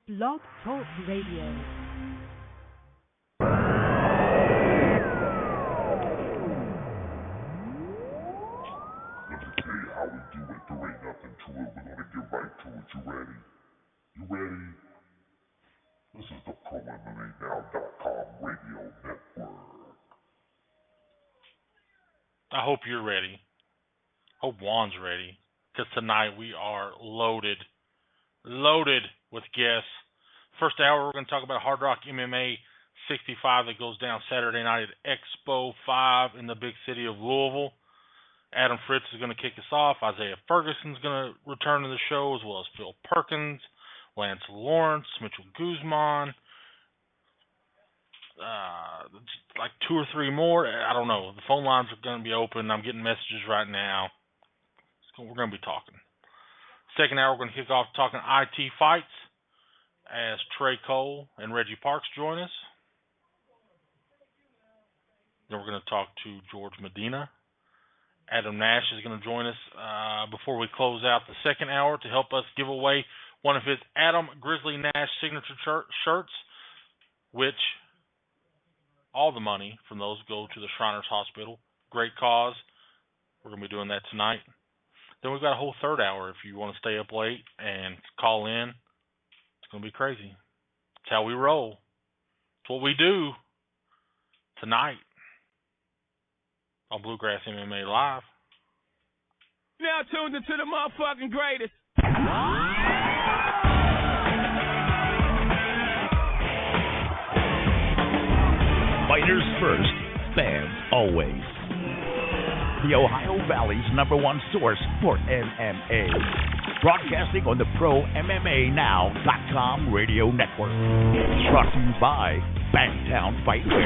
Blog Talk Radio. Let me tell you how we do it. There ain't nothing to it. We're gonna get right to it. You ready? You ready? This is the ProMMANow.com radio network. I hope you're ready. Hope Juan's ready. Because tonight we are loaded with guests. First hour, we're going to talk about Hard Rock MMA 65 that goes down Saturday night at Expo 5 in the big city of Louisville. Adam Fritz is going to kick us off. Isaiah Ferguson's going to return to the show, as well as Phil Perkins, Lance Lawrence, Mitchell Guzman, like two or three more. I don't know. The phone lines are going to be open. I'm getting messages right now. We're going to be talking. Second hour, we're going to kick off talking IT fights as Trey Cole and Reggie Parks join us. Then we're going to talk to George Medina. Adam Nash is going to join us before we close out the second hour to help us give away one of his Adam Grizzly Nash signature shirts, which all the money from those go to the Shriners Hospital. Great cause. We're going to be doing that tonight. Then we've got a whole third hour if you want to stay up late and call in. It's going to be crazy. It's how we roll. It's what we do tonight on Bluegrass MMA Live. Now tuned into the motherfucking greatest. Fighters first, fans always. The Ohio Valley's #1 source for MMA. Broadcasting on the ProMMANow.com radio network. Brought to you by Bangtown Fightwear.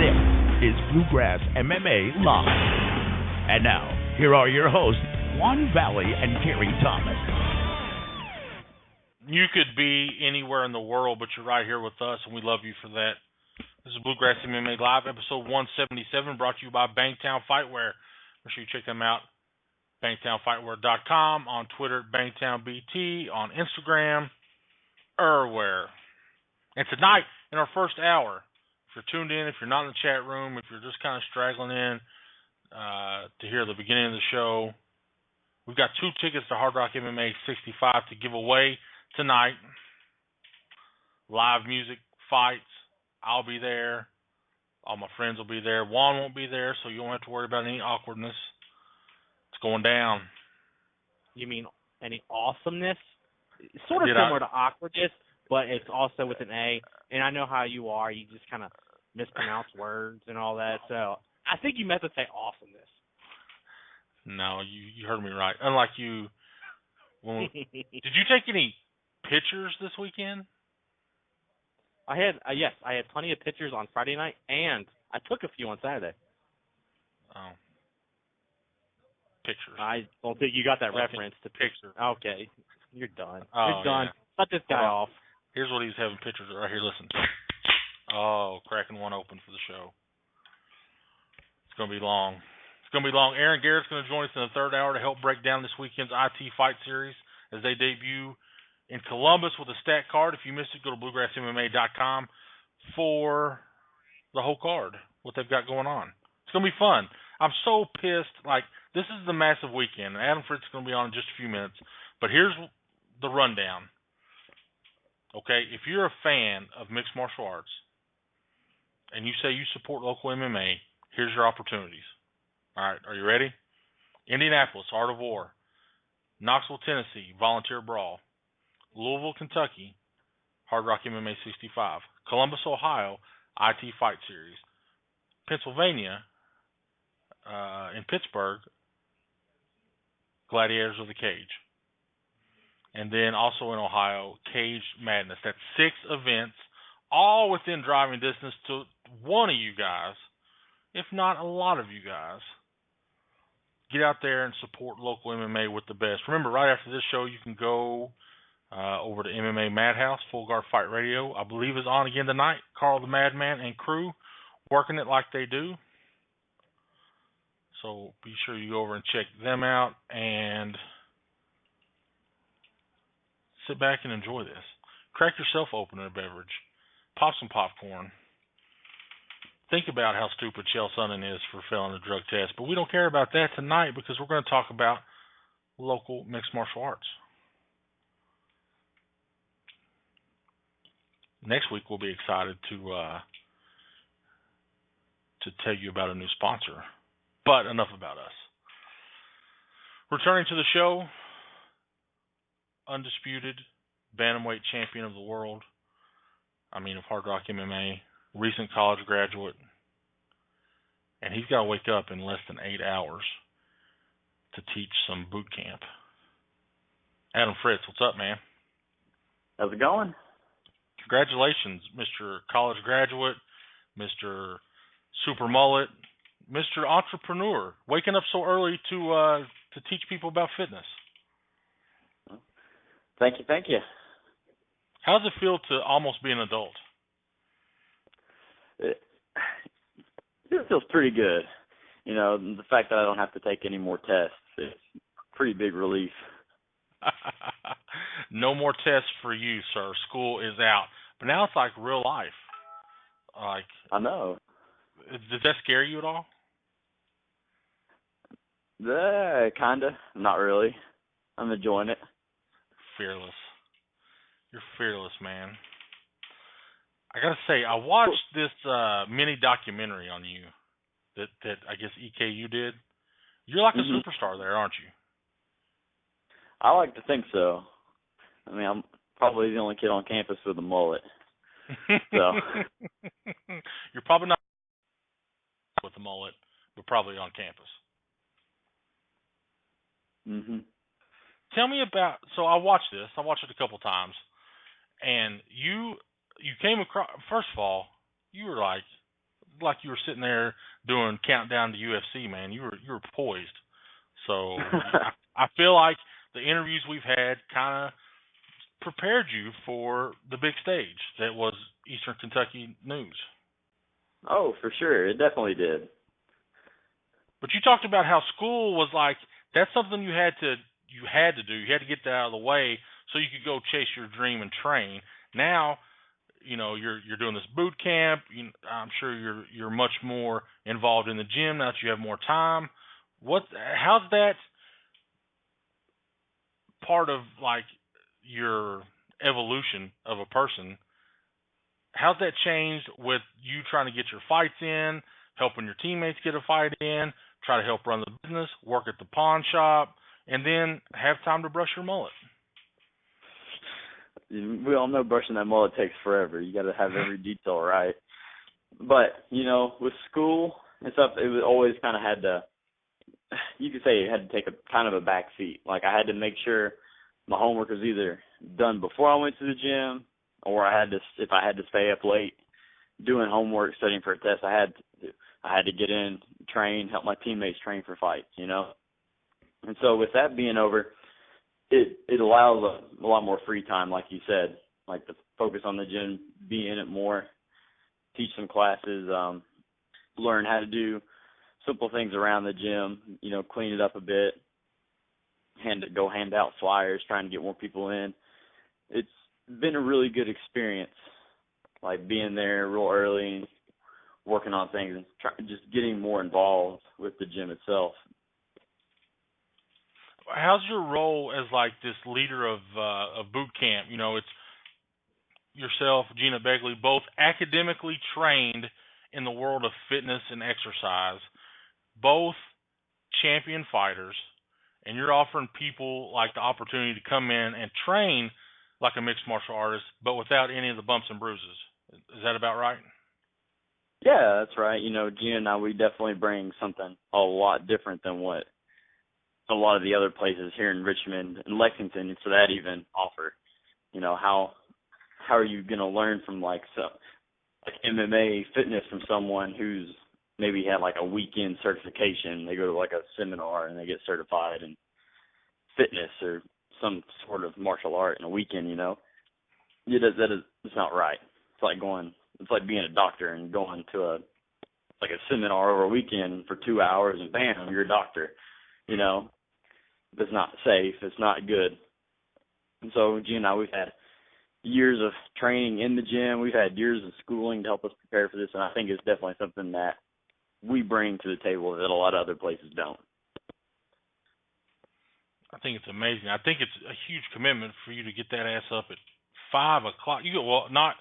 This is Bluegrass MMA Live. And now, here are your hosts, Juan Valley and Kerry Thomas. You could be anywhere in the world, but you're right here with us, and we love you for that. This is Bluegrass MMA Live, episode 177, brought to you by Bangtown Fightwear. Make sure you check them out. BangtownFightwear.com, on Twitter, BangtownBT, on Instagram, everywhere. And tonight, in our first hour, if you're tuned in, if you're not in the chat room, if you're just kind of straggling in to hear the beginning of the show, we've got 2 tickets to Hard Rock MMA 65 to give away tonight. Live music, fights. I'll be there. All my friends will be there. Juan won't be there, so you don't have to worry about any awkwardness. It's going down. You mean any awesomeness? It's sort of similar to awkwardness, but it's also with an A. And I know how you are. You just kind of mispronounce words and all that. So I think you meant to say awesomeness. No, you heard me right. Unlike you. Well, did you take any pictures this weekend? I had plenty of pictures on Friday night, and I took a few on Saturday. Oh. Pictures. I don't think you got that reference to picture. Okay, you're done. Oh, you're done. Yeah. Cut this guy off. Here's what he was having pictures of. Right here, listen. Oh, cracking one open for the show. It's going to be long. Aaron Garrett's going to join us in the third hour to help break down this weekend's IT Fight Series as they debut in Columbus with a stat card. If you missed it, go to BluegrassMMA.com for the whole card, what they've got going on. It's going to be fun. I'm so pissed. Like, this is the massive weekend. Adam Fritz is going to be on in just a few minutes. But here's the rundown. Okay, if you're a fan of mixed martial arts and you say you support local MMA, here's your opportunities. All right, are you ready? Indianapolis, Art of War. Knoxville, Tennessee, Volunteer Brawl. Louisville, Kentucky, Hard Rock MMA 65. Columbus, Ohio, IT Fight Series. Pennsylvania, in Pittsburgh, Gladiators of the Cage. And then also in Ohio, Cage Madness. That's 6 events, all within driving distance to one of you guys, if not a lot of you guys. Get out there and support local MMA with the best. Remember, right after this show, you can go over to MMA Madhouse, Full Guard Fight Radio. I believe is on again tonight. Carl the Madman and crew working it like they do. So be sure you go over and check them out and sit back and enjoy this. Crack yourself open a beverage. Pop some popcorn. Think about how stupid Chael Sonnen is for failing a drug test. But we don't care about that tonight because we're going to talk about local mixed martial arts. Next week we'll be excited to tell you about a new sponsor. But enough about us. Returning to the show, undisputed bantamweight champion of the world. Of Hard Rock MMA, recent college graduate. And he's got to wake up in less than 8 hours to teach some boot camp. Adam Fritz, what's up, man? How's it going? Congratulations, Mr. College Graduate, Mr. Super Mullet, Mr. Entrepreneur, waking up so early to teach people about fitness. Thank you. How does it feel to almost be an adult? It feels pretty good. The fact that I don't have to take any more tests is a pretty big relief. No more tests for you, sir. School is out. But now it's like real life. I know. Does that scare you at all? Kinda. Not really. I'm enjoying it. Fearless. You're fearless, man. I gotta say, I watched this mini documentary on you that I guess EKU did. You're like a superstar there, aren't you? I like to think so. I'm probably the only kid on campus with a mullet. So you're probably not with a mullet, but probably on campus. Tell me about. So I watched this. I watched it a couple times, and you came across. First of all, you were like you were sitting there doing countdown to UFC, man. You were poised. So I feel like the interviews we've had kind of prepared you for the big stage that was Eastern Kentucky News. Oh, for sure. It definitely did. But you talked about how school was like, that's something you had to do. You had to get that out of the way so you could go chase your dream and train. Now, you're doing this boot camp. I'm sure you're much more involved in the gym now that you have more time. How's that part of like your evolution of a person? How's that changed with you trying to get your fights in, helping your teammates get a fight in, try to help run the business, work at the pawn shop, and then have time to brush your mullet? We all know brushing that mullet takes forever. You got to have every detail right. But, with school and stuff, it was always kind of had to, you could say it had to take a kind of a back seat. Like I had to make sure my homework was either done before I went to the gym, or if I had to stay up late doing homework, studying for a test, I had to get in, train, help my teammates train for fights, And so with that being over, it allows a lot more free time, like you said, like to focus on the gym, be in it more, teach some classes, learn how to do simple things around the gym, clean it up a bit, go hand out flyers, trying to get more people in. It's been a really good experience, like being there real early and working on things and just getting more involved with the gym itself. How's your role as like this leader of boot camp? It's yourself, Gina Begley, both academically trained in the world of fitness and exercise, both champion fighters, and you're offering people like the opportunity to come in and train like a mixed martial artist, but without any of the bumps and bruises. Is that about right? Yeah, that's right. Gina and I, we definitely bring something a lot different than what a lot of the other places here in Richmond and Lexington, and for that even offer. How are you going to learn from like MMA fitness from someone who's maybe had like a weekend certification? They go to like a seminar and they get certified in fitness or some sort of martial art in a weekend. It's not right. It's like being a doctor and going to a seminar over a weekend for 2 hours and bam, you're a doctor. It's not safe. It's not good. And so Gina and I, we've had years of training in the gym. We've had years of schooling to help us prepare for this, and I think it's definitely something that we bring to the table that a lot of other places don't. I think it's amazing. I think it's a huge commitment for you to get that ass up at 5 o'clock. Well, not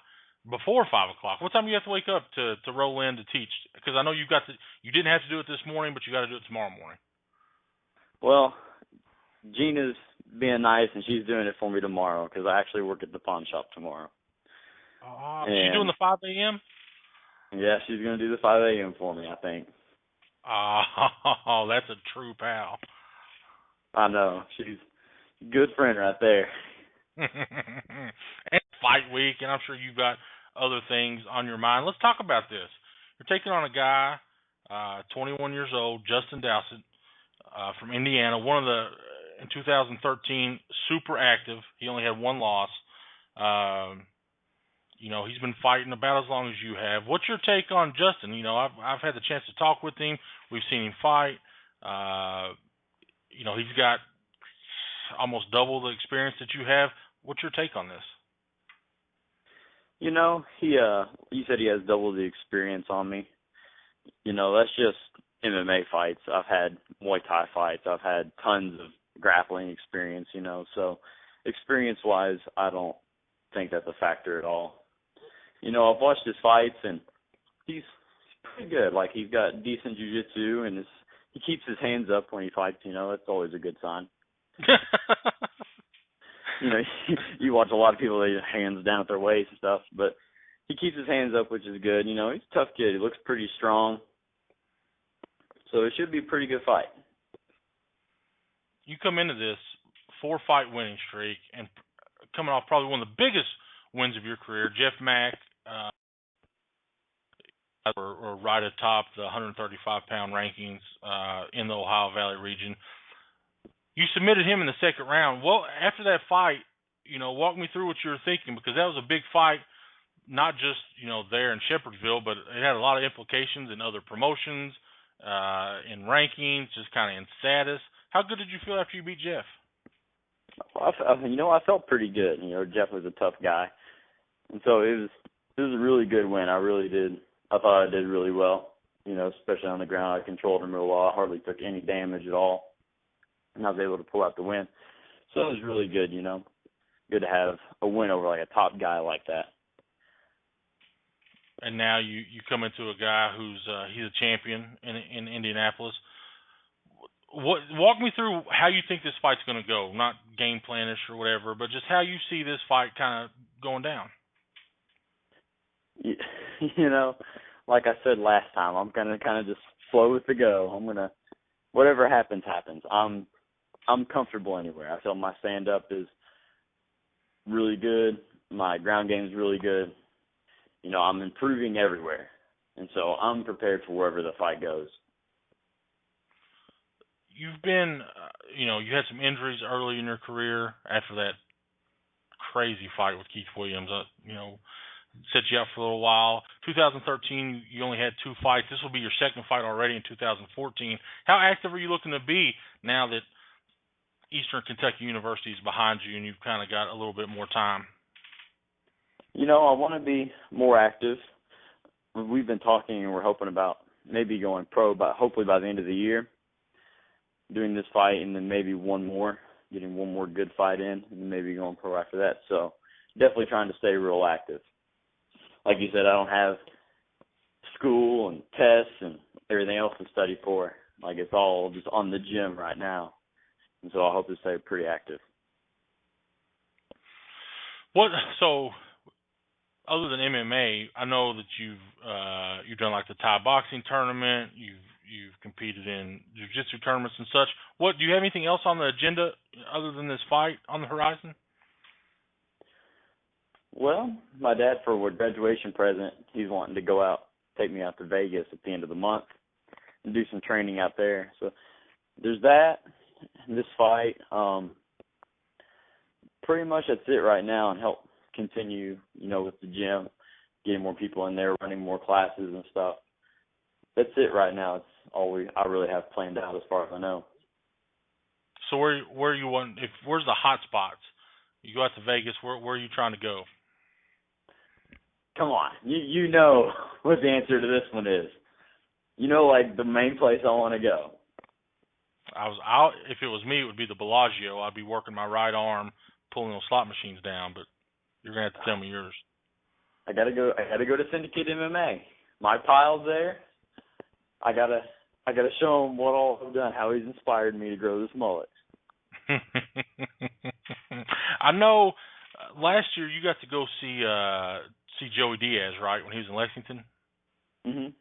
before 5 o'clock. What time do you have to wake up to roll in to teach? Because I know you didn't have to do it this morning, but you got to do it tomorrow morning. Well, Gina's being nice, and she's doing it for me tomorrow because I actually work at the pawn shop tomorrow. She's doing the 5 a.m.? Yeah, she's going to do the 5 a.m. for me, I think. Oh, that's a true pal. I know. She's a good friend right there. And fight week, and I'm sure you've got other things on your mind. Let's talk about this. You're taking on a guy, 21 years old, Justin Dowsett, from Indiana, in 2013, super active. He only had one loss. He's been fighting about as long as you have. What's your take on Justin? I've had the chance to talk with him. We've seen him fight. He's got almost double the experience that you have. What's your take on this? You said he has double the experience on me. That's just MMA fights. I've had Muay Thai fights. I've had tons of grappling experience, so experience-wise, I don't think that's a factor at all. I've watched his fights, and he's pretty good. Like, he's got decent jiu-jitsu, and he keeps his hands up when he fights, that's always a good sign. You watch a lot of people, they have hands down at their waist and stuff, but he keeps his hands up, which is good. He's a tough kid. He looks pretty strong. So it should be a pretty good fight. You come into this 4-fight winning streak and coming off probably one of the biggest wins of your career. Jeff Mack, or right atop the 135-pound rankings in the Ohio Valley region. You submitted him in the second round. Well, after that fight, walk me through what you were thinking, because that was a big fight, not just, there in Shepherdsville, but it had a lot of implications in other promotions, in rankings, just kind of in status. How good did you feel after you beat Jeff? I felt pretty good. Jeff was a tough guy. And so it was a really good win. I really did. I thought I did really well, especially on the ground. I controlled him real well. I hardly took any damage at all. And I was able to pull out the win. So it was really good, Good to have a win over like a top guy like that. And now you come into a guy who's he's a champion in Indianapolis. Walk me through how you think this fight's going to go. Not game planish or whatever, but just how you see this fight kind of going down. Like I said last time, I'm gonna kind of just flow with the go. Whatever happens, happens. I'm comfortable anywhere. I feel my stand up is really good. My ground game is really good. I'm improving everywhere, and so I'm prepared for wherever the fight goes. You've been, you had some injuries early in your career after that crazy fight with Keith Williams. Set you out for a little while. 2013, you only had 2 fights. This will be your second fight already in 2014. How active are you looking to be now that Eastern Kentucky University is behind you and you've kind of got a little bit more time? I want to be more active. We've been talking and we're hoping about maybe going pro, but hopefully by the end of the year, doing this fight and then maybe getting one more good fight in, and then maybe going pro after that. So definitely trying to stay real active. Like you said, I don't have school and tests and everything else to study for. Like, it's all just on the gym right now. And so I hope to stay pretty active. So other than MMA, I know that you've done like the Thai boxing tournament, you've competed in jiu-jitsu tournaments and such. Do you have anything else on the agenda other than this fight on the horizon? Well, my dad, for a graduation present, he's wanting to go out, take me out to Vegas at the end of the month and do some training out there. So there's that, this fight. Pretty much that's it right now, and help continue, with the gym, getting more people in there, running more classes and stuff. That's it right now. It's all I really have planned out as far as I know. So where you want? Where's the hot spots You go out to Vegas. Where are you trying to go? Come on, you know what the answer to this one is. You know, like the main place I want to go. If it was me, it would be the Bellagio. I'd be working my right arm, pulling those slot machines down. But you're gonna have to tell me yours. I gotta go to Syndicate MMA. Mike Pyle's there. I gotta show him what all I've done, how he's inspired me to grow this mullet. I know. Last year you got to go see Joey Diaz, right, when he was in Lexington. Mhm.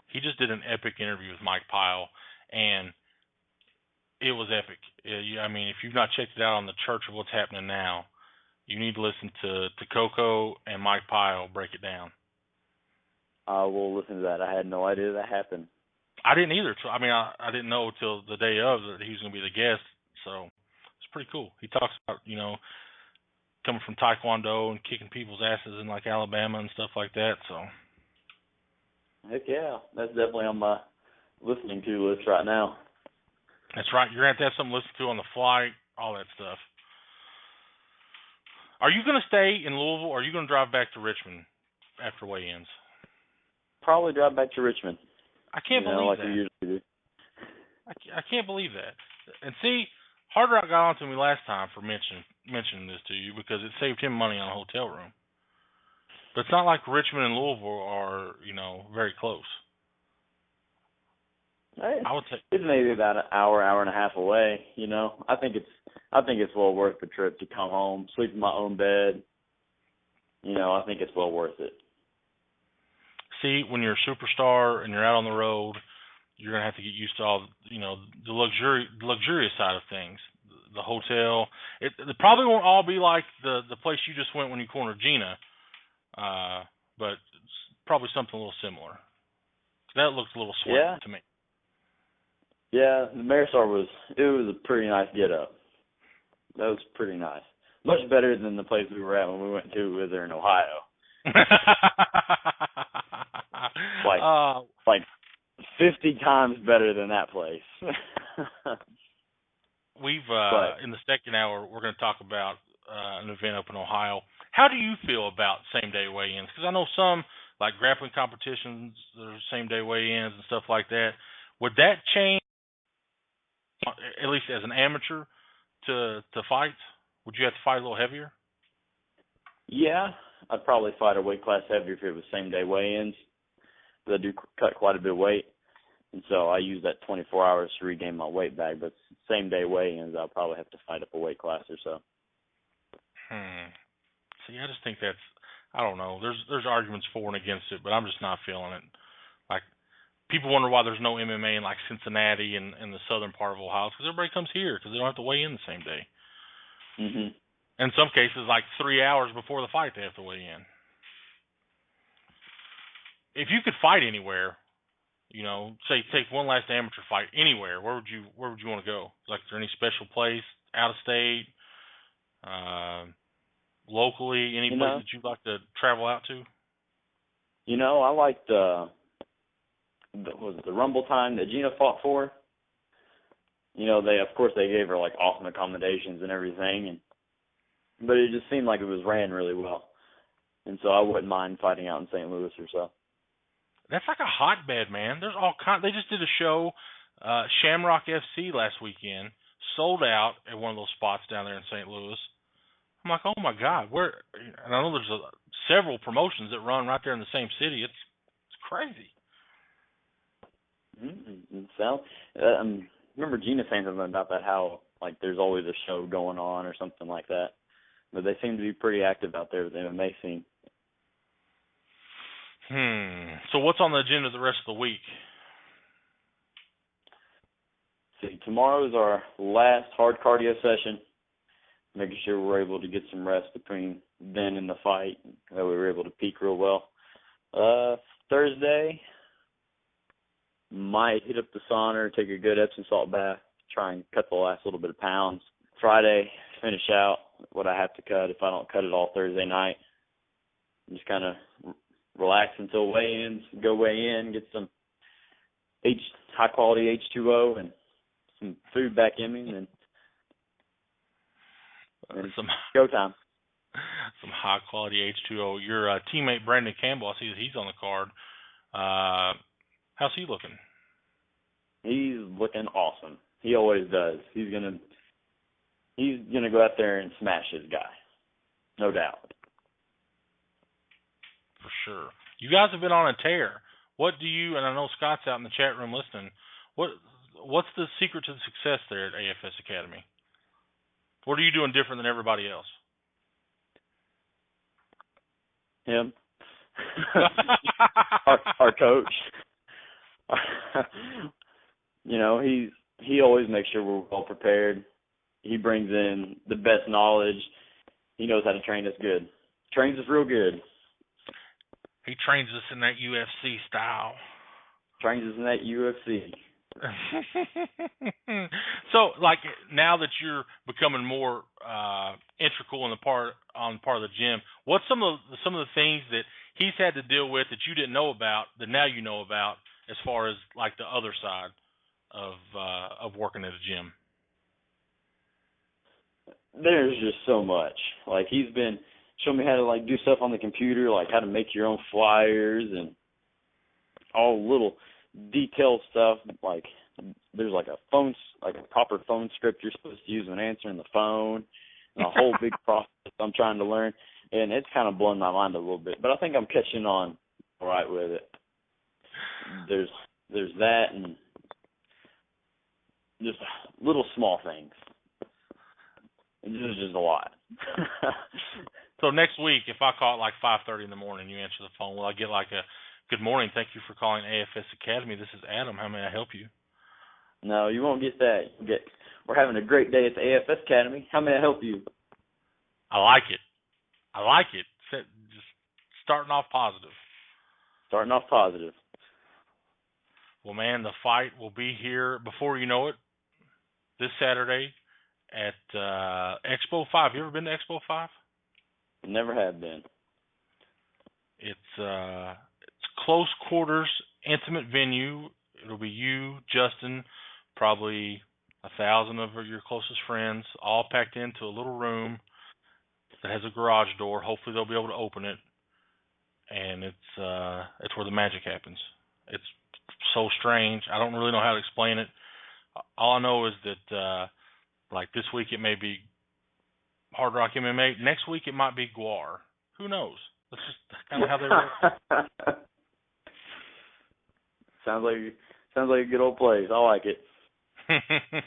He just did an epic interview with Mike Pyle, and it was epic. I mean, if you've not checked it out on the Church of What's Happening Now, you need to listen to Coco and Mike Pyle break it down. I will listen to that. I had no idea that happened. I didn't either. I mean, I didn't know till the day of that he was going to be the guest, so it's pretty cool. He talks about, coming from Taekwondo and kicking people's asses in, like, Alabama and stuff like that, so. Heck yeah. That's definitely on my listening to list right now. That's right. You're going to have something to listen to on the flight, all that stuff. Are you going to stay in Louisville, or are you going to drive back to Richmond after weigh-ins? Probably drive back to Richmond. I can't believe like that. We usually do. I can't believe that. And see, Hard Rock got on to me last time for mentioning this to you because it saved him money on a hotel room. But it's not like Richmond and Louisville are, very close. I would take. It's maybe about an hour and a half away. I think it's well worth the trip to come home, sleep in my own bed. I think it's well worth it. See, when you're a superstar and you're out on the road, you're gonna have to get used to all, the luxurious side of things. The hotel. It probably won't all be like the place you just went when you cornered Gina, but it's probably something a little similar. That looks a little swanky to me. Yeah, the Maristar was a pretty nice get up. That was pretty nice. Much better than the place we were at when we went to there in Ohio. like 50 times better than that place. We've in the second hour we're going to talk about an event up in Ohio. How do you feel about same day weigh-ins? Because I know some like grappling competitions, there's same day weigh-ins and stuff like that. Would that change, at least as an amateur, to fight? Would you have to fight a little heavier? Yeah, I'd probably fight a weight class heavier if it was same day weigh-ins. But I do cut quite a bit of weight, and so I use that 24 hours to regain my weight back. But same day weigh-ins, I'll probably have to fight up a weight class or so. See, I just think that's, I don't know. There's arguments for and against it, but I'm just not feeling it. Like, people wonder why there's no MMA in like Cincinnati and the southern part of Ohio, because everybody comes here because they don't have to weigh in the same day. Mhm. In some cases, like 3 hours before the fight, they have to weigh in. If you could fight anywhere, say take one last amateur fight anywhere, where would you want to go? Like, is there any special place, out of state, locally, any place that you'd like to travel out to? I liked the Rumble time that Gina fought for. They gave her like awesome accommodations and everything, but it just seemed like it was ran really well, and so I wouldn't mind fighting out in St. Louis or so. That's like a hotbed, man. There's all kinds. They just did a show, Shamrock FC last weekend, sold out at one of those spots down there in St. Louis. I'm like, oh my God, where? And I know there's several promotions that run right there in the same city. It's crazy. Remember Gina saying something about that, how like there's always a show going on or something like that. But they seem to be pretty active out there with the MMA scene. So what's on the agenda the rest of the week? See, tomorrow is our last hard cardio session, making sure we're able to get some rest between then and the fight, that we were able to peak real well. Thursday, might hit up the sauna, take a good Epsom salt bath, try and cut the last little bit of pounds. Friday, finish out what I have to cut if I don't cut it all Thursday night. Just kind of relax until weigh-ins, go weigh in, get some high-quality H2O and some food back in me. And And some go time. Some high quality H2O. Your teammate Brandon Campbell, I see that he's on the card. How's he looking? He's looking awesome. He always does. He's gonna go out there and smash his guy, no doubt. For sure. You guys have been on a tear. What do you? And I know Scott's out in the chat room listening. What's the secret to the success there at AFS Academy? What are you doing different than everybody else? Him, our coach. You know, he always makes sure we're well prepared. He brings in the best knowledge. He knows how to train us good. Trains us real good. He trains us in that UFC style. Trains us in that UFC. So, like, now that you're becoming more integral in part of the gym, what's some of the things that he's had to deal with that you didn't know about that now you know about, as far as like the other side of working at a gym? There's just so much. Like, he's been showing me how to like do stuff on the computer, like how to make your own flyers and all little detailed stuff. Like, there's like a proper phone script you're supposed to use when answering the phone, and a whole big process I'm trying to learn. And it's kind of blowing my mind a little bit, but I think I'm catching on all right with it. There's that, and just little small things. This is just a lot. So next week, if I call at like 5:30 in the morning, you answer the phone, will I get like a good morning? Thank you for calling AFS Academy. This is Adam. How may I help you? No, you won't get that. We're having a great day at the AFS Academy. How may I help you? I like it. Just starting off positive. Starting off positive. Well, man, the fight will be here before you know it this Saturday at Expo 5. You ever been to Expo 5? Never have been. It's close quarters, intimate venue. It'll be you, Justin, probably 1,000 of your closest friends, all packed into a little room that has a garage door. Hopefully they'll be able to open it, and it's where the magic happens. It's so strange. I don't really know how to explain it. All I know is that like this week it may be Hard Rock MMA. Next week it might be Guar. Who knows? That's just kind of how they work. Sounds like a good old place. I like it.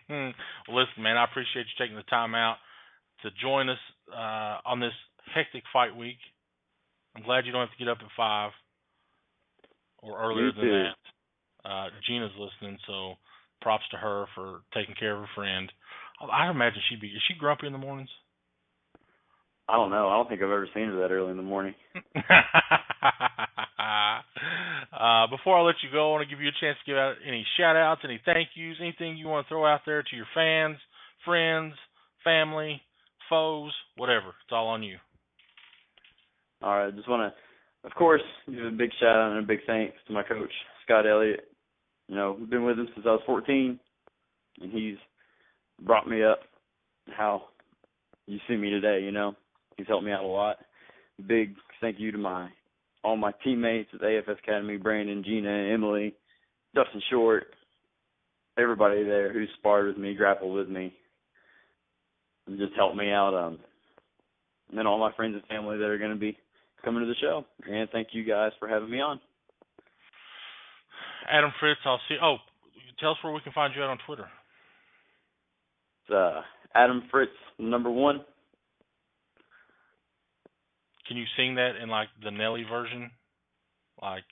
Well, listen, man, I appreciate you taking the time out to join us on this hectic fight week. I'm glad you don't have to get up at 5 or earlier than that. Gina's listening, so props to her for taking care of her friend. I imagine is she grumpy in the mornings? I don't know. I don't think I've ever seen her that early in the morning. Before I let you go, I want to give you a chance to give out any shout-outs, any thank yous, anything you want to throw out there to your fans, friends, family, foes, whatever. It's all on you. All right. I just want to, of course, give a big shout-out and a big thanks to my coach, Scott Elliott. You know, we've been with him since I was 14, and he's brought me up how you see me today, you know. He's helped me out a lot. Big thank you to all my teammates at the AFS Academy, Brandon, Gina, Emily, Dustin Short, everybody there who sparred with me, grappled with me, and just helped me out. And then all my friends and family that are going to be coming to the show. And thank you guys for having me on. Adam Fritz, I'll see. Oh, tell us where we can find you out on Twitter. It's Adam Fritz, #1. Can you sing that in like the Nelly version? Like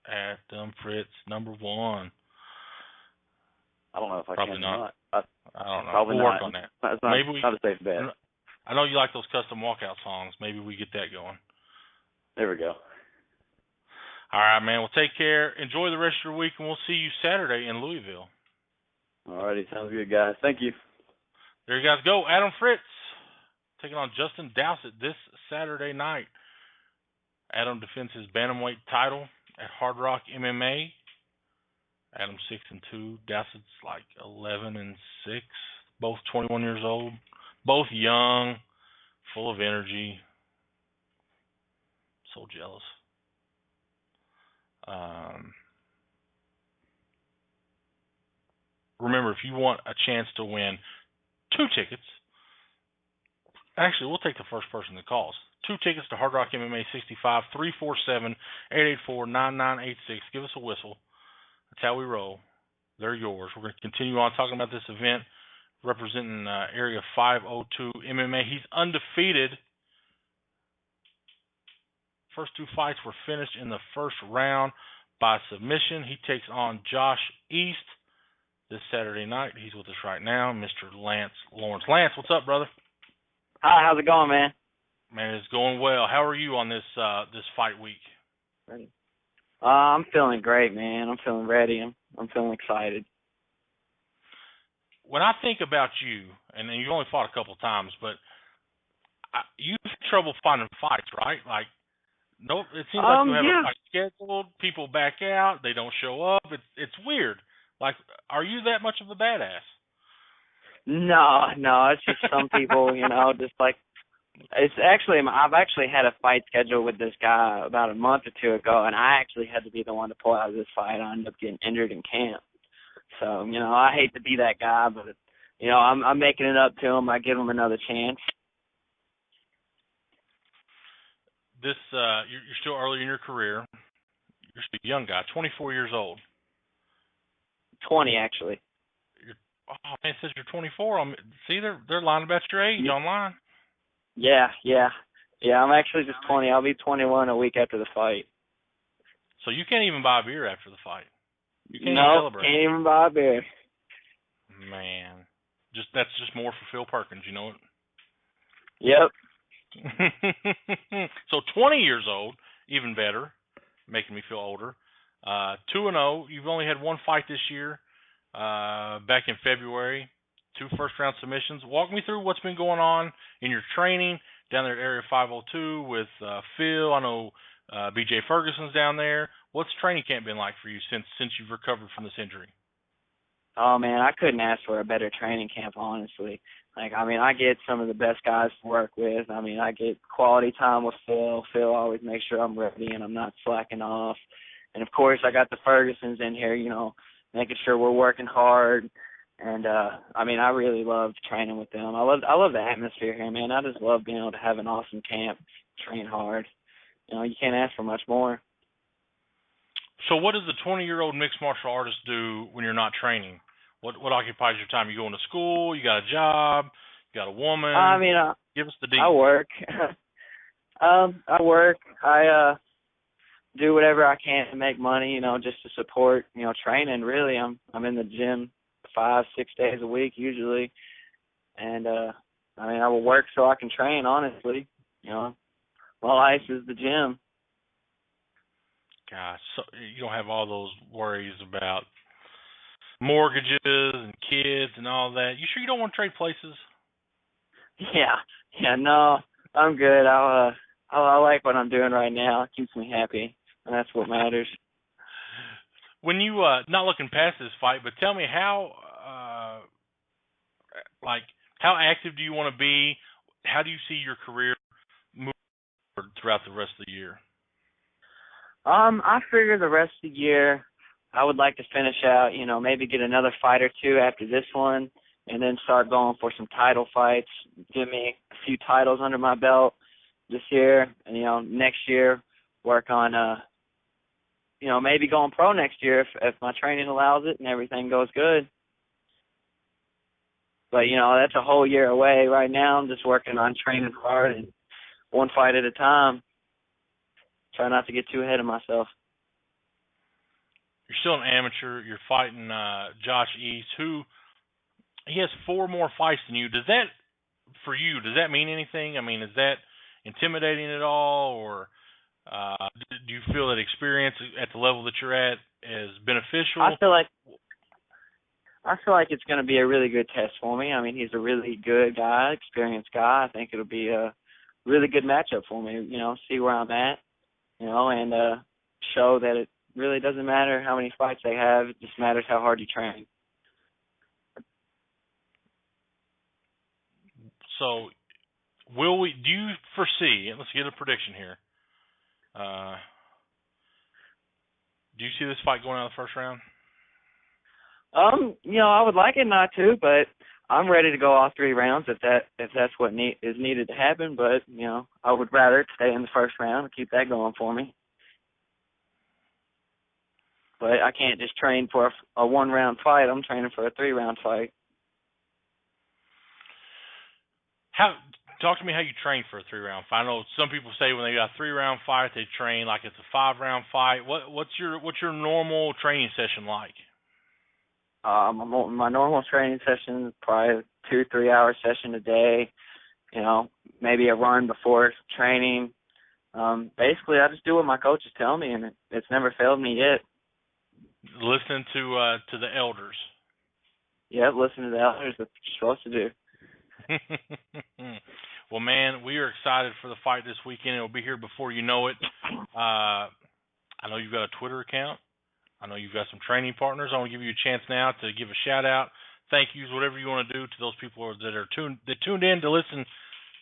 Adam Fritz #1. I don't know if I probably can not. or not. I don't know. Probably we'll not. work on that. It's not, Maybe not a safe bet. I know you like those custom walkout songs. Maybe we get that going. There we go. All right, man. Well, take care. Enjoy the rest of your week, and we'll see you Saturday in Louisville. All righty. Sounds good, guys. Thank you. There you guys go. Adam Fritz taking on Justin Dowsett this Saturday night. Adam defends his bantamweight title at Hard Rock MMA. Adam's 6-2. Dowsett's like 11-6. Both 21 years old. Both young, full of energy. So jealous. Remember, if you want a chance to win 2 tickets, actually, we'll take the first person that calls. 2 tickets to Hard Rock MMA 65, 347-884-9986. Give us a whistle. That's how we roll. They're yours. We're going to continue on talking about this event representing Area 502 MMA. He's undefeated. First 2 fights were finished in the first round by submission. He takes on Josh East this Saturday night. He's with us right now, Mr. Lance Lawrence. Lance, what's up, brother? Hi, how's it going, man? Man, it's going well. How are you on this fight week? I'm feeling great, man. I'm feeling ready. I'm feeling excited. When I think about you, and you've only fought a couple times, but you've had trouble finding fights, right? Like, no, it seems like you have a fight scheduled. People back out. They don't show up. It's weird. Like, are you that much of a badass? No, it's just some people, just like, I've actually had a fight scheduled with this guy about a month or 2 ago, and I actually had to be the one to pull out of this fight. I ended up getting injured in camp. So, I hate to be that guy, but, I'm making it up to him. I give him another chance. You're still early in your career. You're still a young guy, 24 years old. 20, actually. Oh, man, it says you're 24. See, they're lying about your age online. Yeah. I'm actually just 20. I'll be 21 a week after the fight. So you can't even buy a beer after the fight. You can't even celebrate. Can't even buy a beer. Man, that's just more for Phil Perkins. You know it. Yep. So 20 years old, even better, making me feel older. 2-0. You've only had 1 fight this year. Back in February, 2 first-round submissions. Walk me through what's been going on in your training down there at Area 502 with Phil. I know BJ Ferguson's down there. What's training camp been like for you since you've recovered from this injury? Oh, man, I couldn't ask for a better training camp, honestly. I get some of the best guys to work with. I get quality time with Phil. Phil always makes sure I'm ready and I'm not slacking off. And, of course, I got the Fergusons in here, making sure we're working hard. And, I really love training with them. I love the atmosphere here, man. I just love being able to have an awesome camp, train hard. You can't ask for much more. So what does the 20-year-old mixed martial artist do when you're not training? What occupies your time? You going to school? You got a job? You got a woman? Give us the details. I work. I work. I do whatever I can to make money, just to support, training. Really, I'm in the gym 5-6 days a week usually, and I will work so I can train. Honestly, my life is the gym. Gosh, so you don't have all those worries about mortgages and kids and all that. You sure you don't want to trade places? Yeah, no, I'm good. I like what I'm doing right now. It keeps me happy, and that's what matters. When you not looking past this fight, but tell me how active do you want to be? How do you see your career moving forward throughout the rest of the year? I figure the rest of the year I would like to finish out, maybe get another fight or 2 after this one, and then start going for some title fights, give me a few titles under my belt this year, and, next year work on, maybe going pro next year if my training allows it and everything goes good. But, that's a whole year away right now. I'm just working on training hard and 1 fight at a time. Try not to get too ahead of myself. You're still an amateur. You're fighting Josh East, who he has 4 more fights than you. Does that mean anything? Is that intimidating at all, or do you feel that experience at the level that you're at is beneficial? I feel like it's going to be a really good test for me. He's a really good guy, experienced guy. I think it'll be a really good matchup for me. See where I'm at, and show that it really doesn't matter how many fights they have. It just matters how hard you train. So, do you foresee, and let's get a prediction here, do you see this fight going out of the first round? I would like it not to, but I'm ready to go all 3 rounds if that's what is needed to happen. But I would rather stay in the first round and keep that going for me. But I can't just train for a 1-round fight. I'm training for a 3-round fight. Talk to me how you train for a 3-round fight. I know some people say when they got a 3-round fight, they train like it's a 5-round fight. What's your normal training session like? My normal training session is probably a 2-3 hour session a day. Maybe a run before training. Basically, I just do what my coaches tell me, and it's never failed me yet. Listen to the elders. Yep, listen to the elders. That's what you're supposed to do. Well, man, we are excited for the fight this weekend. It'll be here before you know it. I know you've got a Twitter account. I know you've got some training partners. I want to give you a chance now to give a shout-out, thank yous, whatever you want to do to those people that tuned in to listen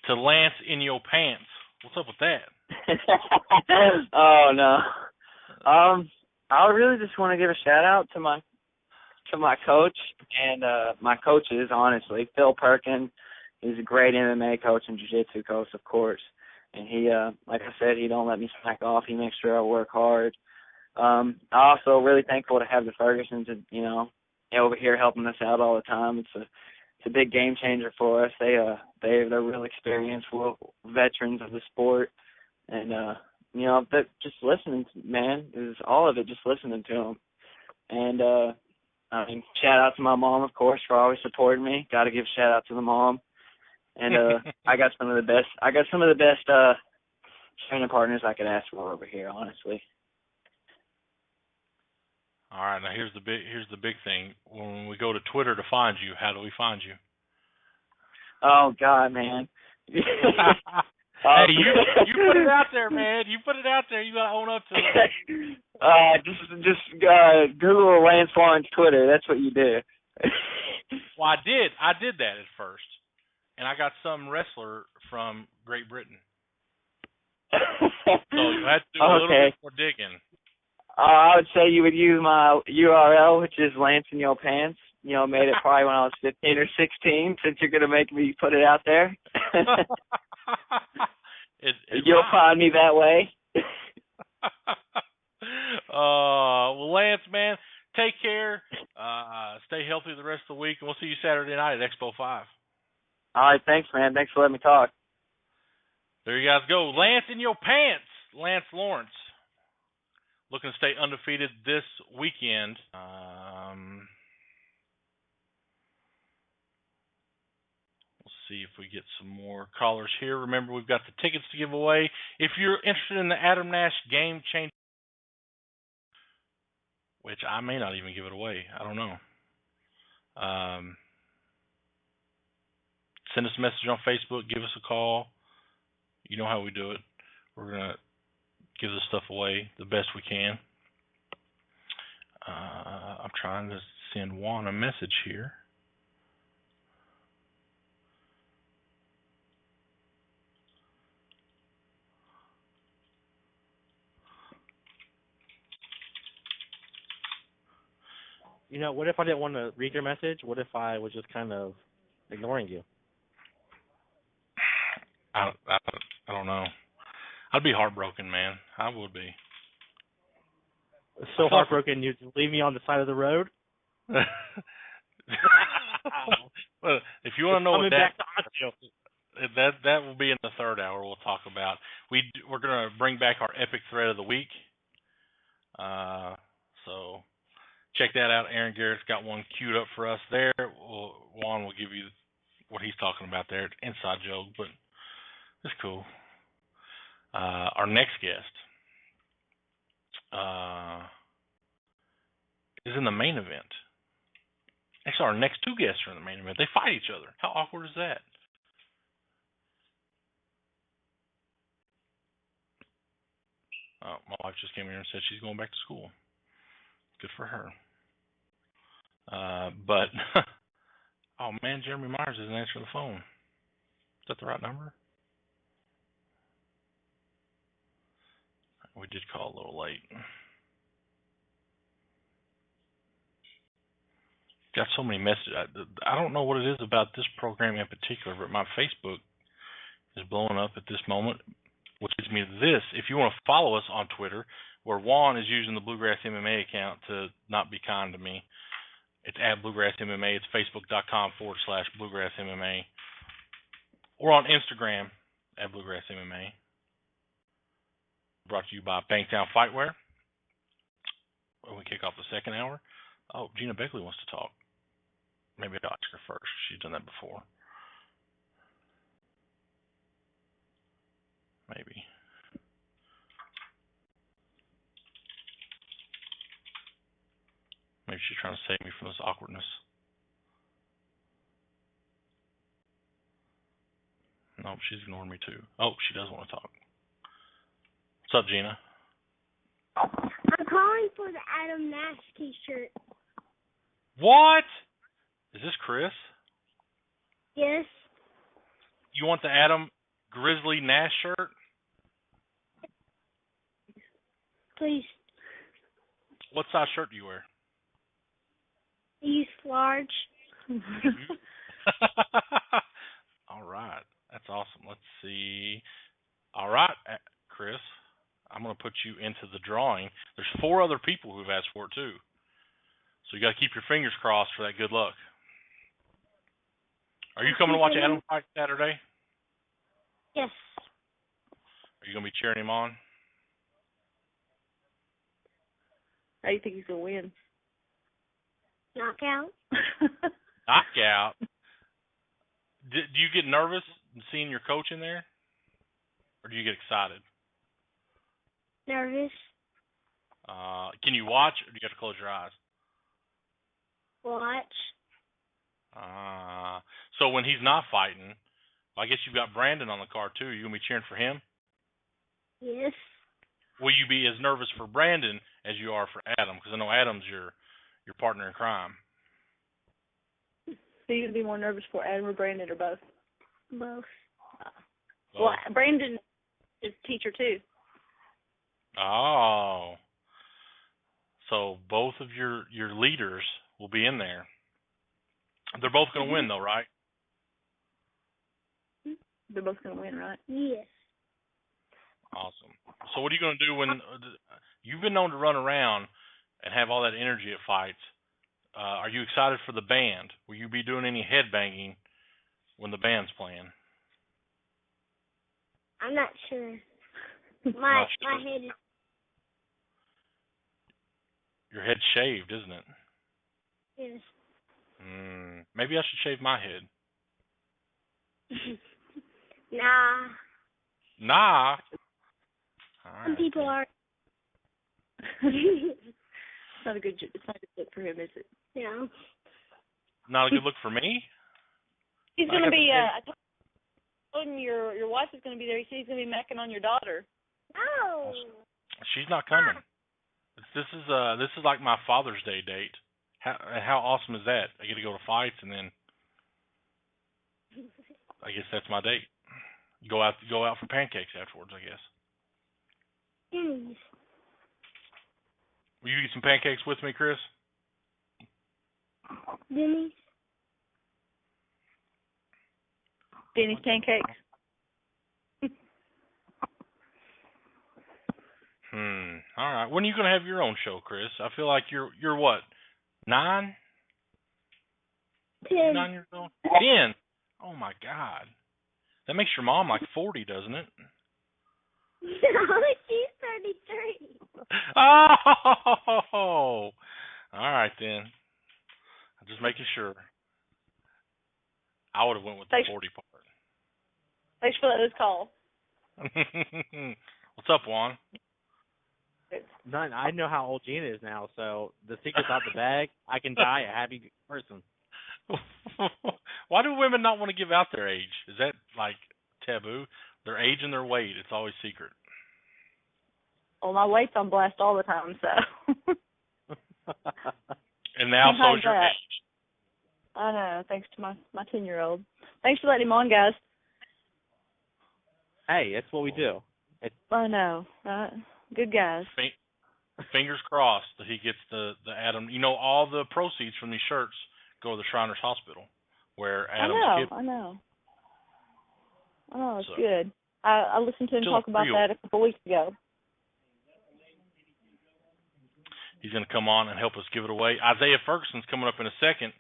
to Lance in Your Pants. What's up with that? Oh, no. I really just want to give a shout-out to my coach and my coaches, honestly. Phil Perkin, he's a great MMA coach and jiu-jitsu coach, of course. And he, like I said, he don't let me slack off. He makes sure I work hard. I'm also really thankful to have the Fergusons, over here helping us out all the time. It's a big game changer for us. They're real experienced veterans of the sport, and that just listening, man, is all of it. Just listening to them, and shout out to my mom, of course, for always supporting me. Got to give a shout out to the mom, and I got some of the best training partners I could ask for over here, honestly. All right, now here's the big thing. When we go to Twitter to find you, how do we find you? Oh God, man. Hey, you put it out there, man. You put it out there. You gotta own up to it. Just Google Lance Lawrence Twitter. That's what you do. Well, I did that at first, and I got some wrestler from Great Britain. So you had to do a little bit more digging. I would say you would use my URL, which is Lance in Your Pants. Made it probably when I was 15 or 16, since you're going to make me put it out there. You'll find me that way. Well, Lance, man, take care. Stay healthy the rest of the week, and we'll see you Saturday night at Expo 5. All right, thanks, man. Thanks for letting me talk. There you guys go. Lance in Your Pants, Lance Lawrence. Looking to stay undefeated this weekend. We'll see if we get some more callers here. Remember, we've got the tickets to give away. If you're interested in the Adam Nash Game Changer, which I may not even give it away. I don't know. Send us a message on Facebook. Give us a call. You know how we do it. We're going to give this stuff away the best we can. I'm trying to send Juan a message here. What if I didn't want to read your message? What if I was just kind of ignoring you? I don't know. I'd be heartbroken, man. I would be. So heartbroken you'd leave me on the side of the road? Well, if you want to know what that will be in the third hour, we'll talk about. We're going to bring back our epic thread of the week. So check that out. Aaron Garrett's got one queued up for us there. Juan will give you what he's talking about there. It's an inside joke, but it's cool. Our next guest is in the main event. Actually, our next 2 guests are in the main event. They fight each other. How awkward is that? Oh, my wife just came here and said she's going back to school. Good for her. But, oh man, Jeremy Myers isn't answering the phone. that the right number? We did call a little late. Got so many messages. I don't know what it is about this program in particular, but my Facebook is blowing up at this moment, which leads me to this. If you want to follow us on Twitter, where Juan is using the Bluegrass MMA account to not be kind to me, it's at BluegrassMMA. It's Facebook.com/BluegrassMMA. Or on Instagram at BluegrassMMA. Brought to you by Bangtown Fightwear. When we kick off the second hour. Oh, Gina Beckley wants to talk. Maybe I'll ask her first. She's done that before. Maybe. Maybe she's trying to save me from this awkwardness. Nope, she's ignoring me too. Oh, she does want to talk. What's up, Gina? I'm calling for the Adam Nash t-shirt. What? Is this Chris? Yes. You want the Adam Grizzly Nash shirt? Please. What size shirt do you wear? Use large. All right. That's awesome. Let's see. All right, Chris. I'm going to put you into the drawing. There's 4 other people who've asked for it, too. So you got to keep your fingers crossed for that good luck. Are you coming to watch Adam fight Saturday? Yes. Are you going to be cheering him on? How do you think he's going to win? Knockout. Knockout? Do you get nervous seeing your coach in there? Or do you get excited? Nervous. Can you watch, or do you have to close your eyes? Watch. So when he's not fighting, I guess you've got Brandon on the card too. You gonna be cheering for him? Yes. Will you be as nervous for Brandon as you are for Adam? Because I know Adam's your partner in crime. So you gonna be more nervous for Adam or Brandon, or both? Both. Well, Brandon is a teacher too. Oh. So both of your leaders will be in there. They're both going to win, though, right? They're both going to win, right? Yes. Awesome. So what are you going to do when you've been known to run around and have all that energy at fights? Are you excited for the band? Will you be doing any headbanging when the band's playing? I'm not sure. My head is... Your head's shaved, isn't it? Yes. Maybe I should shave my head. Nah. Nah. Some people are. It's not a good look for him, is it? Yeah. Not a good look for me? He's going to be, I told him your wife is going to be there. He said he's going to be macking on your daughter. No. She's not coming. This is like my Father's Day date. How awesome is that? I get to go to fights, and then I guess that's my date. Go out for pancakes afterwards, I guess. Yes. Will you eat some pancakes with me, Chris? Denny's. Denny's pancakes. All right. When are you going to have your own show, Chris? I feel like you're what? 9? 10. 9 years old? 10? Oh, my God. That makes your mom like 40, doesn't it? No, she's 33. Oh! All right, then. I'm just making sure. I would have went with the 40 part. Thanks for letting us call. What's up, Juan? I know how old Gina is now, so the secret's out the bag. I can die a happy person. Why do women not want to give out their age? Is that like taboo? Their age and their weight, it's always secret. Well, my weight's on blast all the time, so. And now so's your age. I know, thanks to my 10-year-old. Thanks for letting him on, guys. Hey, that's what we do. I know, right? Good guys. Fingers crossed that he gets the Adam. You know, all the proceeds from these shirts go to the Shriners Hospital, where Adam's kid. I know. Oh, it's good. I listened to him talk about that a couple weeks ago. He's going to come on and help us give it away. Isaiah Ferguson's coming up in a second.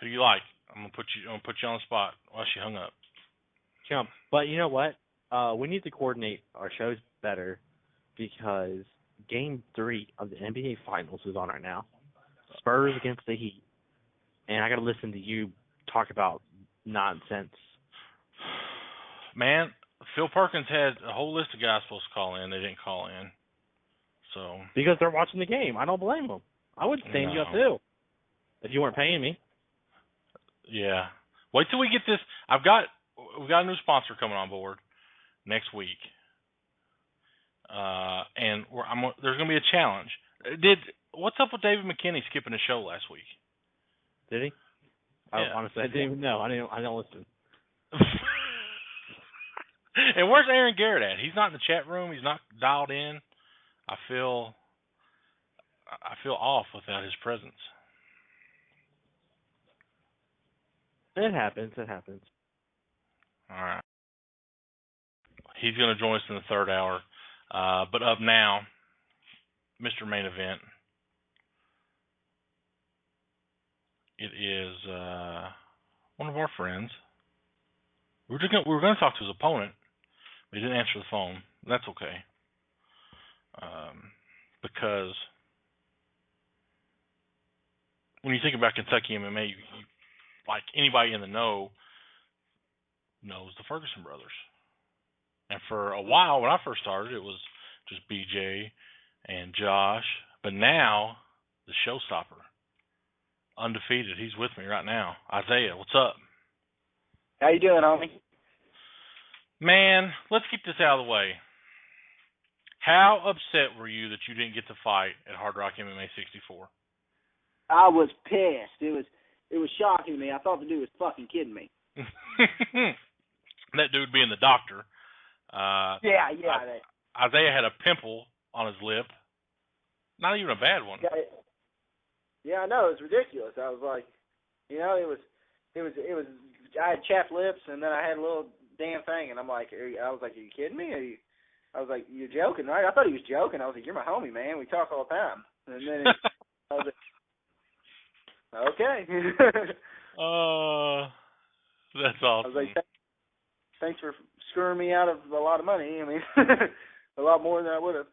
Who do you like? I'm gonna put you on the spot while she hung up. Jump. But you know what? We need to coordinate our shows better because Game 3 of the NBA Finals is on right now. Spurs against the Heat. And I got to listen to you talk about nonsense. Man, Phil Perkins had a whole list of guys supposed to call in. They didn't call in. So because they're watching the game. I don't blame them. I would stand you up too if you weren't paying me. Yeah. Wait till we get this. We got a new sponsor coming on board next week. And there's going to be a challenge. What's up with David McKinney skipping the show last week? Did he? Honestly, I didn't even know. I don't listen. And where's Aaron Garrett at? He's not in the chat room. He's not dialed in. I feel off without his presence. It happens. All right. He's going to join us in the third hour. But up now, Mr. Main Event. It is one of our friends. We were going to talk to his opponent, but he didn't answer the phone. That's okay. Because when you think about Kentucky MMA, you like anybody in the know knows the Ferguson brothers. And for a while, when I first started, it was just BJ and Josh. But now, the showstopper, undefeated. He's with me right now. Isaiah, what's up? How you doing, homie? Man, let's get this out of the way. How upset were you that you didn't get to fight at Hard Rock MMA 64? I was pissed. It was shocking to me. I thought the dude was fucking kidding me. That dude being the doctor. Yeah. Isaiah had a pimple on his lip. Not even a bad one. Yeah, I know. It was ridiculous. I was like, it was. I had chapped lips, and then I had a little damn thing, and I was like, are you kidding me? I was like, you're joking, right? I thought he was joking. I was like, you're my homie, man. We talk all the time. And then I was like, okay. That's awesome. I was like, thanks for screwing me out of a lot of money. I mean, a lot more than I would have.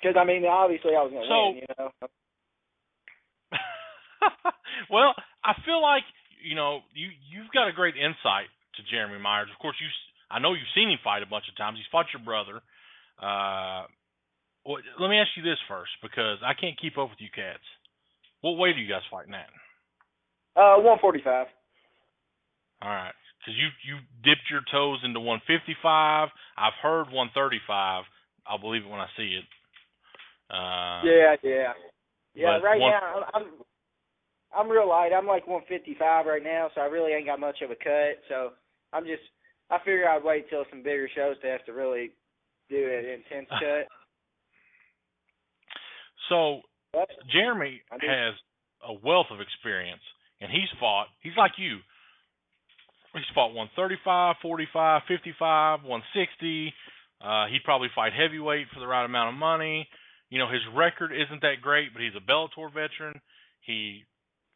Because, I mean, obviously I was going to win, Well, I feel like, you've got a great insight to Jeremy Myers. Of course, I know you've seen him fight a bunch of times. He's fought your brother. Let me ask you this first, because I can't keep up with you cats. What weight are you guys fighting at? 145. All right. Because you dipped your toes into 155. I've heard 135. I'll believe it when I see it. Yeah. Right now, I'm real light. I'm like 155 right now, so I really ain't got much of a cut. So I figure I'd wait till some bigger shows to have to really do an intense cut. So Jeremy has a wealth of experience, and he's like you. He's fought 135, 45, 55, 160. He'd probably fight heavyweight for the right amount of money. His record isn't that great, but he's a Bellator veteran. He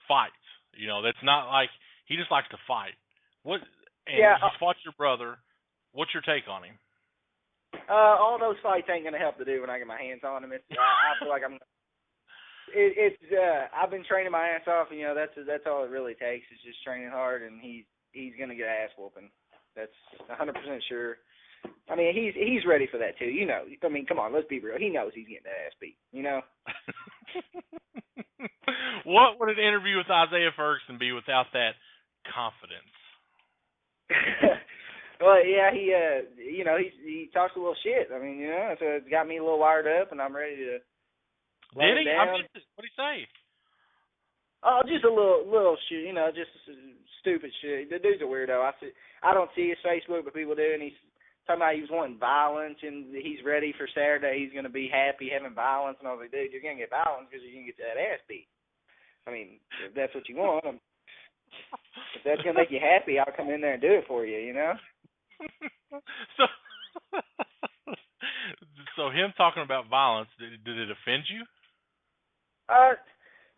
fights. That's not like he just likes to fight. He's fought your brother. What's your take on him? All those fights ain't gonna help to do when I get my hands on him. I feel like I've been training my ass off. That's all it really takes is just training hard, and he's gonna get ass whooping. That's 100% sure. I mean, he's ready for that too. I mean, come on, let's be real. He knows he's getting that ass beat. What would an interview with Isaiah Ferguson be without that confidence? Well, yeah, he talks a little shit. I mean, so it's got me a little wired up, and I'm ready to. Did he? What did he say? Oh, just a little shit, you know, just stupid shit. The dude's a weirdo. I don't see his Facebook, but people do, and he's talking about he was wanting violence, and he's ready for Saturday. He's going to be happy having violence, and I was like, dude, you're going to get violence because you're going to get that ass beat. I mean, if that's what you want, if that's going to make you happy, I'll come in there and do it for you, you know? So him talking about violence, did it offend you?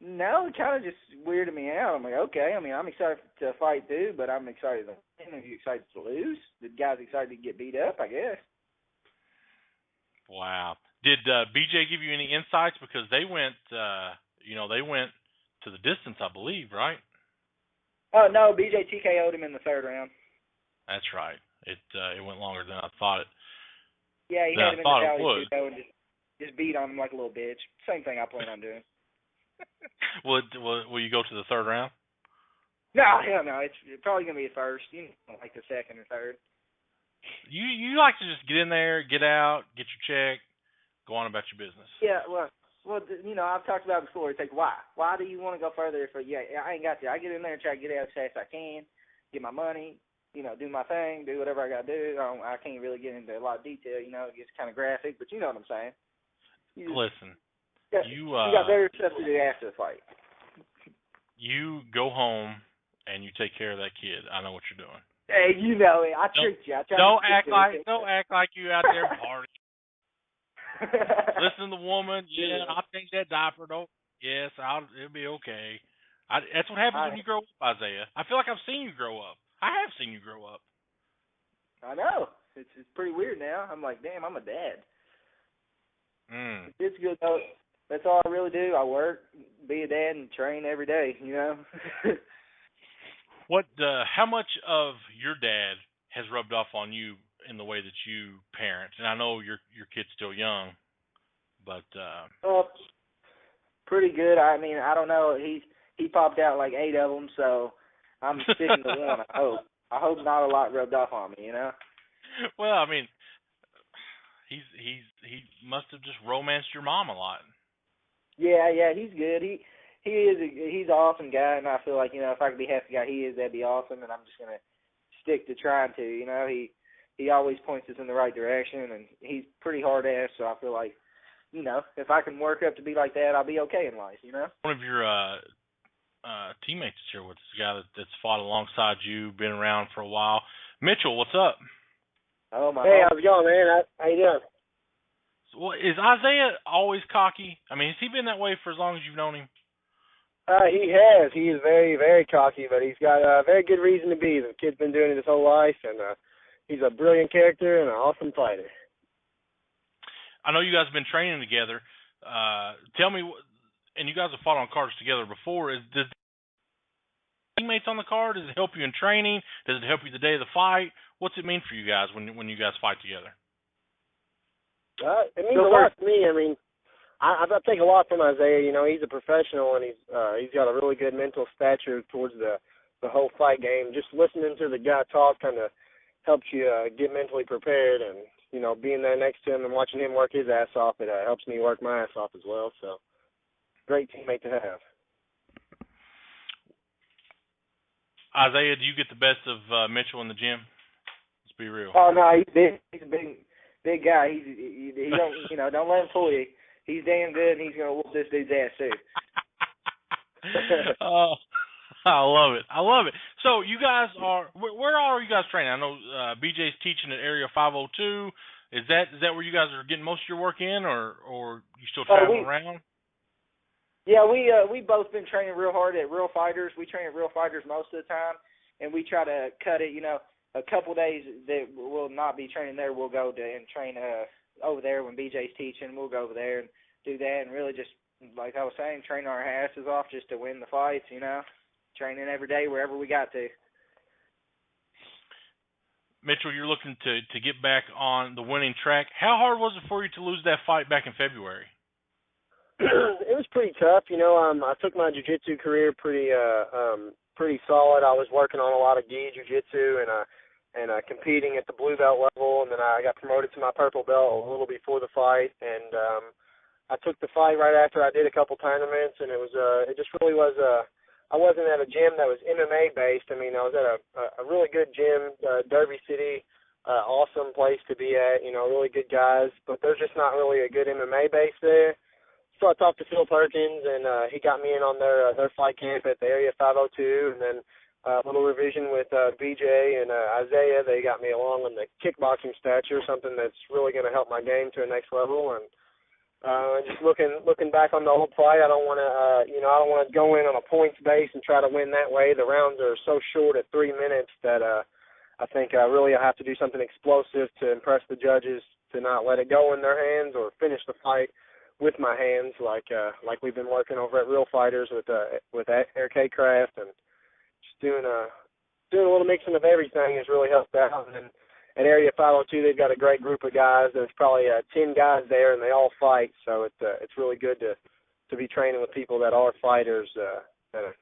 No, it kind of just weirded me out. I'm like, okay, I mean, I'm excited to fight too, but I'm excited to win. Are you excited to lose? The guy's excited to get beat up, I guess. Wow. Did BJ give you any insights? Because they went, they went to the distance, I believe, right? Oh, no, BJ TKO'd him in the third round. That's right. It went longer than I thought it. Yeah, he had him in the valley too, and just beat on him like a little bitch. Same thing I plan on doing. Will you go to the third round? No, hell no. It's probably gonna be the first. You know, like the second or third. You like to just get in there, get out, get your check, go on about your business. Yeah, well, you know, I've talked about it before. It's like, why? Why do you want to go further? I ain't got to. I get in there and try to get out as fast as I can, get my money, you know, do my thing, do whatever I got to do. I can't really get into a lot of detail, you know. It gets kind of graphic, but you know what I'm saying. Listen, you got better stuff to do after the fight. You go home and you take care of that kid. I know what you're doing. Hey, you know it. I tricked you. Don't act like you out there partying. Listen to the woman. Yeah, I'll change that diaper. Yes, it'll be okay. That's what happens when you grow up, Isaiah. I feel like I've seen you grow up. I have seen you grow up. I know. It's pretty weird now. I'm like, damn, I'm a dad. It's good though. That's all I really do. I work, be a dad, and train every day. You know. How much of your dad has rubbed off on you in the way that you parent? And I know your kid's still young, but pretty good. I mean, I don't know. He popped out like 8 of them, so I'm sticking to one. I hope not a lot rubbed off on me. You know. Well, I mean, he must have just romanced your mom a lot. Yeah, he's good. He's an awesome guy, and I feel like, you know, if I could be half the guy he is, that'd be awesome. And I'm just gonna stick to trying to. You know, he always points us in the right direction, and he's pretty hard ass. So I feel like, you know, if I can work up to be like that, I'll be okay in life. You know. One of your teammates here with this guy that's fought alongside you, been around for a while. Mitchell, what's up? Oh my. Hey, how's it going, man? How you doing? Well, is Isaiah always cocky? I mean, has he been that way for as long as you've known him? He has. He is very, very cocky, but he's got a very good reason to be. The kid's been doing it his whole life, and he's a brilliant character and an awesome fighter. I know you guys have been training together. Tell me, and you guys have fought on cards together before. Does teammates on the card? Does it help you in training? Does it help you the day of the fight? What's it mean for you guys when you guys fight together? It means a lot to me. I mean, I take a lot from Isaiah. You know, he's a professional, and he's got a really good mental stature towards the whole fight game. Just listening to the guy talk kind of helps you get mentally prepared, and, you know, being there next to him and watching him work his ass off, it helps me work my ass off as well. So, great teammate to have. Isaiah, do you get the best of Mitchell in the gym? Let's be real. Oh no, he's big. He's a big guy. He don't don't let him fool you. He's damn good, and he's gonna whoop this dude's ass too. Oh, I love it. So you guys where are you guys training? I know BJ's teaching at Area 502. Is that where you guys are getting most of your work in, or you still traveling around? Yeah, we both been training real hard at Real Fighters. We train at Real Fighters most of the time, and we try to cut it. You know, a couple days that we'll not be training there, we'll go to and train over there when BJ's teaching. We'll go over there and do that, and really just, like I was saying, train our asses off just to win the fights. You know, training every day wherever we got to. Mitchell, you're looking to get back on the winning track. How hard was it for you to lose that fight back in February? It was pretty tough. You know, I took my jiu-jitsu career pretty solid. I was working on a lot of gi jiu-jitsu and competing at the blue belt level, and then I got promoted to my purple belt a little before the fight. And I took the fight right after I did a couple tournaments, and it just really was I wasn't at a gym that was MMA based. I mean, I was at a really good gym, Derby City, awesome place to be at. You know, really good guys, but there's just not really a good MMA base there. So I talked to Phil Perkins, and he got me in on their fight camp at the Area 502, and then a little revision with BJ and Isaiah. They got me along on the kickboxing stature, something that's really going to help my game to a next level. And just looking back on the old fight, I don't want to go in on a points base and try to win that way. The rounds are so short at 3 minutes that I think really I have to do something explosive to impress the judges, to not let it go in their hands or finish the fight with my hands, like we've been working over at Real Fighters with Eric Haycraft, and just doing a little mixing of everything has really helped out. And then at Area 502, they've got a great group of guys. There's probably 10 guys there, and they all fight. So it's really good to be training with people that are fighters, that are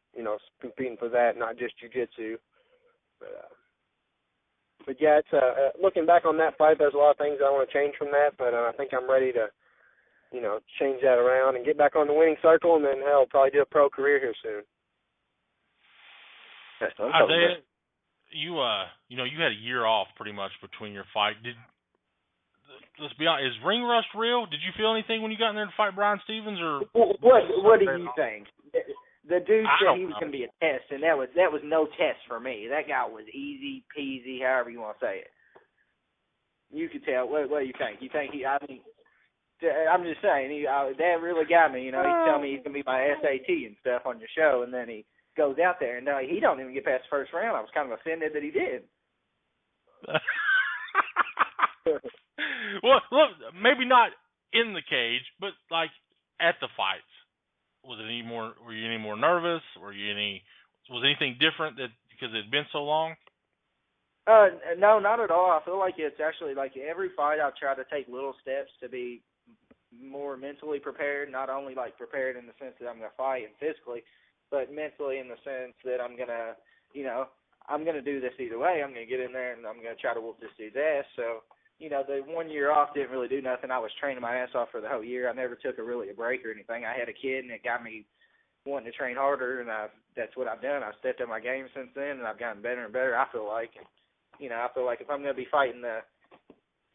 competing for that, not just jiu-jitsu. But yeah, it's looking back on that fight, there's a lot of things I want to change from that, but I think I'm ready to change that around and get back on the winning circle, and then probably do a pro career here soon. Isaiah, you had a year off pretty much between your fight. Let's be honest, is ring rust real? Did you feel anything when you got in there to fight Brian Stevens, or what do you think? The dude said he was going to be a test, and that was no test for me. That guy was easy peasy, however you want to say it. You could tell. What do you think? You think I'm just saying, that really got me. He's telling me he's going to be my SAT and stuff on your show, and then he goes out there, and he don't even get past the first round. I was kind of offended that he did. Well, look, maybe not in the cage, but like at the fights. Were you any more nervous? Was anything different because it had been so long? No, not at all. I feel like it's actually like every fight I've tried to take little steps to be more mentally prepared, not only like prepared in the sense that I'm going to fight and physically, but mentally in the sense that I'm going to, I'm going to do this either way. I'm going to get in there and I'm going to try to whoop this dude's ass. So, the 1 year off didn't really do nothing. I was training my ass off for the whole year. I never took a break or anything. I had a kid, and it got me wanting to train harder, and that's what I've done. I've stepped up my game since then, and I've gotten better and better, I feel like. And, I feel like if I'm going to be fighting the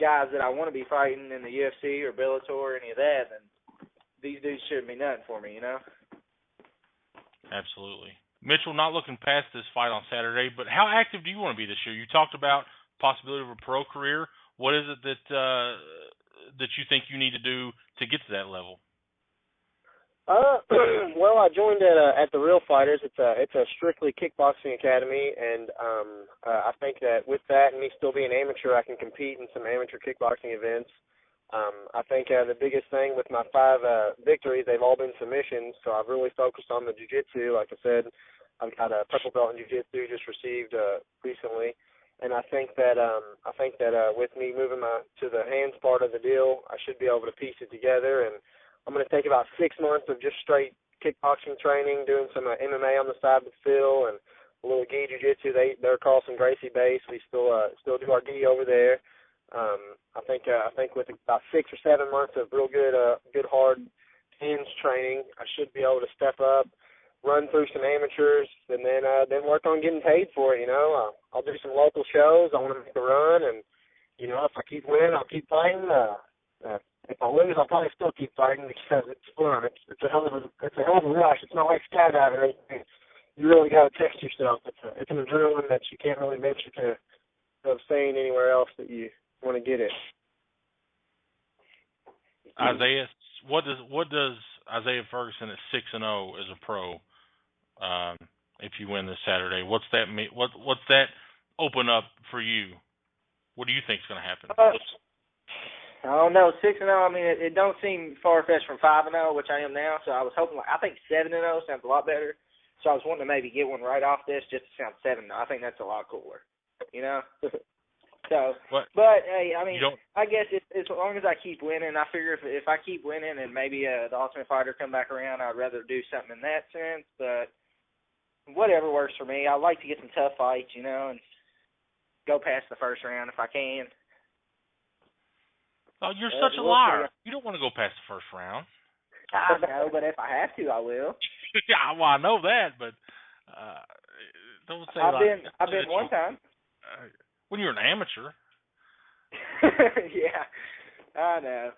guys that I want to be fighting in the UFC or Bellator or any of that, then these dudes shouldn't be nothing for me, Absolutely. Mitchell, not looking past this fight on Saturday, but how active do you want to be this year? You talked about possibility of a pro career. What is it that you think you need to do to get to that level? Well, I joined at the Real Fighters. It's a strictly kickboxing academy, and I think that with that and me still being amateur, I can compete in some amateur kickboxing events. I think the biggest thing with my 5 victories, they've all been submissions, so I've really focused on the jiu-jitsu. Like I said, I've got a purple belt in jiu-jitsu just received recently. And I think that with me moving to the hands part of the deal, I should be able to piece it together. And I'm going to take about 6 months of just straight kickboxing training, doing some MMA on the side with Phil and a little gi jiu-jitsu. They're Carlson Gracie base. We still do our gi over there. I think with about 6 or 7 months of real good hard hands training, I should be able to step up, run through some amateurs, and then work on getting paid for it. I'll do some local shows. I want to make a run, and if I keep winning, I'll keep fighting. If I lose, I'll probably still keep fighting because it's fun. It's a hell of a rush. It's not like skydiving or anything. You really got to test yourself. It's an adrenaline that you can't really venture to obtain anywhere else that you want to get it. Isaiah, what does Isaiah Ferguson at 6-0 as a pro? If you win this Saturday, what's that mean? What's that open up for you? What do you think is going to happen? I don't know. 6-0. I mean, it don't seem far fetched from 5-0, which I am now. So I was hoping. I think 7-0 sounds a lot better. So I was wanting to maybe get one right off this just to sound 7-0. I think that's a lot cooler. So, but hey, I mean, I guess as long as I keep winning, I figure if I keep winning and maybe the Ultimate Fighter come back around, I'd rather do something in that sense. But whatever works for me. I like to get some tough fights, and go past the first round if I can. Oh, you're such a liar. You don't want to go past the first round. No, but if I have to, I will. Yeah, well, I know that, but don't say I've like been one time. When you're an amateur. Yeah, I know.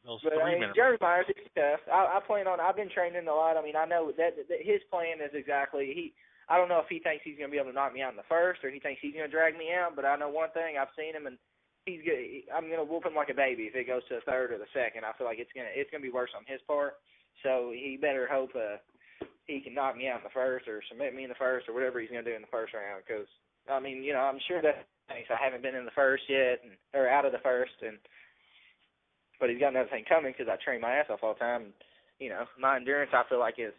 Those but I mean, Jeremy Myers, it's tough. I've been training a lot. I mean, I know that his plan is exactly I don't know if he thinks he's going to be able to knock me out in the first, or he thinks he's going to drag me out. But I know one thing: I've seen him, and he's good. I'm going to whoop him like a baby if it goes to the third or the second. I feel like it's going to be worse on his part. So he better hope he can knock me out in the first, or submit me in the first, or whatever he's going to do in the first round. Because I mean, I'm sure that thinks I haven't been in the first yet, or out of the first, but he's got another thing coming because I train my ass off all the time. My endurance I feel like is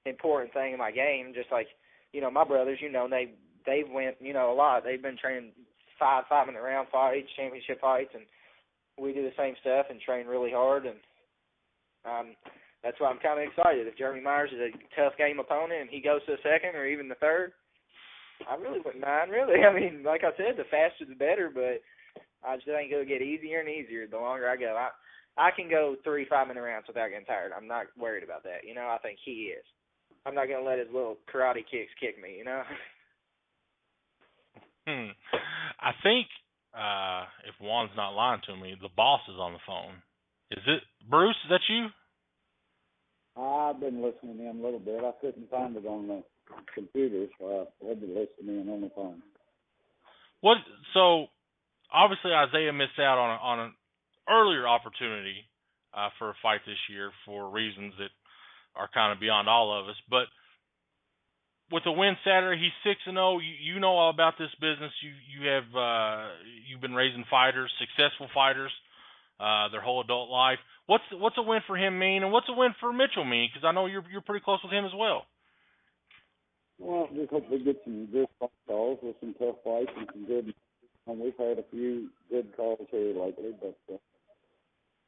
important thing in my game. Just like, my brothers, they've went, a lot. They've been training 5-minute round fights, championship fights, and we do the same stuff and train really hard. And that's why I'm kind of excited. If Jeremy Myers is a tough game opponent and he goes to the second or even the third, I really wouldn't mind, really. I mean, like I said, the faster the better, but I just think it'll get easier and easier the longer I go. I can go 3 5-minute rounds without getting tired. I'm not worried about that. I think he is. I'm not going to let his little karate kicks kick me, I think, if Juan's not lying to me, the boss is on the phone. Is it Bruce? Is that you? I've been listening in a little bit. I couldn't find it on the computer, so I had to listen in on the phone. So, obviously Isaiah missed out on an earlier opportunity for a fight this year for reasons that are kind of beyond all of us. But with a win Saturday, he's 6-0. You know all about this business. You've been raising fighters, successful fighters, their whole adult life. What's a win for him mean, and what's a win for Mitchell mean? Because I know you're pretty close with him as well. Well, just hope we get some good calls with some tough fights and some good. And we've had a few good calls here lately, but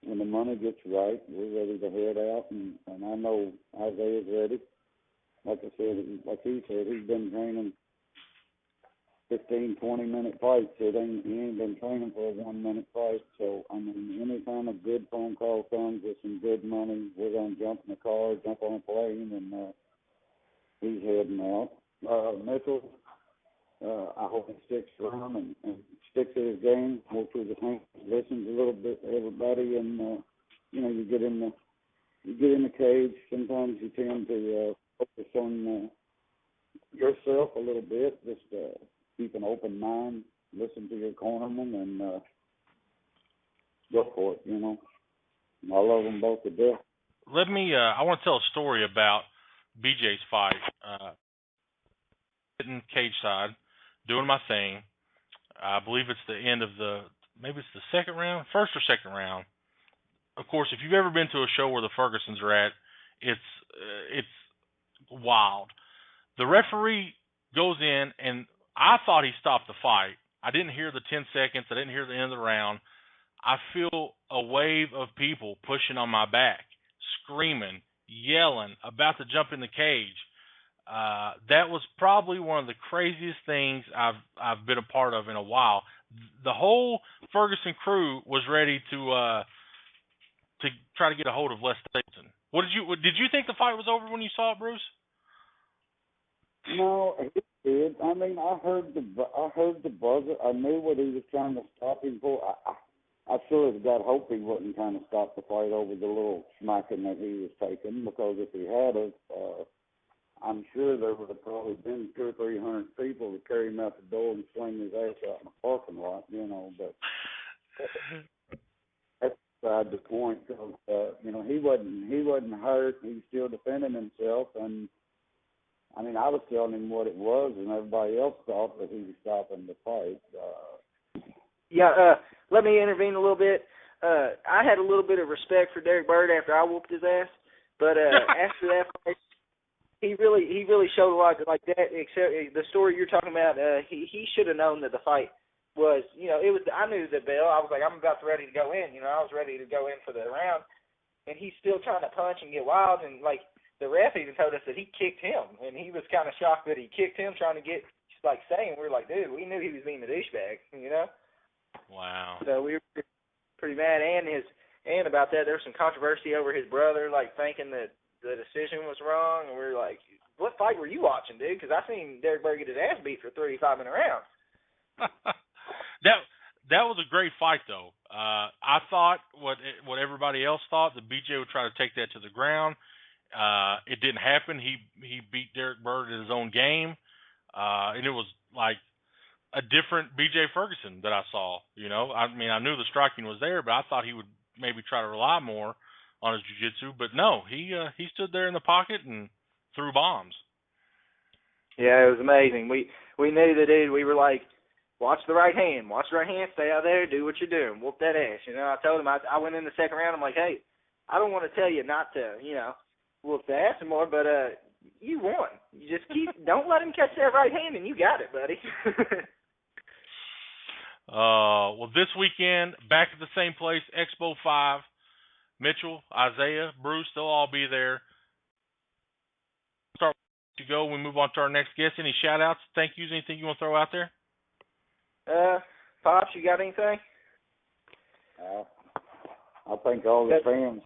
when the money gets right, we're ready to head out, and I know Isaiah's ready. Like I said, like he said, he's been training 15, 20-minute fights. He ain't been training for a 1-minute fight. So, I mean, any time a good phone call comes with some good money, we're going to jump in the car, jump on a plane, and he's heading out. Mitchell, I hope he sticks around and sticks to his game, goes through the thing, listens a little bit to everybody, and you get in the cage. Sometimes you tend to focus on yourself a little bit. Just keep an open mind, listen to your cornerman, and go for it. I love them both to death. Let me. I want to tell a story about BJ's fight. Sitting cage side, doing my thing. I believe it's the end of maybe it's the second round, first or second round. Of course, if you've ever been to a show where the Fergusons are at, it's wild. The referee goes in, and I thought he stopped the fight. I didn't hear the 10 seconds. I didn't hear the end of the round. I feel a wave of people pushing on my back, screaming, yelling, about to jump in the cage. That was probably one of the craziest things I've been a part of in a while. The whole Ferguson crew was ready to try to get a hold of Les Stapleton. Did you think the fight was over when you saw it, Bruce? No, he did. I mean, I heard the buzzer. I knew what he was trying to stop him for. I sure as God hope he wouldn't kind of stop the fight over the little smacking that he was taking, because if he had it, I'm sure there would have probably been 200 or 300 people to carry him out the door and sling his ass out in the parking lot, but that's beside the point. Because, he wasn't hurt. He was still defending himself, and I mean, I was telling him what it was, and everybody else thought that he was stopping the fight. Let me intervene a little bit. I had a little bit of respect for Derek Bird after I whooped his ass, but after that fight, he really showed a lot like that. Except the story you're talking about, he should have known that the fight was, it was. I knew the bell. I was like, I'm about ready to go in. I was ready to go in for the round, and he's still trying to punch and get wild, and like the ref even told us that he kicked him, and he was kind of shocked that he kicked him, trying to get saying, we were like, dude, we knew he was being a douchebag, Wow. So we were pretty mad, and the about that. There was some controversy over his brother, like, thinking that the decision was wrong, and we were like, what fight were you watching, dude? Because I seen Derek Berg get his ass beat for 35 in a round. That was a great fight, though. I thought what everybody else thought, that BJ would try to take that to the ground. It didn't happen. He beat Derek Berg in his own game, and it was like a different BJ Ferguson that I saw. You know, I mean, I knew the striking was there, but I thought he would maybe try to rely more on his jiu-jitsu. But no, he stood there in the pocket and threw bombs. Yeah, it was amazing. We knew the dude. We were like, watch the right hand, stay out there, do what you're doing, whoop that ass. You know, I told him, I went in the second round, I'm like, hey, I don't want to tell you not to, you know, whoop the ass some more, but you won. You just don't let him catch that right hand, and you got it, buddy. Well, this weekend, back at the same place, Expo 5, Mitchell, Isaiah, Bruce, they'll all be there. Start to go. We move on to our next guest. Any shout-outs, thank yous, anything you want to throw out there? Pops, you got anything? I think all the fans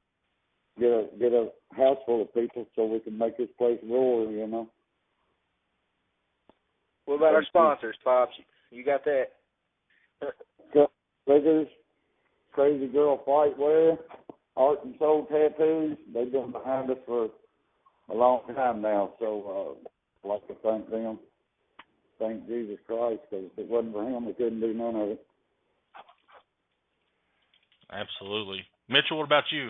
get a house full of people so we can make this place roar, you know. What about our sponsors, Pops? You got that? Figures, Crazy Girl Fightwear, Art and Soul Tattoos. They've been behind us for a long time now, so I'd like to thank them. Thank Jesus Christ, because if it wasn't for him, we couldn't do none of it. Absolutely. Mitchell, what about you?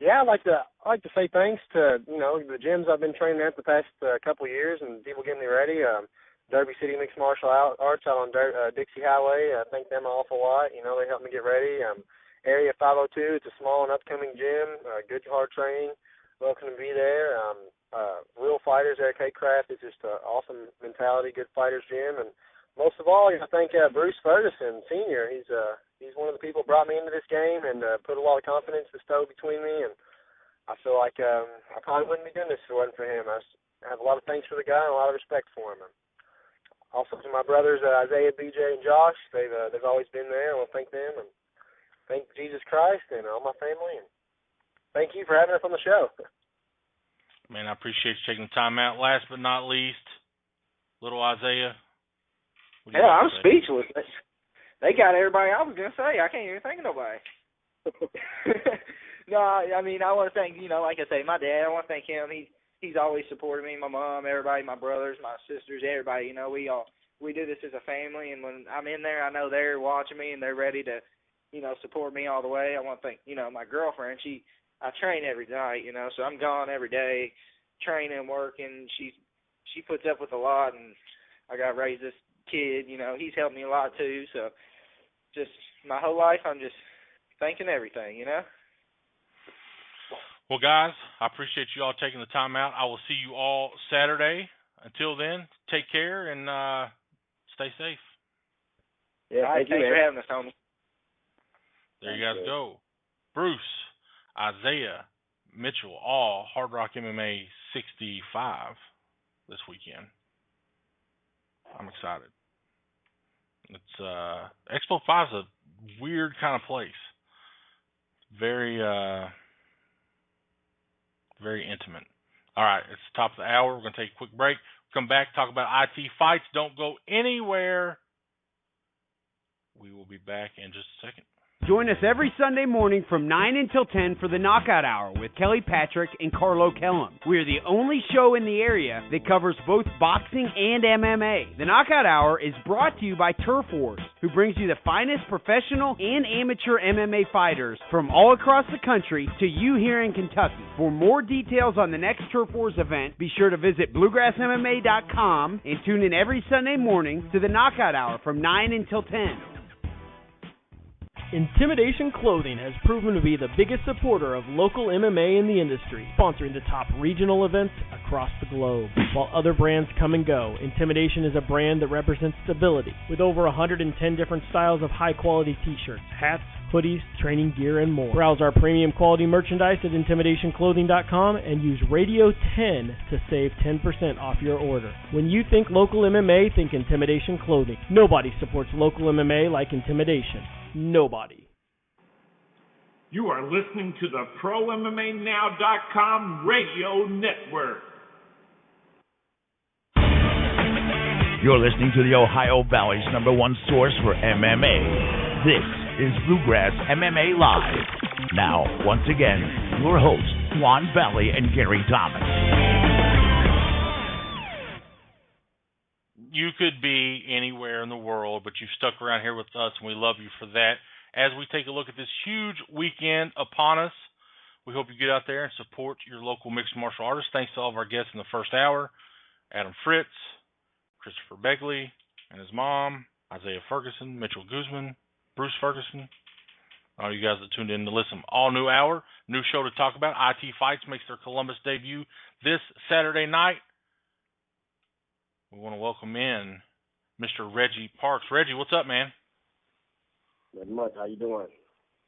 Yeah, I'd like to say thanks to, you know, the gyms I've been training at the past couple of years and people getting me ready. Derby City Mixed Martial Arts out on Dixie Highway. I thank them an awful lot. You know, they helped me get ready. Area 502, it's a small and upcoming gym, good hard training. Welcome to be there. Real Fighters, Eric Haycraft is just an awesome mentality, good fighters gym. And most of all, I think Bruce Ferguson, Sr., he's one of the people who brought me into this game and put a lot of confidence bestowed between me. And I feel like I probably wouldn't be doing this if it wasn't for him. I have a lot of thanks for the guy and a lot of respect for him. And also to my brothers, Isaiah, BJ, and Josh, they've always been there. I want to thank them and thank Jesus Christ and all my family. And thank you for having us on the show. Man, I appreciate you taking the time out. Last but not least, little Isaiah. Yeah, I'm speechless. They got everybody I was going to say. I can't even think of nobody. No, I mean, I want to thank, you know, like I say, my dad. I want to thank him. He's always supported me, my mom, everybody, my brothers, my sisters, everybody. You know, we do this as a family, and when I'm in there, I know they're watching me and they're ready to, you know, support me all the way. I want to thank, you know, my girlfriend. I train every night, you know, so I'm gone every day, training, working. She puts up with a lot, and I got to raise this kid, you know. He's helped me a lot too, so just my whole life I'm just thanking everything, you know. Well, guys, I appreciate you all taking the time out. I will see you all Saturday. Until then, take care and stay safe. Yeah, thanks for having us, Tony. There you guys go. Bruce, Isaiah, Mitchell, all Hard Rock MMA 65 this weekend. I'm excited. It's Expo 5 is a weird kind of place. Very intimate. All right, it's the top of the hour. We're going to take a quick break. Come back, talk about IT fights. Don't go anywhere. We will be back in just a second. Join us every Sunday morning from 9 until 10 for the Knockout Hour with Kelly Patrick and Carlo Kellum. We are the only show in the area that covers both boxing and MMA. The Knockout Hour is brought to you by Turf Wars, who brings you the finest professional and amateur MMA fighters from all across the country to you here in Kentucky. For more details on the next Turf Wars event, be sure to visit BluegrassMMA.com and tune in every Sunday morning to the Knockout Hour from 9 until 10. Intimidation Clothing has proven to be the biggest supporter of local MMA in the industry, sponsoring the top regional events across the globe. While other brands come and go, Intimidation is a brand that represents stability, with over 110 different styles of high-quality t-shirts, hats, hoodies, training gear, and more. Browse our premium quality merchandise at IntimidationClothing.com and use Radio 10 to save 10% off your order. When you think local MMA, think Intimidation Clothing. Nobody supports local MMA like Intimidation. Nobody. You are listening to the ProMMANow.com radio network. You're listening to the Ohio Valley's #1 source for MMA. This is Bluegrass MMA Live. Now, once again, your hosts, Juan Valley and Gary Thomas. You could be anywhere in the world, but you've stuck around here with us, and we love you for that. As we take a look at this huge weekend upon us, we hope you get out there and support your local mixed martial artists. Thanks to all of our guests in the first hour, Adam Fritz, Christopher Begley and his mom, Isaiah Ferguson, Mitchell Guzman, Bruce Ferguson, all you guys that tuned in to listen. All new hour, new show to talk about. IT Fights makes their Columbus debut this Saturday night. We want to welcome in Mr. Reggie Parks. Reggie, what's up, man? Not much. How you doing?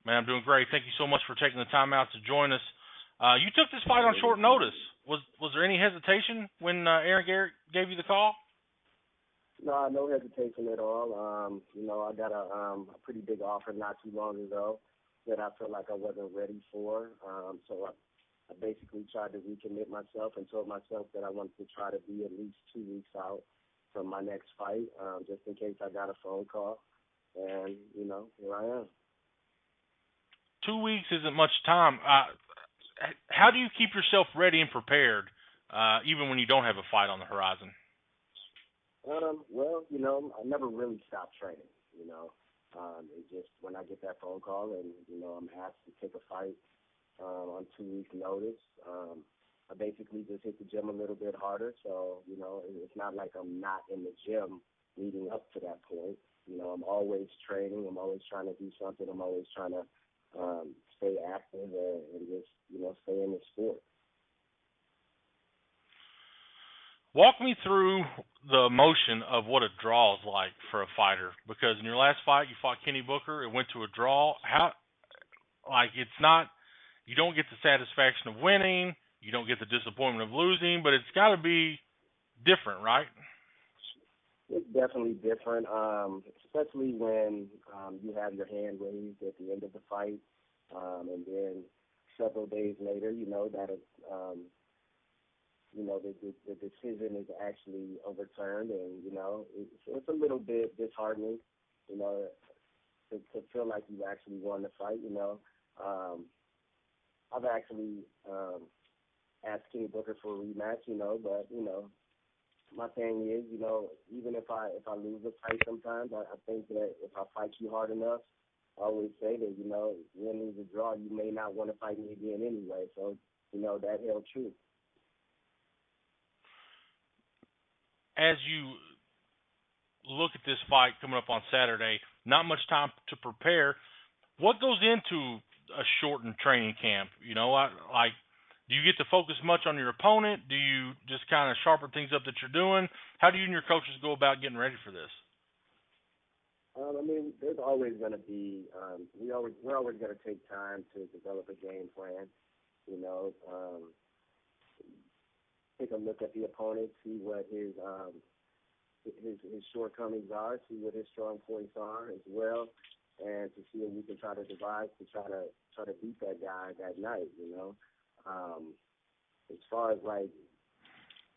Man, I'm doing great. Thank you so much for taking the time out to join us. You took this fight on short notice. Was there any hesitation when Aaron Garrett gave you the call? No hesitation at all. I got a pretty big offer not too long ago that I felt like I wasn't ready for. So I basically tried to recommit myself and told myself that I wanted to try to be at least 2 weeks out from my next fight, just in case I got a phone call. And, here I am. 2 weeks isn't much time. How do you keep yourself ready and prepared, even when you don't have a fight on the horizon? Well, I never really stopped training, It's just when I get that phone call and, I'm asked to take a fight on 2 weeks' notice, I basically just hit the gym a little bit harder. So, it's not like I'm not in the gym leading up to that point. I'm always training. I'm always trying to do something. I'm always trying to stay active and just, stay in the sport. Walk me through the emotion of what a draw is like for a fighter, because in your last fight you fought Kenny Booker. It went to a draw. You don't get the satisfaction of winning. You don't get the disappointment of losing, but it's got to be different, right? It's definitely different, especially when you have your hand raised at the end of the fight, and then several days later, that the decision is actually overturned, and it's a little bit disheartening, to feel like you actually won the fight. I've actually asked Kenny Booker for a rematch, but my thing is, even if I lose a fight sometimes, I think that if I fight you hard enough, I always say that, win, lose, or draw, you may not want to fight me again anyway. So, that held true. As you look at this fight coming up on Saturday, not much time to prepare. What goes into a shortened training camp? Do you get to focus much on your opponent? Do you just kind of sharpen things up that you're doing? How do you and your coaches go about getting ready for this? There's always going to be, we're always going to take time to develop a game plan, take a look at the opponent, see what his shortcomings are, see what his strong points are as well, and to see what we can try to devise to try to beat that guy that night, As far as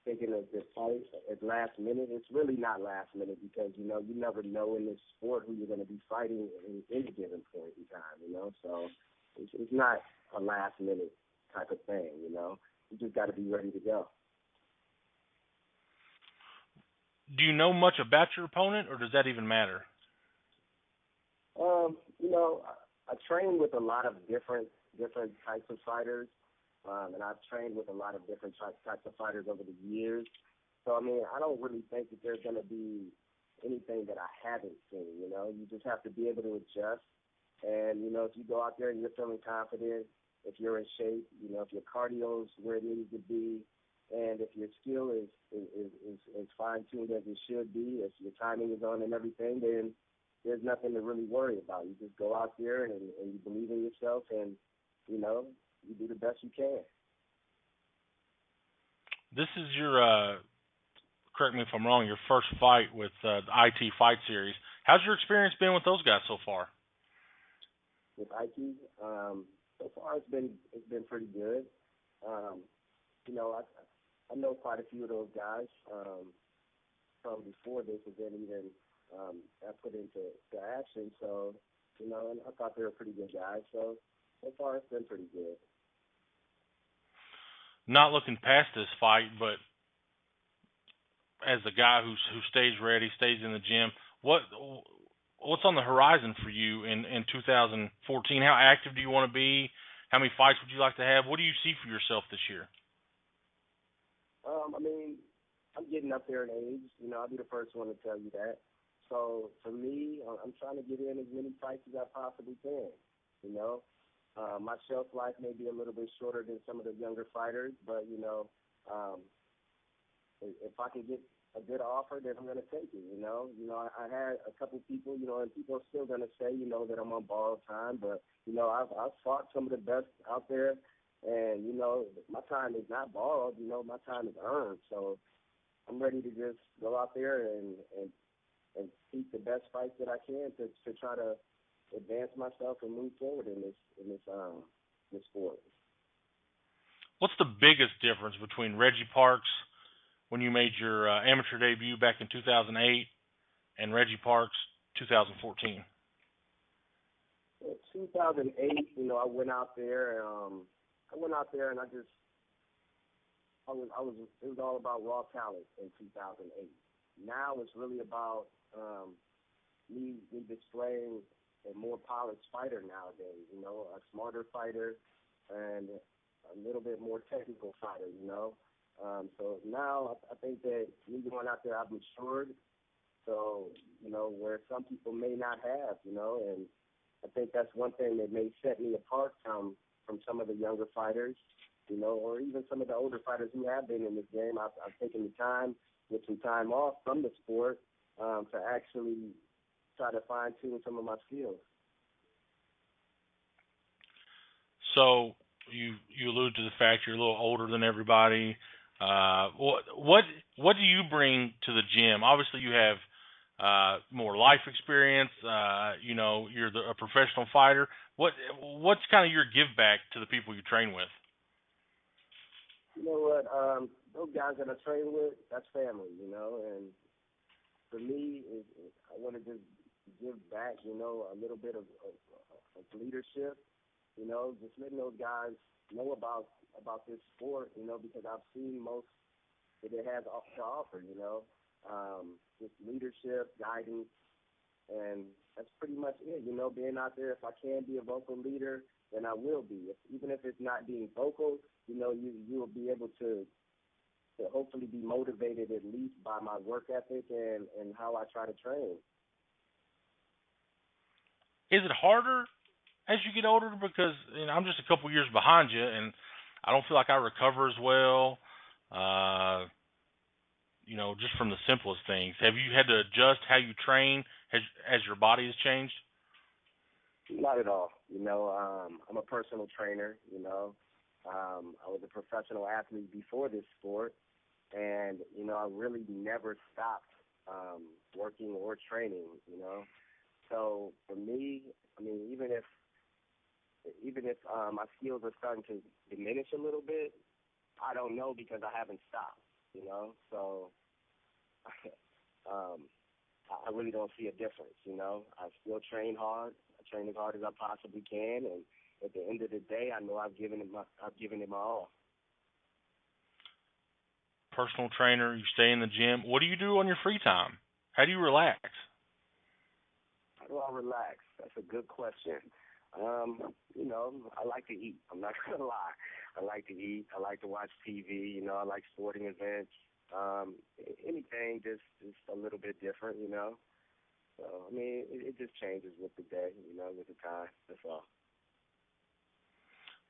thinking of this fight at last minute, it's really not last minute because, you never know in this sport who you're going to be fighting in any given point in time, So it's not a last minute type of thing, You just got to be ready to go. Do you know much about your opponent, or does that even matter? I train with a lot of different types of fighters. And I've trained with a lot of different types of fighters over the years. So, I don't really think that there's going to be anything that I haven't seen, You just have to be able to adjust. And, if you go out there and you're feeling confident, if you're in shape, if your cardio is where it needs to be, and if your skill is fine-tuned as it should be, if your timing is on and everything, then there's nothing to really worry about. You just go out there and you believe in yourself and, you do the best you can. This is your, correct me if I'm wrong, your first fight with the IT Fight Series. How's your experience been with those guys so far? Ike. So far it's been pretty good. You know, I know quite a few of those guys from before this event even got put into action. So, you know, and I thought they were pretty good guys. So far it's been pretty good. Not looking past this fight, but as a guy who stays ready, stays in the gym, what's on the horizon for you in 2014? How active do you want to be? How many fights would you like to have? What do you see for yourself this year? I mean, I'm getting up there in age. You know, I'll be the first one to tell you that. So for me, I'm trying to get in as many fights as I possibly can. You know, my shelf life may be a little bit shorter than some of the younger fighters, but you know, if I can get a good offer, then I'm going to take it. You know, I had a couple people, you know, and people are still going to say, you know, that I'm on borrowed time, but you know, I've fought some of the best out there, and you know, my time is not borrowed. You know, my time is earned. So I'm ready to just go out there and seek the best fights that I can to try to advance myself and move forward in this sport. What's the biggest difference between Reggie Parks when you made your amateur debut back in 2008 and Reggie Parks 2014? 2008, you know, I went out there and it was all about raw talent in 2008. Now it's really about me displaying a more polished fighter nowadays, you know, a smarter fighter and a little bit more technical fighter, you know. So now I think that me going out there, I've matured. So, you know, where some people may not have, you know, and I think that's one thing that may set me apart from some of the younger fighters, you know, or even some of the older fighters who have been in this game. I've taken the time, with some time off from the sport, to actually try to fine-tune some of my skills. So you allude to the fact you're a little older than everybody. What do you bring to the gym? Obviously, you have more life experience. You know, you're a professional fighter. What's kind of your give back to the people you train with? You know what? Those guys that I train with, that's family. You know, and for me, I want to just give back. You know, a little bit of leadership. You know, just letting those guys know about this sport, you know, because I've seen most that it has to offer, you know, just leadership, guidance, and that's pretty much it, you know, being out there. If I can be a vocal leader, then I will be. Even if it's not being vocal, you know, you will be able to hopefully be motivated at least by my work ethic and how I try to train. Is it harder as you get older? Because, you know, I'm just a couple years behind you, and I don't feel like I recover as well, you know, just from the simplest things. Have you had to adjust how you train as your body has changed? Not at all. You know, I'm a personal trainer, you know. I was a professional athlete before this sport, and, you know, I really never stopped working or training, you know. So for me, I mean, even if my skills are starting to diminish a little bit, I don't know because I haven't stopped, you know. So I really don't see a difference, you know. I still train hard. I train as hard as I possibly can, and at the end of the day, I know I've given it my all. Personal trainer, you stay in the gym. What do you do on your free time? How do you relax? How do I relax? That's a good question. You know, I like to eat. I'm not going to lie. I like to eat. I like to watch TV. You know, I like sporting events. Anything just a little bit different, you know. So, I mean, it just changes with the day, you know, with the time. That's all.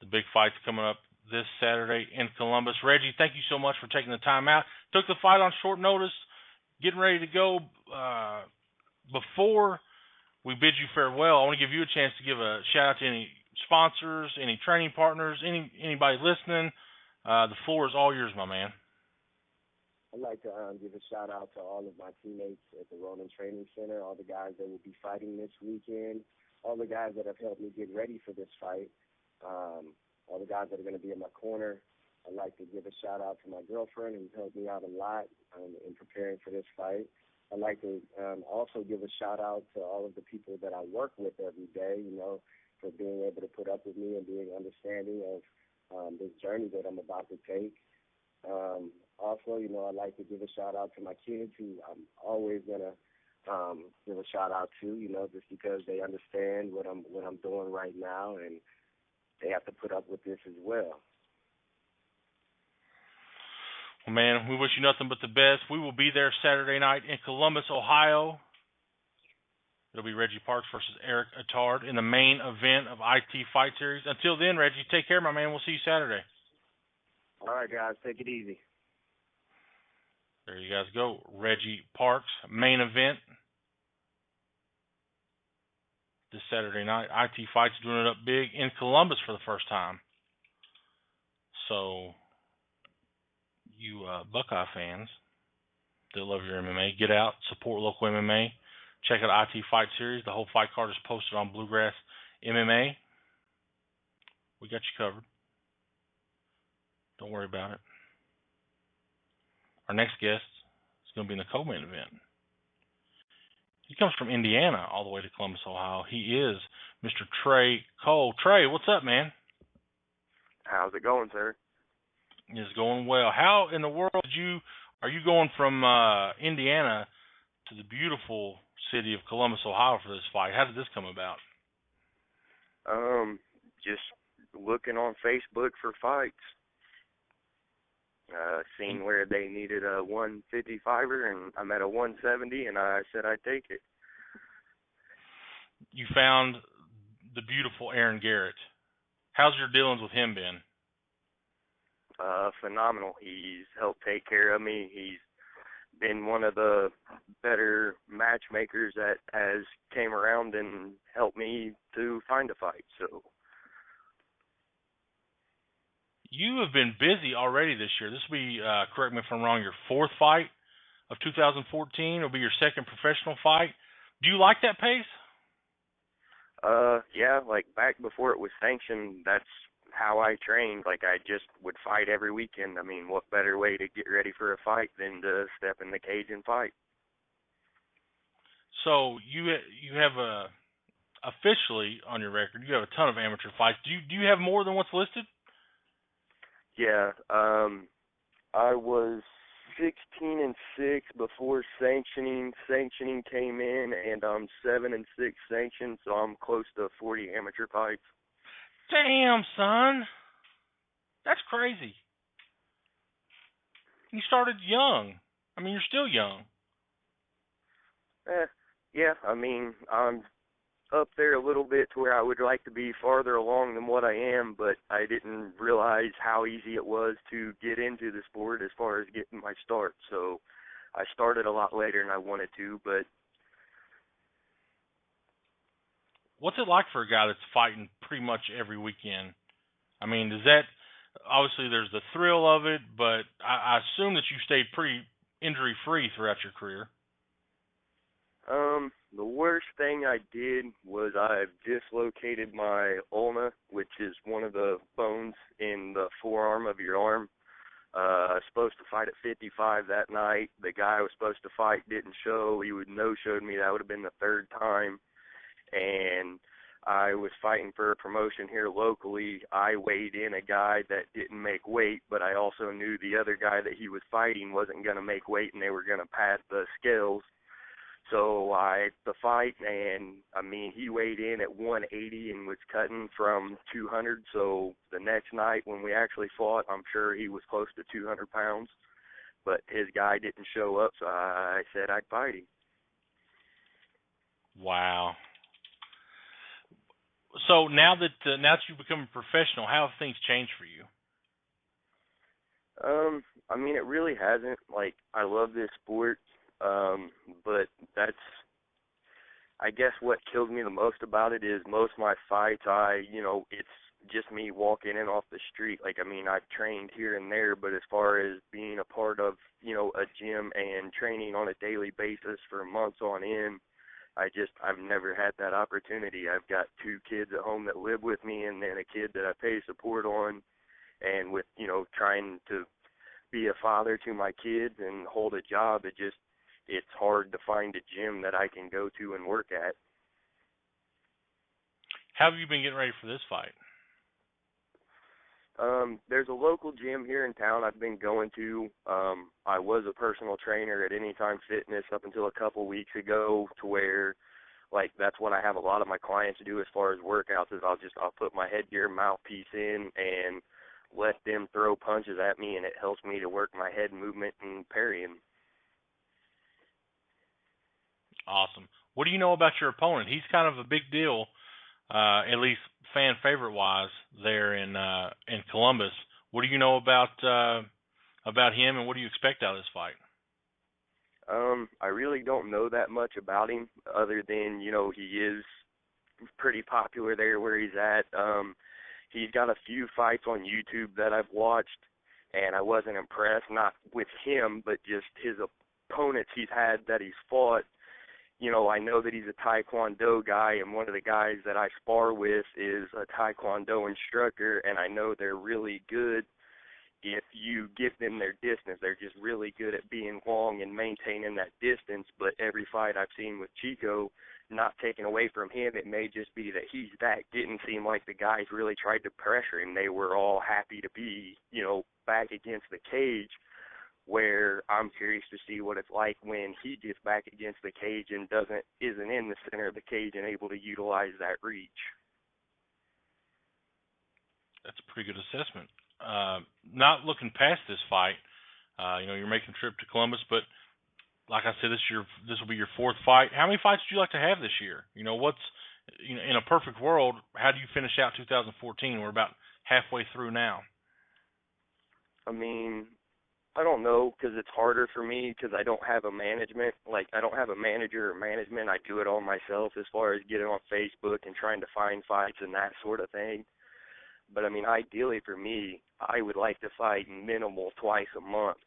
The big fight's coming up this Saturday in Columbus. Reggie, thank you so much for taking the time out. Took the fight on short notice, getting ready to go. Before we bid you farewell, I want to give you a chance to give a shout-out to any sponsors, any training partners, anybody listening. The floor is all yours, my man. I'd like to give a shout-out to all of my teammates at the Ronan Training Center, all the guys that will be fighting this weekend. all the guys that have helped me get ready for this fight, all the guys that are going to be in my corner. I'd like to give a shout-out to my girlfriend who's helped me out a lot in preparing for this fight. I'd like to also give a shout-out to all of the people that I work with every day, you know, for being able to put up with me and being understanding of this journey that I'm about to take. Also, you know, I'd like to give a shout-out to my kids who I'm always going to give a shout-out to, you know, just because they understand what I'm doing right now, and they have to put up with this as well. Well, man, we wish you nothing but the best. We will be there Saturday night in Columbus, Ohio. It'll be Reggie Parks versus Eric Attard in the main event of IT Fight Series. Until then, Reggie, take care, my man. We'll see you Saturday. All right, guys, take it easy. There you guys go. Reggie Parks, main event this Saturday night. IT Fight's doing it up big in Columbus for the first time. So, you Buckeye fans that love your MMA, get out, support local MMA. Check out IT Fight Series. The whole fight card is posted on Bluegrass MMA. We got you covered. Don't worry about it. Our next guest is going to be in the co-main event. He comes from Indiana all the way to Columbus, Ohio. He is Mr. Trey Cole. Trey, what's up, man? How's it going, sir? It's going well. How in the world are you going from Indiana to the beautiful city of Columbus, Ohio for this fight? How did this come about? Just looking on Facebook for fights. Seen where they needed a 155er, and I'm at a 170, and I said I'd take it. You found the beautiful Aaron Garrett. How's your dealings with him been? Phenomenal. He's helped take care of me. He's been one of the better matchmakers that has came around and helped me to find a fight. So you have been busy already this year. This will be, correct me if I'm wrong, your fourth fight of 2014. It'll be your second professional fight. Do you like that pace? Yeah, like back before it was sanctioned, that's how I trained. Like I just would fight every weekend. I mean, what better way to get ready for a fight than to step in the cage and fight? So you have officially on your record, you have a ton of amateur fights. Do you have more than what's listed? Yeah, I was 16-6 before sanctioning. Sanctioning came in, and I'm 7-6 sanctioned, so I'm close to 40 amateur fights. Damn, son, that's crazy. You started young. I mean, you're still young. Yeah, I mean, I'm up there a little bit to where I would like to be farther along than what I am, but I didn't realize how easy it was to get into the sport as far as getting my start. So I started a lot later than I wanted to, but what's it like for a guy that's fighting pretty much every weekend? I mean, does that, obviously there's the thrill of it, but I assume that you stayed pretty injury-free throughout your career. The worst thing I did was I dislocated my ulna, which is one of the bones in the forearm of your arm. I was supposed to fight at 55 that night. The guy I was supposed to fight didn't show. He would no-showed me. That would have been the third time. And I was fighting for a promotion here locally. I weighed in a guy that didn't make weight, but I also knew the other guy that he was fighting wasn't going to make weight, and they were going to pad the scales. So the fight, and I mean, he weighed in at 180 and was cutting from 200. So the next night when we actually fought, I'm sure he was close to 200 pounds, but his guy didn't show up, so I said I'd fight him. Wow. So now that you've become a professional, how have things changed for you? I mean, it really hasn't. Like, I love this sport. But that's, I guess what kills me the most about it is most of my fights, it's just me walking in off the street. Like, I mean, I've trained here and there, but as far as being a part of, a gym and training on a daily basis for months on end, I've never had that opportunity. I've got 2 kids at home that live with me, and then a kid that I pay support on, and with, trying to be a father to my kids and hold a job, it's hard to find a gym that I can go to and work at. How have you been getting ready for this fight? There's a local gym here in town I've been going to. I was a personal trainer at Anytime Fitness up until a couple weeks ago, to where, like, that's what I have a lot of my clients do as far as workouts, is I'll put my headgear mouthpiece in and let them throw punches at me, and it helps me to work my head movement and parrying. Awesome. What do you know about your opponent? He's kind of a big deal, at least fan favorite wise, there in Columbus. What do you know about him, and what do you expect out of this fight? I really don't know that much about him, other than, he is pretty popular there where he's at. He's got a few fights on YouTube that I've watched, and I wasn't impressed, not with him, but just his opponents he's had that he's fought. I know that he's a Taekwondo guy, and one of the guys that I spar with is a Taekwondo instructor, and I know they're really good if you give them their distance. They're just really good at being long and maintaining that distance, but every fight I've seen with Chico, not taken away from him, it may just be that he's that. Didn't seem like the guys really tried to pressure him. They were all happy to be, back against the cage, where I'm curious to see what it's like when he gets back against the cage and isn't in the center of the cage and able to utilize that reach. That's a pretty good assessment. Not looking past this fight, you're making a trip to Columbus, but like I said, this will be your 4th fight. How many fights would you like to have this year? In a perfect world, how do you finish out 2014? We're about halfway through now. I don't know, because it's harder for me because I don't have a management. Like, I don't have a manager or management. I do it all myself as far as getting on Facebook and trying to find fights and that sort of thing. But, ideally for me, I would like to fight minimal twice a month,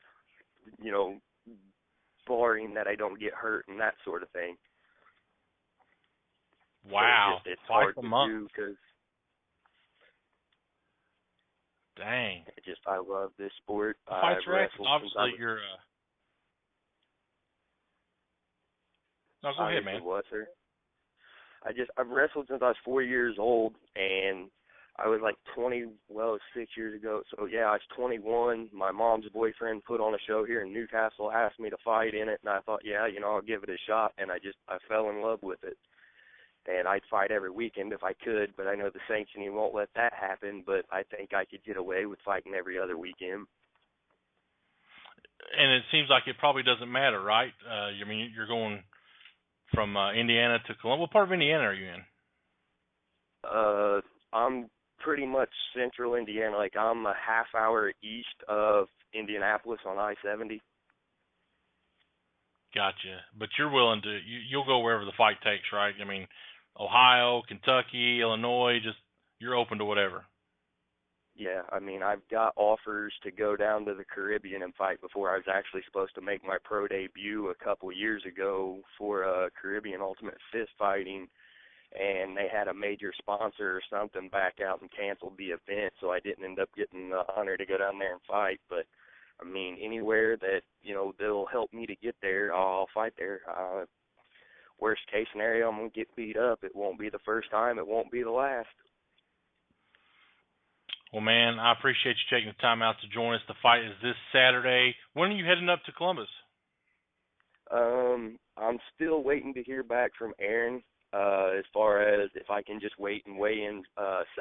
barring that I don't get hurt and that sort of thing. Wow, so it's twice hard a to month. do because dang, I love this sport. Fights are obviously you're. No, go ahead, man. What, sir? I've wrestled since I was 4 years old, and I was like 6 years ago. So yeah, I was 21. My mom's boyfriend put on a show here in Newcastle, asked me to fight in it, and I thought, yeah, I'll give it a shot, and I fell in love with it. And I'd fight every weekend if I could, but I know the sanctioning won't let that happen, but I think I could get away with fighting every other weekend. And it seems like it probably doesn't matter, right? You're going from Indiana to Columbus. What part of Indiana are you in? I'm pretty much central Indiana. Like, I'm a half hour east of Indianapolis on I-70. Gotcha. But you're willing to, you'll go wherever the fight takes, right? Ohio, Kentucky, Illinois, you're open to whatever. Yeah, I've got offers to go down to the Caribbean and fight before I was actually supposed to make my pro debut a couple years ago for Caribbean Ultimate Fist Fighting, and they had a major sponsor or something back out and canceled the event, so I didn't end up getting the honor to go down there and fight. But, anywhere that, they'll help me to get there, I'll fight there. Worst case scenario, I'm going to get beat up. It won't be the first time. It won't be the last. Well, man, I appreciate you taking the time out to join us. The fight is this Saturday. When are you heading up to Columbus? I'm still waiting to hear back from Aaron as far as if I can just wait and weigh in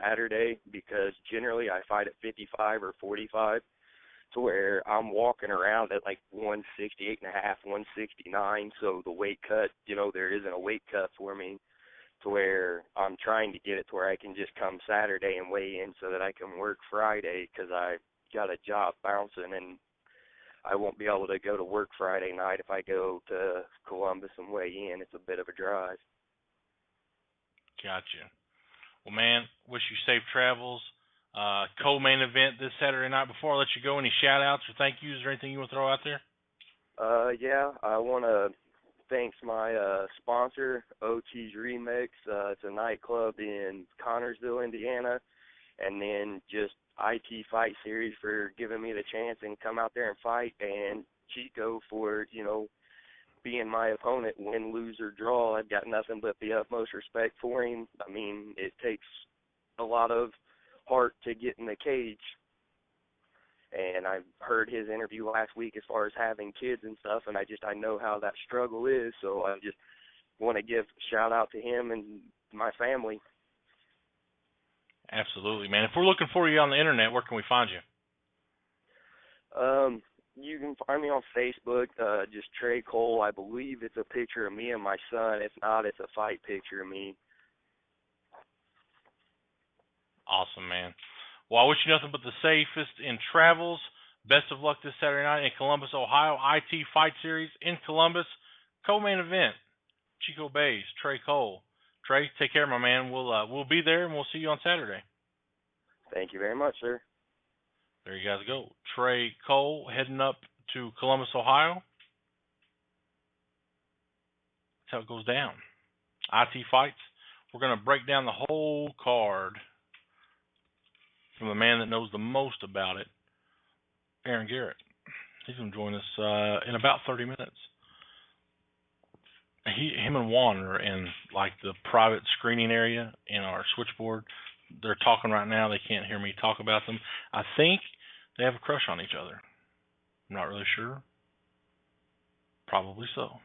Saturday, because generally I fight at 55 or 45, to where I'm walking around at like 168 and a half, 169. So the weight cut, there isn't a weight cut for me, to where I'm trying to get it to where I can just come Saturday and weigh in so that I can work Friday, because I got a job bouncing and I won't be able to go to work Friday night if I go to Columbus and weigh in. It's a bit of a drive. Gotcha. Well, man, wish you safe travels. Co-main event this Saturday night. Before I let you go, any shout-outs or thank yous or anything you want to throw out there? Yeah, I want to thanks my sponsor, OT's Remix. It's a nightclub in Connorsville, Indiana. And then just IT Fight Series for giving me the chance and come out there and fight. And Chico for, being my opponent, win, lose, or draw. I've got nothing but the utmost respect for him. I mean, it takes a lot of heart to get in the cage. And I heard his interview last week as far as having kids and stuff, and I know how that struggle is, so I just want to give a shout-out to him and my family. Absolutely, man. If we're looking for you on the internet, where can we find you? You can find me on Facebook, just Trey Cole. I believe it's a picture of me and my son. If not, it's a fight picture of me. Awesome, man. Well, I wish you nothing but the safest in travels. Best of luck this Saturday night in Columbus, Ohio. IT Fight Series in Columbus. Co-main event, Chico Bays, Trey Cole. Trey, take care, my man. We'll be there, and we'll see you on Saturday. Thank you very much, sir. There you guys go. Trey Cole heading up to Columbus, Ohio. That's how it goes down. IT Fights. We're going to break down the whole card from the man that knows the most about it, Aaron Garrett. He's going to join us in about 30 minutes. Him and Juan are in like the private screening area in our switchboard. They're talking right now. They can't hear me talk about them. I think they have a crush on each other. I'm not really sure. Probably so.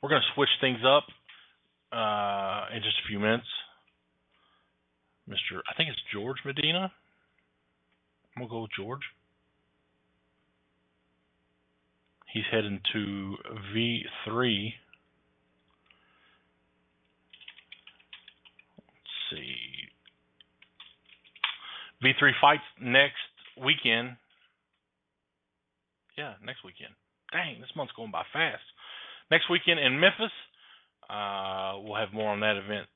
We're going to switch things up in just a few minutes. I think it's George Medina. I'm going to go with George. He's heading to V3. Let's see. V3 fights next weekend. Yeah, next weekend. Dang, this month's going by fast. Next weekend in Memphis. We'll have more on that event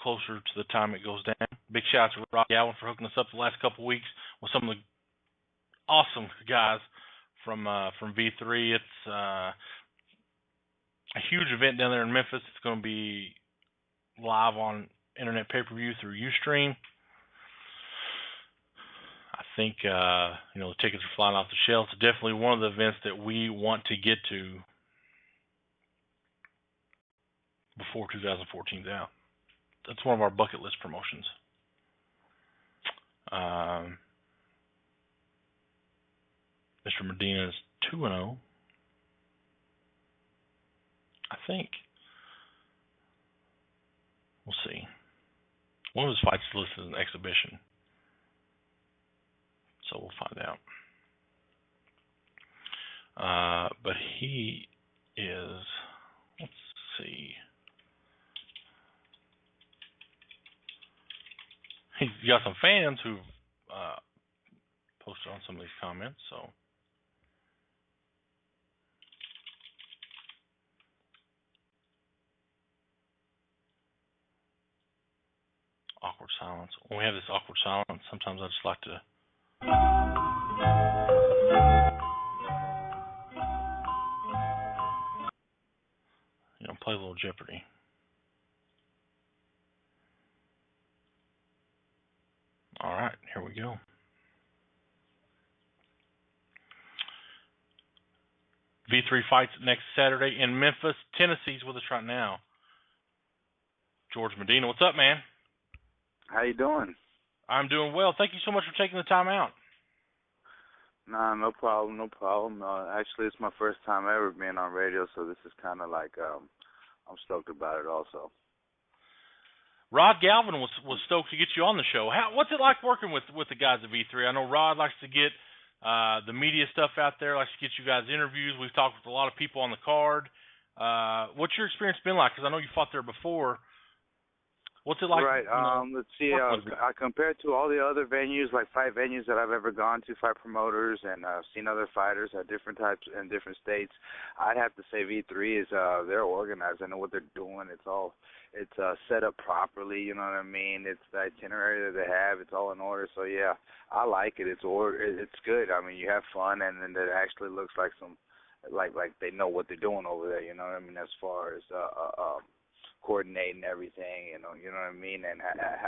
closer to the time it goes down. Big shout out to Rob Galvin for hooking us up the last couple of weeks with some of the awesome guys from V3. It's a huge event down there in Memphis. It's going to be live on internet pay-per-view through Ustream. I think the tickets are flying off the shelves. It's definitely one of the events that we want to get to before 2014's out. That's one of our bucket list promotions. Mr. Medina is 2-0. I think. We'll see. One of his fights is listed as an exhibition. So we'll find out. But he is, let's see. He's got some fans who've posted on some of these comments, so. Awkward silence. When we have this awkward silence, sometimes I just like to play a little Jeopardy. All right, here we go. V3 fights next Saturday in Memphis, Tennessee's with us right now. George Medina, what's up, man? How you doing? I'm doing well. Thank you so much for taking the time out. Nah, no problem, no problem. Actually, it's my first time ever being on radio, so this is kind of like I'm stoked about it also. Rod Galvin was stoked to get you on the show. What's it like working with the guys at V3? I know Rod likes to get the media stuff out there, likes to get you guys interviews. We've talked with a lot of people on the card. What's your experience been like? Because I know you fought there before. What's it like? Right. Let's see. I compared to all the other venues, like fight venues that I've ever gone to, fight promoters, and I've seen other fighters at different types in different states. I'd have to say V3 is they're organized. I know what they're doing. It's set up properly. You know what I mean? It's the itinerary that they have. It's all in order. So yeah, I like it. It's good. I mean, you have fun, and then it actually looks like some like they know what they're doing over there. You know what I mean? As far as coordinating everything, you know what I mean, and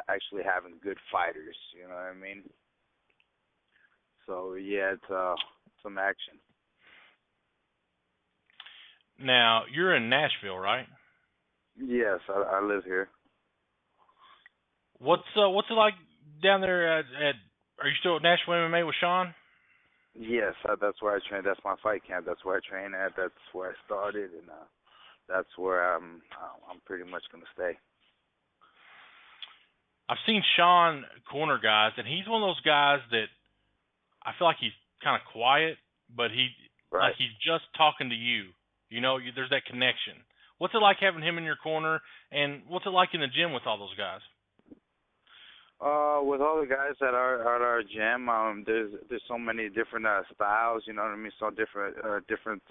actually having good fighters. You know what I mean? So yeah, it's some action. Now you're in Nashville, right? Yes, I live here. What's it like down there at are you still at Nashville MMA with Sean? Yes, that's where I train. That's my fight camp. That's where I train at. That's where I started, and that's where I'm pretty much gonna stay. I've seen Sean corner guys, and he's one of those guys that I feel like he's kind of quiet, but like he's just talking to you. You know, there's that connection. What's it like having him in your corner, and what's it like in the gym with all those guys? With all the guys at our gym, there's so many different styles. You know what I mean? So different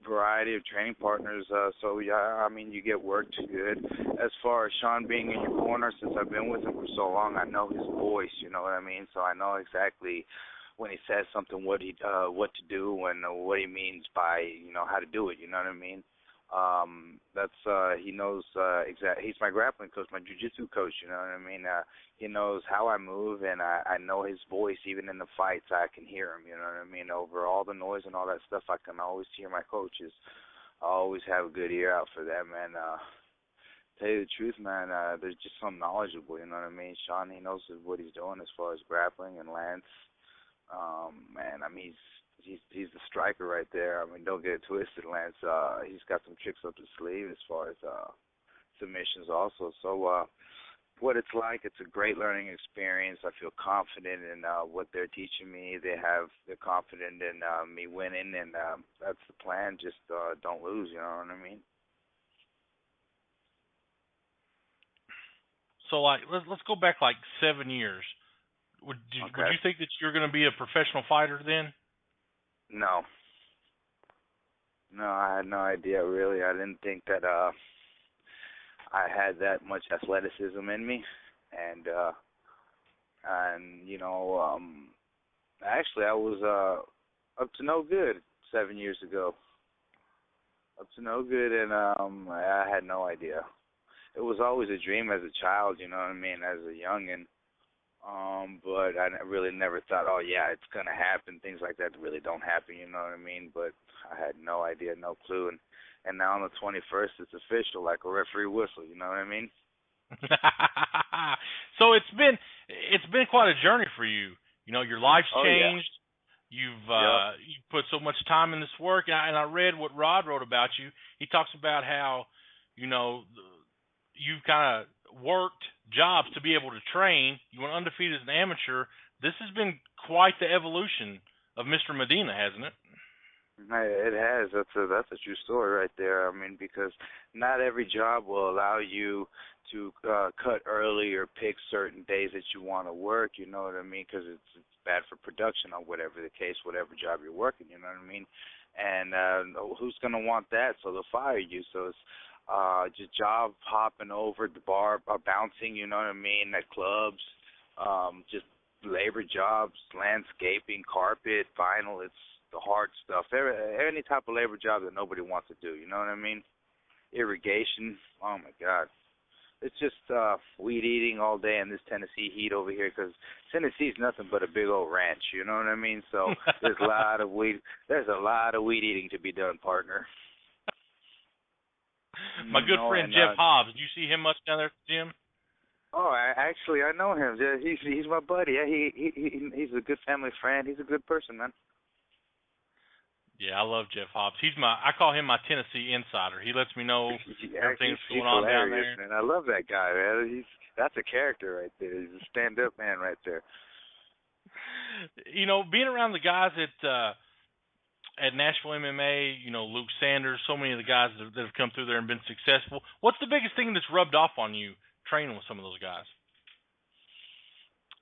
variety of training partners. So yeah, I mean, you get worked good. As far as Sean being in your corner, since I've been with him for so long, I know his voice. You know what I mean? So I know exactly when he says something, what to do, and what he means by how to do it. You know what I mean? He knows exactly. He's my grappling coach, my jiu-jitsu coach. You know what I mean? He knows how I move, and I know his voice. Even in the fights, I can hear him. You know what I mean? Over all the noise and all that stuff, I can always hear my coaches. I always have a good ear out for them. And tell you the truth, man, they're just so knowledgeable. You know what I mean? Sean, he knows what he's doing as far as grappling, and Lance, man, I mean, he's the striker right there. I mean, don't get it twisted, Lance. He's got some tricks up his sleeve as far as submissions also. So what it's like, it's a great learning experience. I feel confident in what they're teaching me. They're confident in me winning, and that's the plan. Just don't lose, you know what I mean? So, like, let's go back like 7 years. Would you think that you're going to be a professional fighter then? No, I had no idea, really. I didn't think that I had that much athleticism in me, and actually I was up to no good 7 years ago. Up to no good, and I had no idea. It was always a dream as a child, you know what I mean, as a youngin'. But I really never thought, oh yeah, it's gonna happen. Things like that really don't happen, you know what I mean? But I had no idea, no clue, and now on the 21st, it's official, like a referee whistle. You know what I mean? So it's been quite a journey for you. You know, your life's changed. Yeah. You've put so much time in this work, and I read what Rod wrote about you. He talks about how, you've kind of worked jobs to be able to train. You went undefeated as an amateur. This has been quite the evolution of Mr. Medina, hasn't it? It has. That's a true story right there. I mean, because not every job will allow you to cut early or pick certain days that you want to work. You know what I mean? Because it's bad for production or whatever the case, whatever job you're working. You know what I mean? And who's going to want that? So they'll fire you. So it's just job hopping over the bar, bouncing, you know what I mean, at clubs, just labor jobs, landscaping, carpet, vinyl. It's the hard stuff. Any type of labor job that nobody wants to do, you know what I mean? Irrigation, oh my God. It's just weed eating all day in this Tennessee heat over here, because Tennessee's nothing but a big old ranch, you know what I mean? So there's a lot of weed eating to be done, partner. My good friend Jeff Hobbs. Do you see him much down there at the gym? Oh, I know him. Yeah, he's my buddy. Yeah, he's a good family friend. He's a good person, man. Yeah, I love Jeff Hobbs. I call him my Tennessee insider. He lets me know everything's going on down there. Man. I love that guy, man. That's a character right there. He's a stand-up man right there. Being around the guys at Nashville MMA, Luke Sanders, so many of the guys that have come through there and been successful. What's the biggest thing that's rubbed off on you training with some of those guys?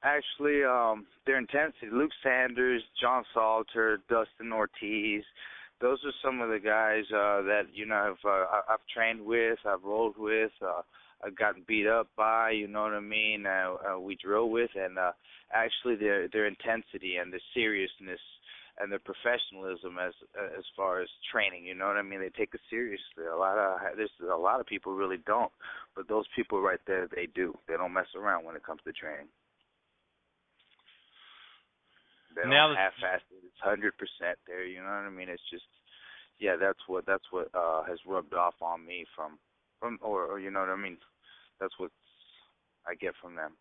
Actually, their intensity. Luke Sanders, John Salter, Dustin Ortiz. Those are some of the guys that I've trained with, I've rolled with, I've gotten beat up by. You know what I mean? We drill with, and actually their intensity and their seriousness and their professionalism as far as training. You know what I mean? They take it seriously. There's a lot of people really don't, but those people right there, they do. They don't mess around when it comes to training. They don't half-ass it. It's 100% there. You know what I mean? It's just, yeah, that's what has rubbed off on me from or you know what I mean? That's what I get from them.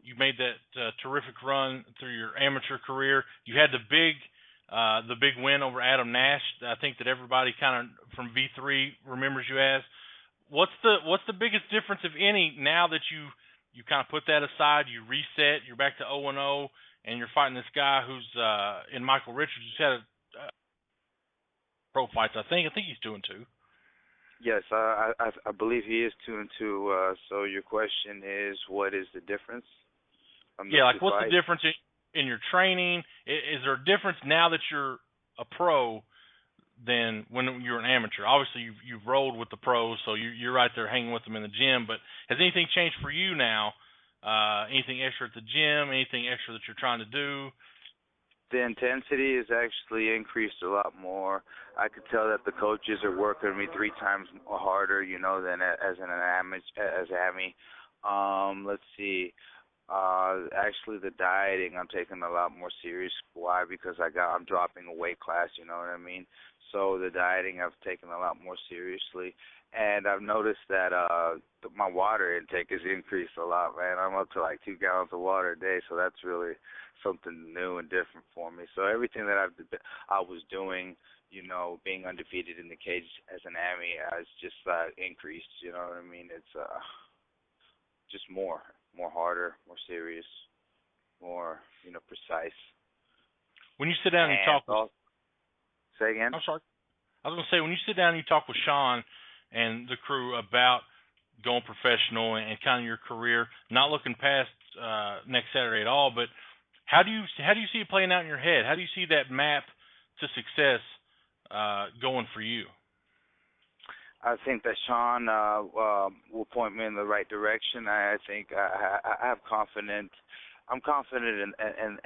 You made that terrific run through your amateur career. You had the big win over Adam Nash. I think that everybody kind of from V3 remembers you as. What's the biggest difference, if any, now that you kind of put that aside, you reset, you're back to 0-0, and you're fighting this guy who's in Michael Richards, who's had pro fights, I think he's 2-2. Yes, I believe he is 2-2. So your question is, what is the difference? Yeah, like what's the difference in your training? Is there a difference now that you're a pro than when you were an amateur? Obviously, you've rolled with the pros, so you're right there hanging with them in the gym. But has anything changed for you now? Anything extra at the gym? Anything extra that you're trying to do? The intensity has actually increased a lot more. I could tell that the coaches are working me 3 times harder, you know, than as an AMI. Let's see. Actually, the dieting I'm taking a lot more serious. Why? Because I'm dropping a weight class. You know what I mean? So the dieting I've taken a lot more seriously, and I've noticed that my water intake has increased a lot. Man, I'm up to like 2 gallons of water a day. So that's really something new and different for me. So everything that I was doing, you know, being undefeated in the cage as an AMI has just increased. You know what I mean? It's just more harder, more serious, more, you know, precise. When you sit down and you talk say again? I'm sorry. I was going to say, when you sit down and you talk with Sean and the crew about going professional and kind of your career, not looking past next Saturday at all, but how do you see it playing out in your head? How do you see that map to success going for you? I think that Sean will point me in the right direction. I think I have confidence. I'm confident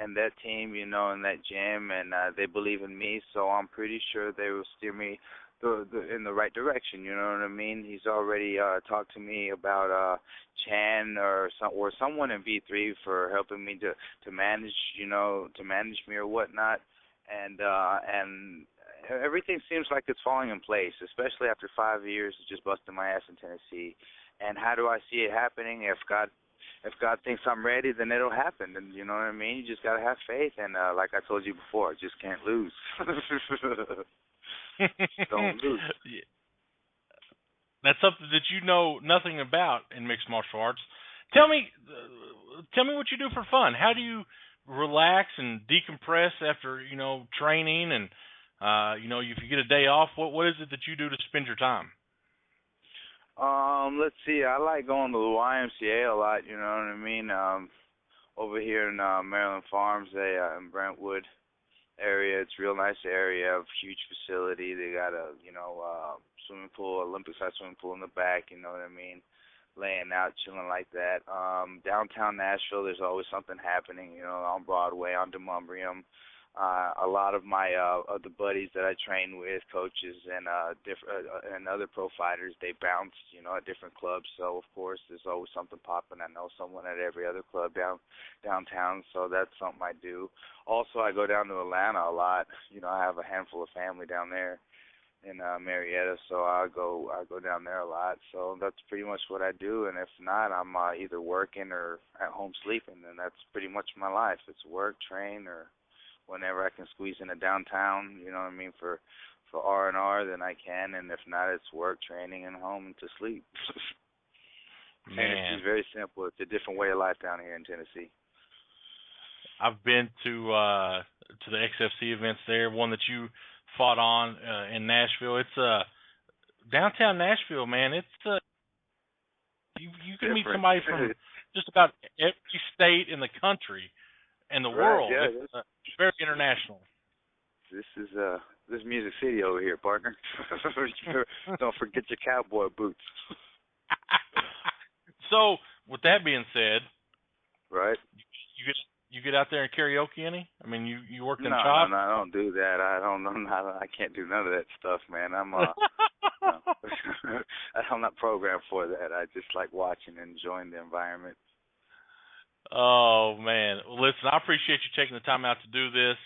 in that team, you know, in that gym, and they believe in me. So I'm pretty sure they will steer me in the right direction. You know what I mean? He's already talked to me about Chan or someone in V3 for helping me to manage, you know, to manage me or whatnot, and everything seems like it's falling in place, especially after 5 years of just busting my ass in Tennessee. And how do I see it happening? If God thinks I'm ready, then it'll happen. And you know what I mean? You just gotta have faith. And like I told you before, I just can't lose. Don't lose. That's something that you know nothing about in mixed martial arts. Tell me what you do for fun. How do you relax and decompress after, you know, training and you know, if you get a day off, what is it that you do to spend your time? Let's see. I like going to the YMCA a lot. You know what I mean? Over here in Maryland Farms, in Brentwood area, it's a real nice area, huge facility. They got a swimming pool, Olympic-sized swimming pool in the back. You know what I mean? Laying out, chilling like that. Downtown Nashville, there's always something happening. You know, on Broadway, on Demumbrium. A lot of my the buddies that I train with, coaches and and other pro fighters, they bounce, you know, at different clubs. So of course, there's always something popping. I know someone at every other club downtown, so that's something I do. Also, I go down to Atlanta a lot. You know, I have a handful of family down there in Marietta, so I go down there a lot. So that's pretty much what I do. And if not, I'm either working or at home sleeping, and that's pretty much my life. It's work, train, or whenever I can squeeze into downtown, you know what I mean, for R&R, then I can, and if not, it's work, training, and home and to sleep. Man. And it's just very simple. It's a different way of life down here in Tennessee. I've been to the XFC events there, one that you fought on in Nashville. It's downtown Nashville, man. It's you can meet somebody from just about every state in the country and the world. Yeah, it's very international. This is Music City over here, partner. Don't forget your cowboy boots. So, with that being said, right, You get out there and karaoke any? I mean, you work in No, chops? no, I don't do that. I can't do none of that stuff, man. I'm I'm not programmed for that. I just like watching and enjoying the environment. Oh man, listen, I appreciate you taking the time out to do this.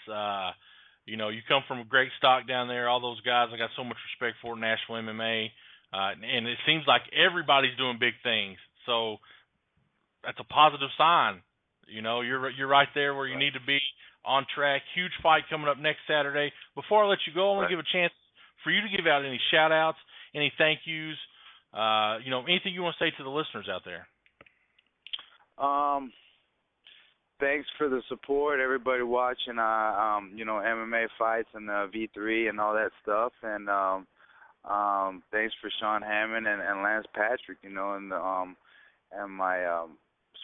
You come from a great stock down there. All those guys, I got so much respect for Nashville MMA, and it seems like everybody's doing big things. So that's a positive sign. You're right there where you need to be, on track. Huge fight coming up next Saturday. Before I let you go, I want to give a chance for you to give out any shout-outs, any thank yous, anything you want to say to the listeners out there. Thanks for the support, everybody watching, MMA fights and V3 and all that stuff. And thanks for Sean Hammond and Lance Patrick, and my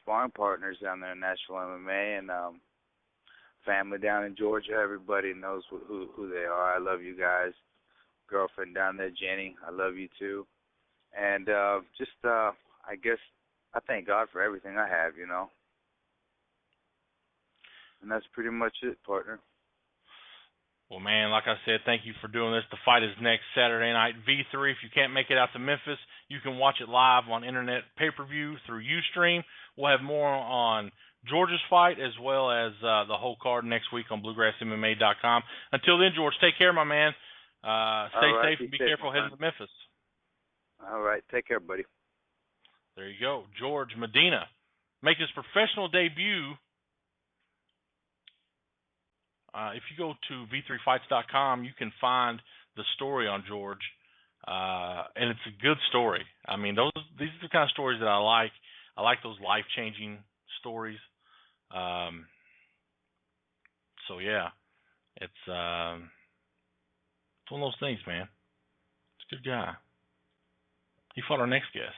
sparring partners down there in Nashville MMA, and family down in Georgia. Everybody knows who they are. I love you guys. Girlfriend down there, Jenny, I love you too. And I guess I thank God for everything I have, And that's pretty much it, partner. Well, man, like I said, thank you for doing this. The fight is next Saturday night, V3. If you can't make it out to Memphis, you can watch it live on internet pay-per-view through Ustream. We'll have more on George's fight as well as the whole card next week on BluegrassMMA.com. Until then, George, take care, my man. Stay safe and be careful heading to Memphis. All right. Take care, buddy. There you go. George Medina making his professional debut. If you go to v3fights.com, you can find the story on George, and it's a good story. I mean, these are the kind of stories that I like. I like those life-changing stories. So yeah, it's one of those things, man. It's a good guy. He fought our next guest,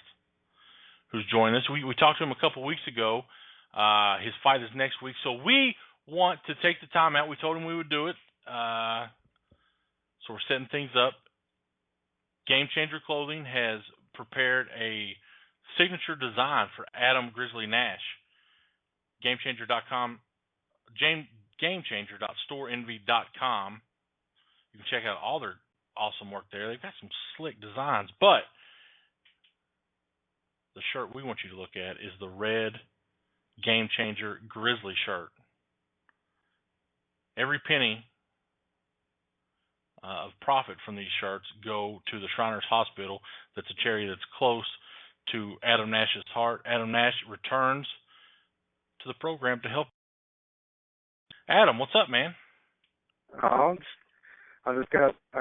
who's joining us. We talked to him a couple weeks ago. His fight is next week, so we want to take the time out. We told him we would do it. So we're setting things up. Game Changer Clothing has prepared a signature design for Adam Grizzly Nash. GameChanger.com, GameChanger.storeenvy.com. You can check out all their awesome work there. They've got some slick designs, but the shirt we want you to look at is the red Game Changer Grizzly shirt. Every penny of profit from these shirts go to the Shriners Hospital. That's a charity that's close to Adam Nash's heart. Adam Nash returns to the program to help. Adam, what's up, man? I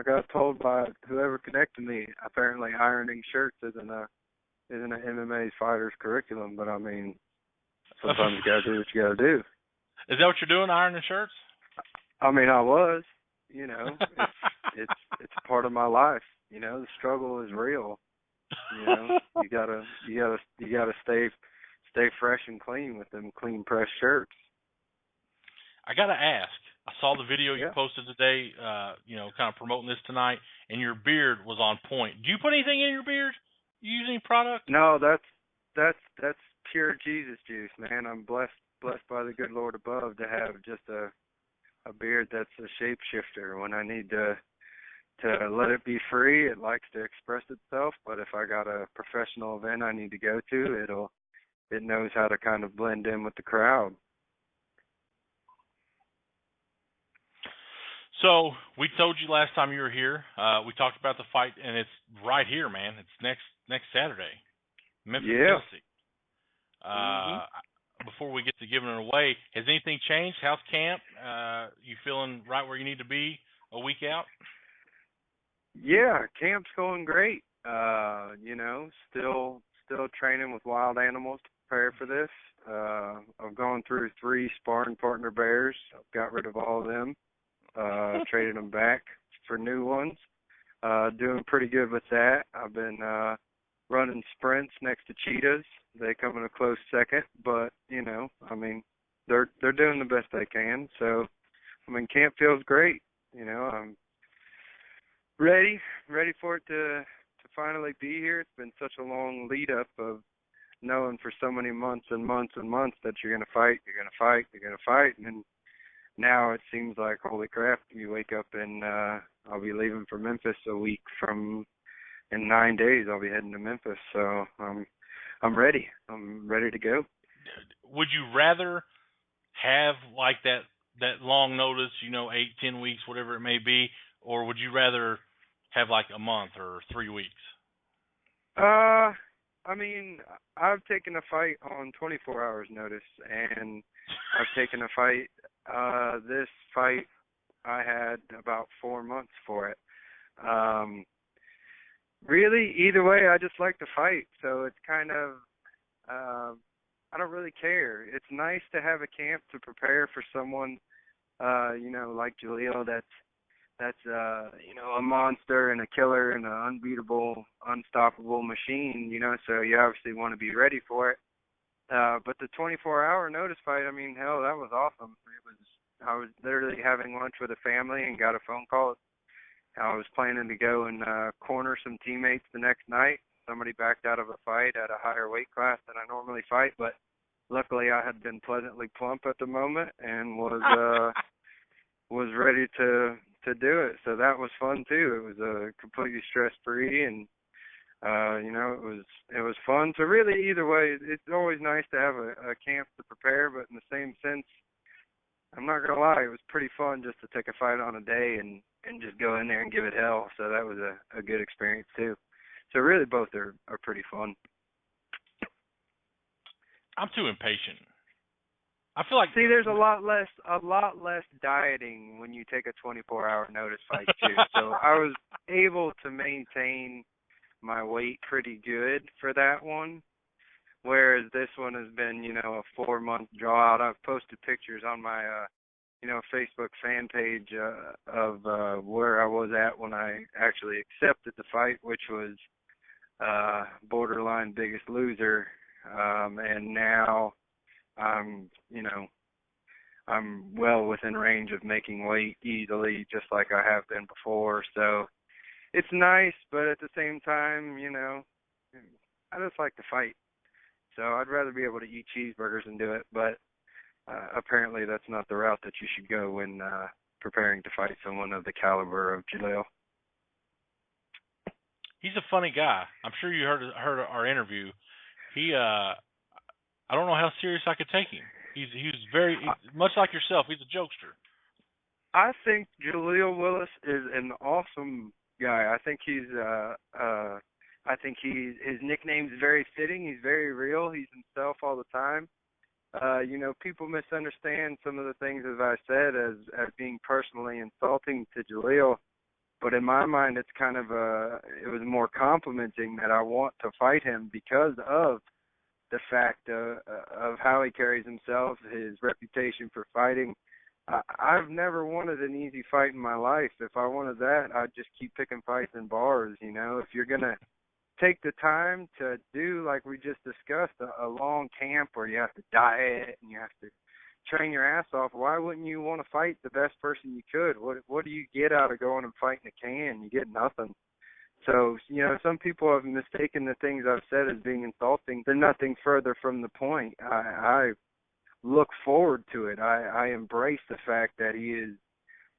got told by whoever connected me. Apparently, ironing shirts isn't an MMA fighter's curriculum, but I mean, sometimes you gotta do what you gotta do. Is that what you're doing, ironing shirts? I mean, I was. It's part of my life. The struggle is real. You gotta stay fresh and clean with them clean pressed shirts. I gotta ask. I saw the video you posted today. Kind of promoting this tonight, and your beard was on point. Do you put anything in your beard? You use any product? No, that's pure Jesus juice, man. I'm blessed by the good Lord above to have just a beard that's a shapeshifter. When I need to let it be free, it likes to express itself. But if I got a professional event I need to go to, it knows how to kind of blend in with the crowd. So we told you last time you were here. We talked about the fight, and it's right here, man. It's next Saturday, Memphis, Tennessee. Before we get to giving it away, has anything changed? How's camp? You feeling right where you need to be a week out? Yeah, camp's going great. Still training with wild animals to prepare for this. I've gone through 3 sparring partner bears. I've got rid of all of them. Traded them back for new ones. Doing pretty good with that. I've been running sprints next to cheetahs. They come in a close second, but they're doing the best they can. So, camp feels great. I'm ready for it to finally be here. It's been such a long lead up of knowing for so many months and months and months that you're gonna fight, and then now it seems like, holy crap, you wake up and I'll be leaving for Memphis a week from. In 9 days, I'll be heading to Memphis, so I'm ready. I'm ready to go. Would you rather have like that long notice, 8-10 weeks, whatever it may be, or would you rather have like a month or 3 weeks? I mean, I've taken a fight on 24 hours notice, and I've taken a fight. This fight, I had about 4 months for it. Really, either way, I just like to fight. So it's kind of, I don't really care. It's nice to have a camp to prepare for someone, like Jaleel, that's a monster and a killer and an unbeatable, unstoppable machine, so you obviously want to be ready for it. But the 24-hour notice fight, I mean, hell, that was awesome. I was literally having lunch with a family and got a phone call. I was planning to go and corner some teammates the next night. Somebody backed out of a fight at a higher weight class than I normally fight, but luckily I had been pleasantly plump at the moment and was ready to do it. So that was fun too. It was completely stress-free, and it was fun. So really, either way, it's always nice to have a camp to prepare, but in the same sense, I'm not gonna lie, it was pretty fun just to take a fight on a day and just go in there and give it hell. So that was a good experience too. So really both are pretty fun. I'm too impatient. I feel like there's a lot less dieting when you take a 24-hour notice fight too. So I was able to maintain my weight pretty good for that one. Whereas this one has been, a 4-month draw out. I've posted pictures on my Facebook fan page of where I was at when I actually accepted the fight, which was borderline Biggest Loser, and now I'm well within range of making weight easily, just like I have been before. So it's nice, but at the same time, I just like to fight. So I'd rather be able to eat cheeseburgers and do it, but apparently that's not the route that you should go when preparing to fight someone of the caliber of Jaleel. He's a funny guy. I'm sure you heard our interview. He, I don't know how serious I could take him. He's very much like yourself. He's a jokester. I think Jaleel Willis is an awesome guy. I think his nickname's very fitting. He's very real. He's himself all the time. People misunderstand some of the things, as I said, as being personally insulting to Jaleel. But in my mind, it's kind of it was more complimenting that I want to fight him because of the fact of how he carries himself, his reputation for fighting. I've never wanted an easy fight in my life. If I wanted that, I'd just keep picking fights in bars. If you're going to take the time to do, like we just discussed, a long camp where you have to diet and you have to train your ass off, why wouldn't you want to fight the best person you could? What do you get out of going and fighting a can? You get nothing. So, some people have mistaken the things I've said as being insulting. They're nothing further from the point. I look forward to it. I embrace the fact that he is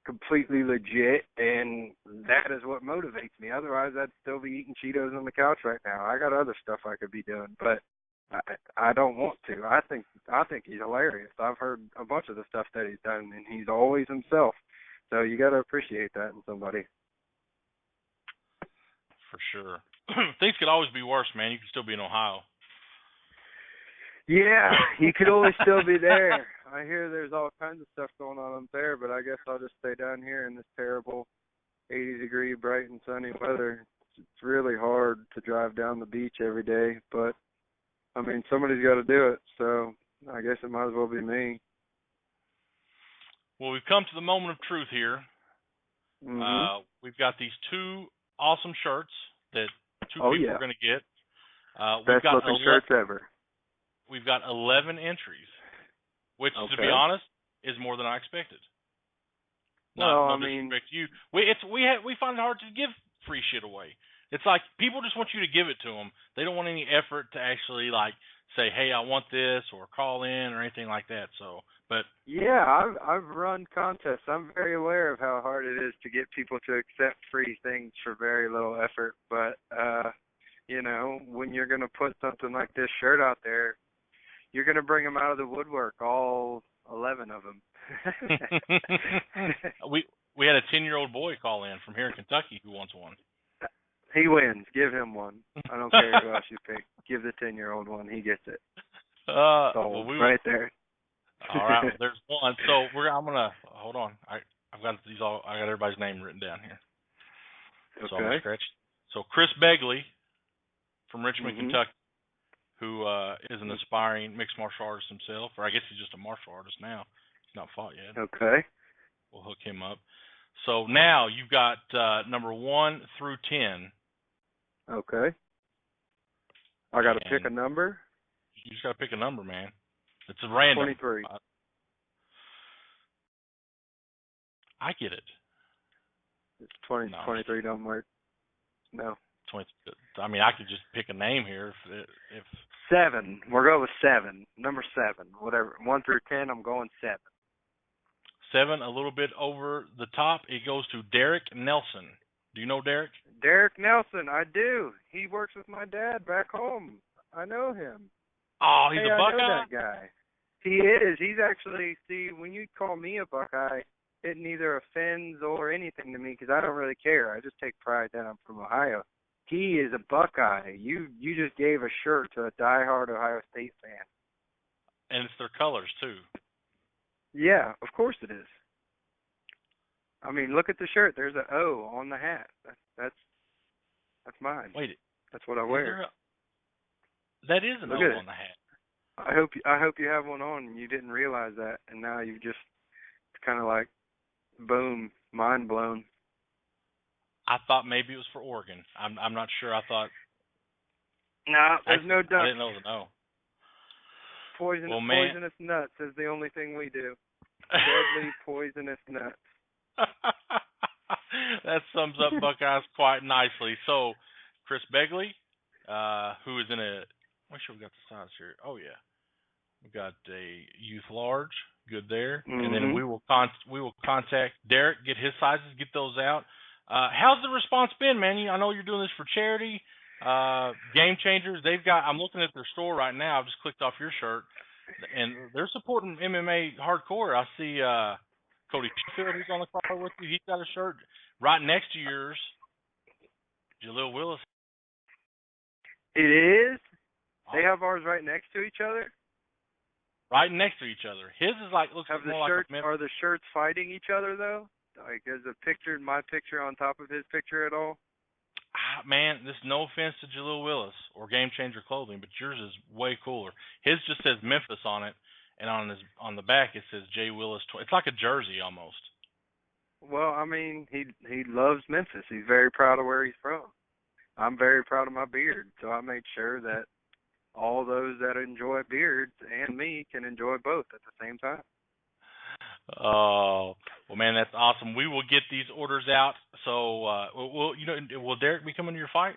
completely legit, and that is what motivates me. Otherwise, I'd still be eating Cheetos on the couch right now. I got other stuff I could be doing, but I don't want to. I think he's hilarious. I've heard a bunch of the stuff that he's done, and he's always himself. So you got to appreciate that in somebody. For sure. Things could always be worse, man. You could still be in Ohio. Yeah, you could always still be there. I hear there's all kinds of stuff going on up there, but I guess I'll just stay down here in this terrible 80-degree, bright and sunny weather. It's really hard to drive down the beach every day, but, I mean, somebody's got to do it, so I guess it might as well be me. Well, we've come to the moment of truth here. Mm-hmm. We've got these 2 awesome shirts that 2 people are going to get. Best looking shirts ever. We've got 11 entries, which, to be honest, is more than I expected. No disrespect to you. We find it hard to give free shit away. It's like people just want you to give it to them. They don't want any effort to actually like say, "Hey, I want this," or call in or anything like that. So, but Yeah, I've run contests. I'm very aware of how hard it is to get people to accept free things for very little effort. But you know, when you're going to put something like this shirt out there, you're going to bring them out of the woodwork, all 11 of them. we had a 10-year-old boy call in from here in Kentucky who wants one. He wins. Give him one. I don't care who else you pick. Give the 10-year-old one. He gets it. Well, right there. All right, well, there's one. So I'm gonna hold on. I've got these all. I got everybody's name written down here. So I'm gonna scratch. So Chris Begley from Richmond, Kentucky, who is an aspiring mixed martial artist himself, or I guess he's just a martial artist now. He's not fought yet. Okay. We'll hook him up. So now you've got number 1 through 10. Okay. I got to pick a number? You just got to pick a number, man. It's a random. 23. I get it. It's 20. No. 23 don't work. No. 20. I mean, I could just pick a name here. If 7. We'll go with 7. Number 7. Whatever. 1 through 10, I'm going 7. 7, a little bit over the top. It goes to Derek Nelson. Do you know Derek? Derek Nelson, I do. He works with my dad back home. I know him. Oh, he's a Buckeye? I know that guy. He is. He's actually, see, when you call me a Buckeye, it neither offends or anything to me because I don't really care. I just take pride that I'm from Ohio. He is a Buckeye. You just gave a shirt to a diehard Ohio State fan. And it's their colors, too. Yeah, of course it is. I mean, look at the shirt. There's an O on the hat. That's mine. Wait, that's what I wear. That is an O on the hat. I hope you have one on and you didn't realize that, and now you just kind of like, boom, mind blown. I thought maybe it was for Oregon. I'm not sure. I thought. No, there's no ducks. I didn't know the no. Poisonous nuts is the only thing we do. Deadly poisonous nuts. That sums up Buckeyes quite nicely. So, Chris Begley, who is in a, make sure we got the size here. Oh yeah, we got a youth large, good there, and then we will contact Derek, get his sizes, get those out. How's the response been, man? I know you're doing this for charity. Game Changers, they've got. I'm looking at their store right now. I've just clicked off your shirt, and they're supporting MMA hardcore. I see Cody Sheffield, who's on the call with you. He's got a shirt right next to yours. Jaleel Willis. It is. They have ours right next to each other. Right next to each other. His is like looks more like a Are the shirts fighting each other though? Like, is my picture on top of his picture at all? Man, this no offense to Jaleel Willis or Game Changer Clothing, but yours is way cooler. His just says Memphis on it, and on the back it says J Willis. It's like a jersey almost. Well, I mean, he loves Memphis. He's very proud of where he's from. I'm very proud of my beard, so I made sure that all those that enjoy beards and me can enjoy both at the same time. Oh, well, man, that's awesome. We will get these orders out. So, will Derek be coming to your fight?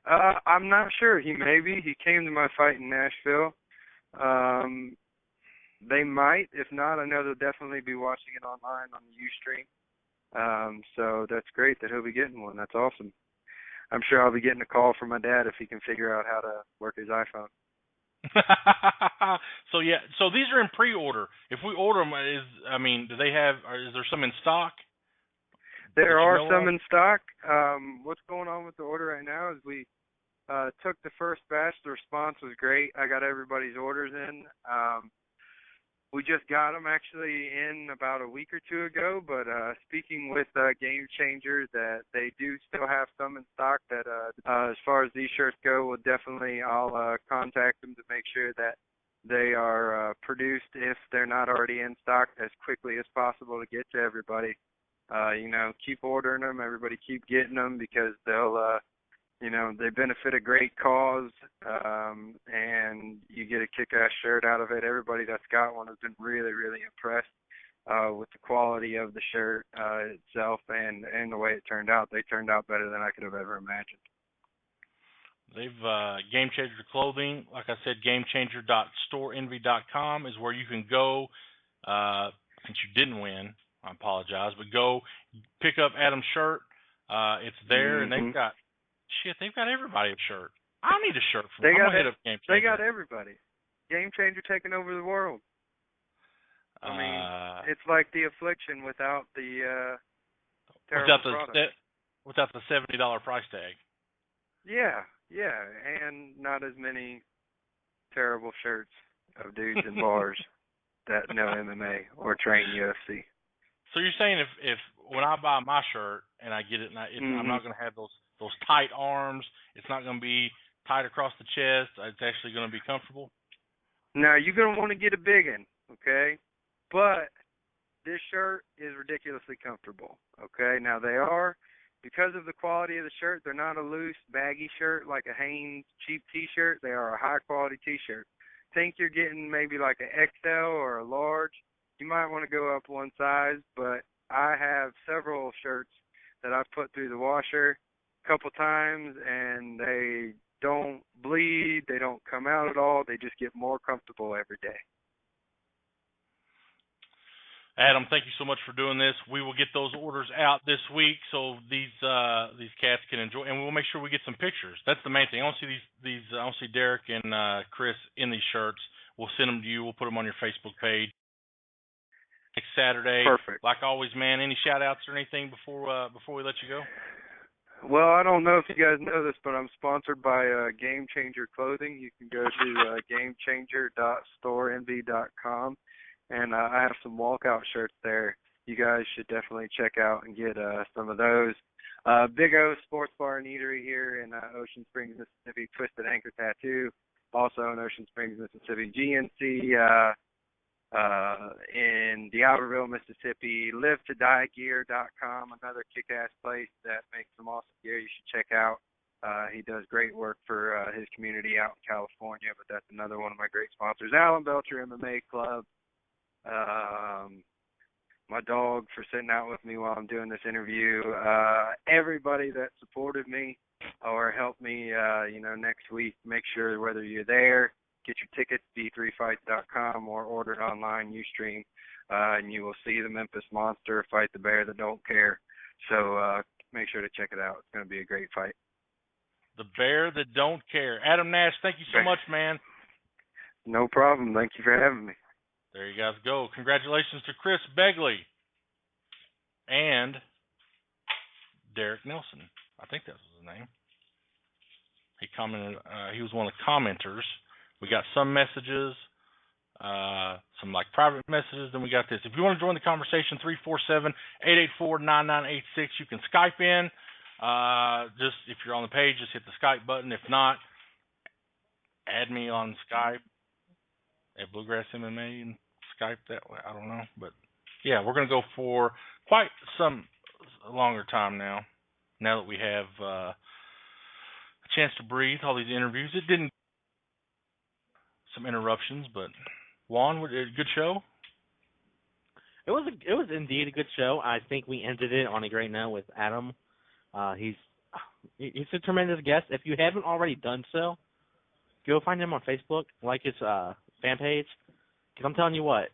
I'm not sure. He may be. He came to my fight in Nashville. They might. If not, I know they'll definitely be watching it online on the Ustream. So that's great that he'll be getting one. That's awesome. I'm sure I'll be getting a call from my dad if he can figure out how to work his iPhone. So these are in pre-order. If we order them, do they have? Is there some in stock? There are some in stock. What's going on with the order right now is we took the first batch. The response was great. I got everybody's orders in. We just got them actually in about a week or two ago, but speaking with Game Changers, that they do still have some in stock that as far as these shirts go, I'll contact them to make sure that they are produced, if they're not already in stock, as quickly as possible to get to everybody. Keep ordering them, everybody keep getting them, because they'll they benefit a great cause, and you get a kick-ass shirt out of it. Everybody that's got one has been really, really impressed. with the quality of the shirt itself and the way it turned out. They turned out better than I could have ever imagined. They've Game Changer Clothing, like I said, gamechanger.storeenvy.com is where you can go. Since you didn't win, I apologize, but go pick up Adam's shirt. It's there, and they've got everybody a shirt. I need a shirt from them. I'm gonna hit up Game Changer. They got everybody. Game Changer taking over the world. I mean, it's like the Affliction without the terrible product. Without the $70 price tag. Yeah, and not as many terrible shirts of dudes in bars that know MMA or train UFC. So you're saying if when I buy my shirt and I get it, and I'm not going to have those tight arms, it's not going to be tight across the chest, it's actually going to be comfortable? Now, you're going to want to get a big one, okay? But this shirt is ridiculously comfortable, okay? Now, they are, because of the quality of the shirt, they're not a loose, baggy shirt like a Hanes cheap T-shirt. They are a high-quality T-shirt. Think you're getting maybe like an XL or a large, you might want to go up one size, but I have several shirts that I've put through the washer a couple times, and they don't bleed, they don't come out at all, they just get more comfortable every day. Adam, thank you so much for doing this. We will get those orders out this week so these cats can enjoy, and we'll make sure we get some pictures. That's the main thing. I don't see these. I don't see Derek and Chris in these shirts. We'll send them to you. We'll put them on your Facebook page next Saturday. Perfect. Like always, man. Any shout outs or anything before we let you go? Well, I don't know if you guys know this, but I'm sponsored by Game Changer Clothing. You can go to gamechanger.storeenvy.com. And I have some walkout shirts there. You guys should definitely check out and get some of those. Big O Sports Bar and Eatery here in Ocean Springs, Mississippi. Twisted Anchor Tattoo, also in Ocean Springs, Mississippi. GNC in D'Iberville, Mississippi. LiveToDieGear.com, another kick-ass place that makes some awesome gear you should check out. He does great work for his community out in California, but that's another one of my great sponsors. Alan Belcher MMA Club. My dog for sitting out with me while I'm doing this interview. Everybody that supported me or helped me, next week, make sure whether you're there, get your tickets, d3fights.com, or order it online, Ustream, and you will see the Memphis Monster fight the Bear that don't care. So make sure to check it out. It's going to be a great fight. The Bear that don't care. Adam Nash, thank you so much, man. No problem. Thank you for having me. There you guys go. Congratulations to Chris Begley and Derek Nelson. I think that was his name. He commented. He was one of the commenters. We got some messages, some like private messages. Then we got this. If you want to join the conversation, 347-884-9986. You can Skype in. Just if you're on the page, just hit the Skype button. If not, add me on Skype at Bluegrass MMA and Skype that way. I don't know, but yeah, we're gonna go for quite some longer time now that we have a chance to breathe. All these interviews, it didn't some interruptions, but Juan, good show. It was indeed a good show. I think we ended it on a great note with Adam. He's a tremendous guest. If you haven't already done so, go find him on Facebook, like his fan page. Because I'm telling you what,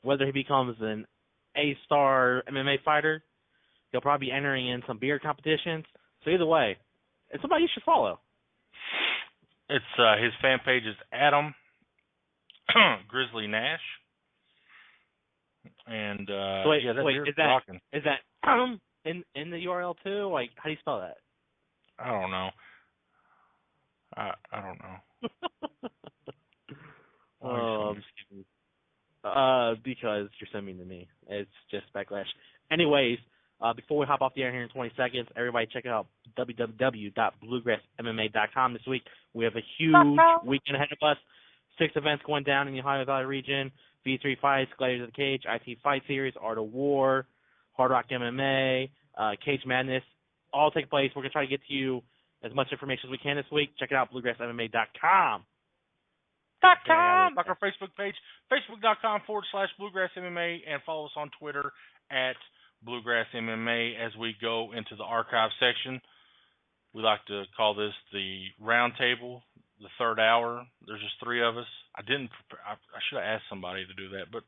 whether he becomes an A-star MMA fighter, he'll probably be entering in some beer competitions. So either way, it's somebody you should follow. It's his fan page is Adam Grizzly Nash. And so wait, yeah, is that Adam in the URL too? Like, how do you spell that? I don't know. I don't know. Because you're sending to me. It's just backlash. Anyways, before we hop off the air here in 20 seconds, everybody check out www.BluegrassMMA.com this week. We have a huge weekend ahead of us. 6 events going down in the Ohio Valley region. V3 fights, Gladiators of the Cage, IT Fight Series, Art of War, Hard Rock MMA, Cage Madness, all take place. We're going to try to get to you as much information as we can this week. Check it out, BluegrassMMA.com. BluegrassMMA.com, like our Facebook page, Facebook.com/BluegrassMMA, and follow us on Twitter at BluegrassMMA as we go into the archive section. We like to call this the round table, the third hour. There's just three of us. I should have asked somebody to do that, but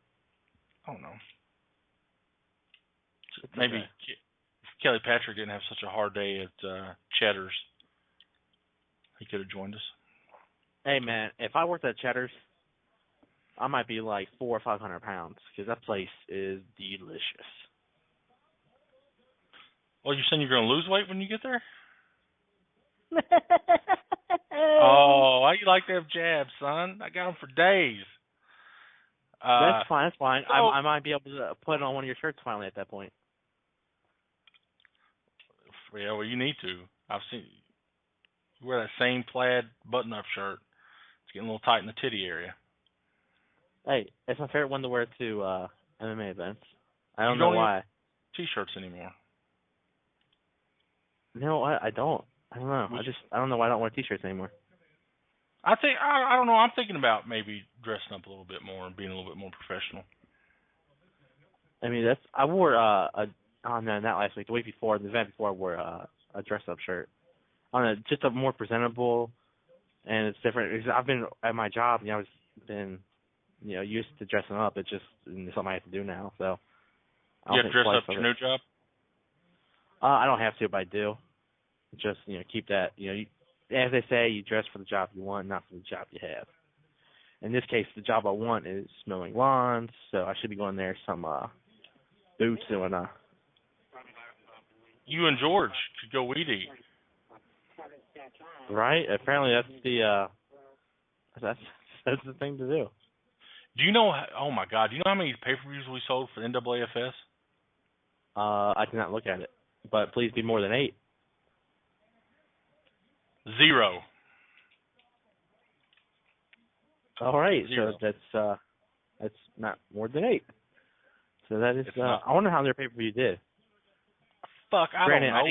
I don't know. Maybe if Kelly Patrick didn't have such a hard day at Cheddar's, he could have joined us. Hey, man, if I worked at Cheddar's, I might be like 400 or 500 pounds because that place is delicious. Well, you're saying you're going to lose weight when you get there? Oh, why you like to have jabs, son? I got them for days. That's fine. That's fine. So, I might be able to put it on one of your shirts finally at that point. Yeah, well, you need to. I've seen you wear that same plaid button-up shirt. It's getting a little tight in the titty area. Hey, it's my favorite one to wear to MMA events. I don't know why. T-shirts anymore. No, I don't. I don't know. I don't know why I don't wear T-shirts anymore. I don't know. I'm thinking about maybe dressing up a little bit more and being a little bit more professional. I mean, I wore not last week, the week before, the event before, I wore a dress-up shirt. I don't know, just a more presentable, and it's different. Because I've been at my job, I've been, used to dressing up. It's just something I have to do now. So You have to dress up for your new job? I don't have to, but I do. Just keep that. As they say, you dress for the job you want, not for the job you have. In this case, the job I want is mowing lawns, so I should be going there some boots and whatnot. You and George could go weed eat. Right? Apparently, that's the thing to do. Do you know? Oh my God! Do you know how many pay-per-views we sold for NAAFS? I did not look at it, but please be more than 8. 0. All right, 0. So that's not more than 8. So that is. I wonder how their pay-per-view did. Fuck, I don't know.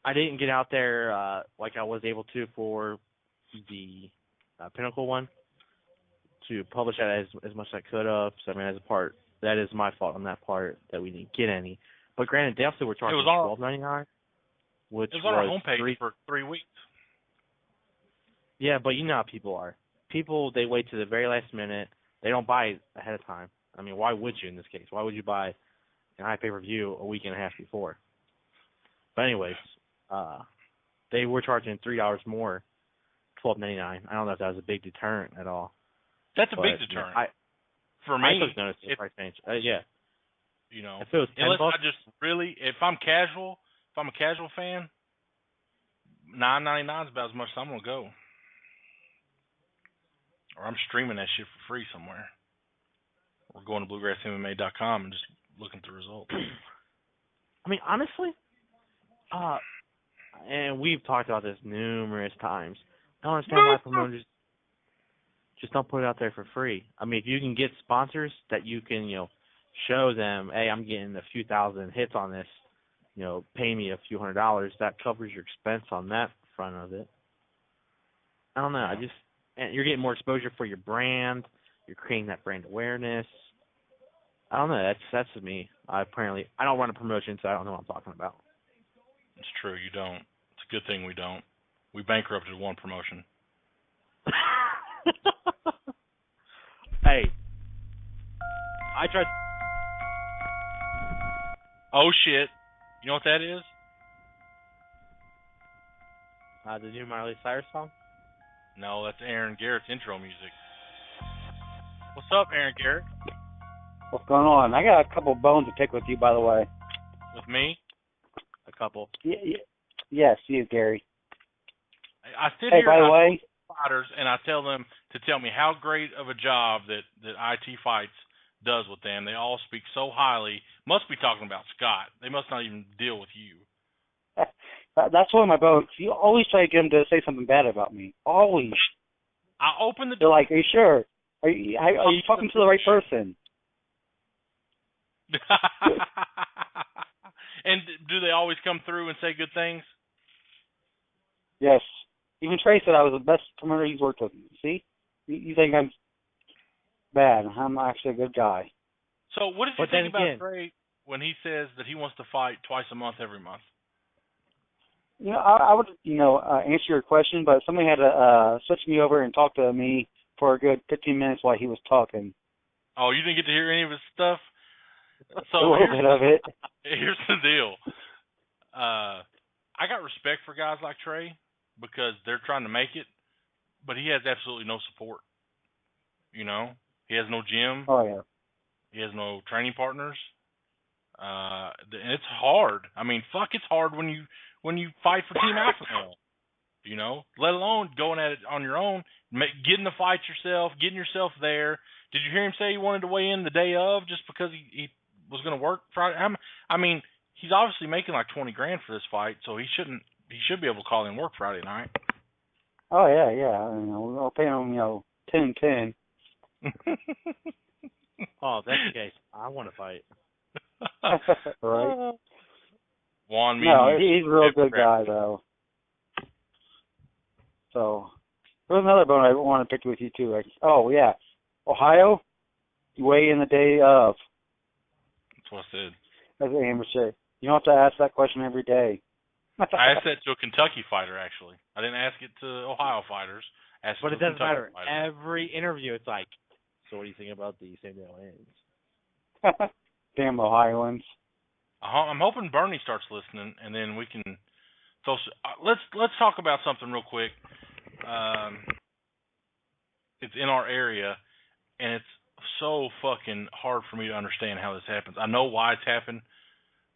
I didn't get out there like I was able to for the Pinnacle one to publish that as much as I could have. So I mean, that is my fault on that part that we didn't get any. But granted, they also were charging $12.99, which it was on our was homepage for 3 weeks. Yeah, but you know how people are. People, they wait to the very last minute. They don't buy ahead of time. I mean, why would you in this case? Why would you buy an pay-per-view a week and a half before? But anyways, they were charging $3 more, $12.99. I don't know if that was a big deterrent at all. That's a big deterrent. For me, I took notice of the price change. Yeah. If it was unless $10, I just really, if I'm a casual fan, $9.99 is about as much as I'm gonna go. Or I'm streaming that shit for free somewhere. Or going to BluegrassMMA.com and just looking at the results. I mean, honestly, and we've talked about this numerous times. I don't understand why promoters just don't put it out there for free. I mean, if you can get sponsors that you can, show them, hey, I'm getting a few thousand hits on this, pay me a few $100s, that covers your expense on that front of it. I don't know. And you're getting more exposure for your brand. You're creating that brand awareness. I don't know. That's me. I don't run a promotion, so I don't know what I'm talking about. It's true. You don't. It's a good thing we don't. We bankrupted one promotion. Hey, I tried. Oh shit! You know what that is? The new Miley Cyrus song? No, that's Aaron Garrett's intro music. What's up, Aaron Garrett? What's going on? I got a couple bones to pick with you, by the way. With me? A couple. Yes, you, Gary. I sit hey, here by the way, fighters, and I tell them to tell me how great of a job that IT Fights does with them. They all speak so highly. Must be talking about Scott. They must not even deal with you. That's one of my bones. You always try to get them to say something bad about me. Always. I open the They're like, are you sure? Are you talking to the right person? And do they always come through and say good things? Yes. Even Trey said I was the best promoter he's worked with. See? You think I'm bad. I'm actually a good guy. So what did you think about Trey when he says that he wants to fight twice a month every month? I would, answer your question, but somebody had to switch me over and talk to me for a good 15 minutes while he was talking. Oh, you didn't get to hear any of his stuff? So a little bit of it. Here's the deal. I got respect for guys like Trey because they're trying to make it, but he has absolutely no support. He has no gym. Oh, yeah. He has no training partners. And it's hard. I mean, it's hard when you fight for Team Alpha Male, let alone going at it on your own, getting the fight yourself, getting yourself there. Did you hear him say he wanted to weigh in the day of just because he was going to work Friday? I mean, he's obviously making like $20,000 for this fight, so he should be able to call in work Friday night. Oh, yeah. We'll pay him, 10-10. Oh, that's the case. I want to fight. Right? Juan, he's a real good guy, though. So, there's another bone I want to pick with you, too. Yeah. Ohio, you weigh in the day of. That's what I said. That's what Amber said. You don't have to ask that question every day. I asked that to a Kentucky fighter, actually. I didn't ask it to Ohio fighters. But it doesn't matter. Every interview, it's like, so what do you think about the same-day wins? Damn Ohioans. I'm hoping Bernie starts listening, and then we can. So let's talk about something real quick. It's in our area, and it's so fucking hard for me to understand how this happens. I know why it's happened,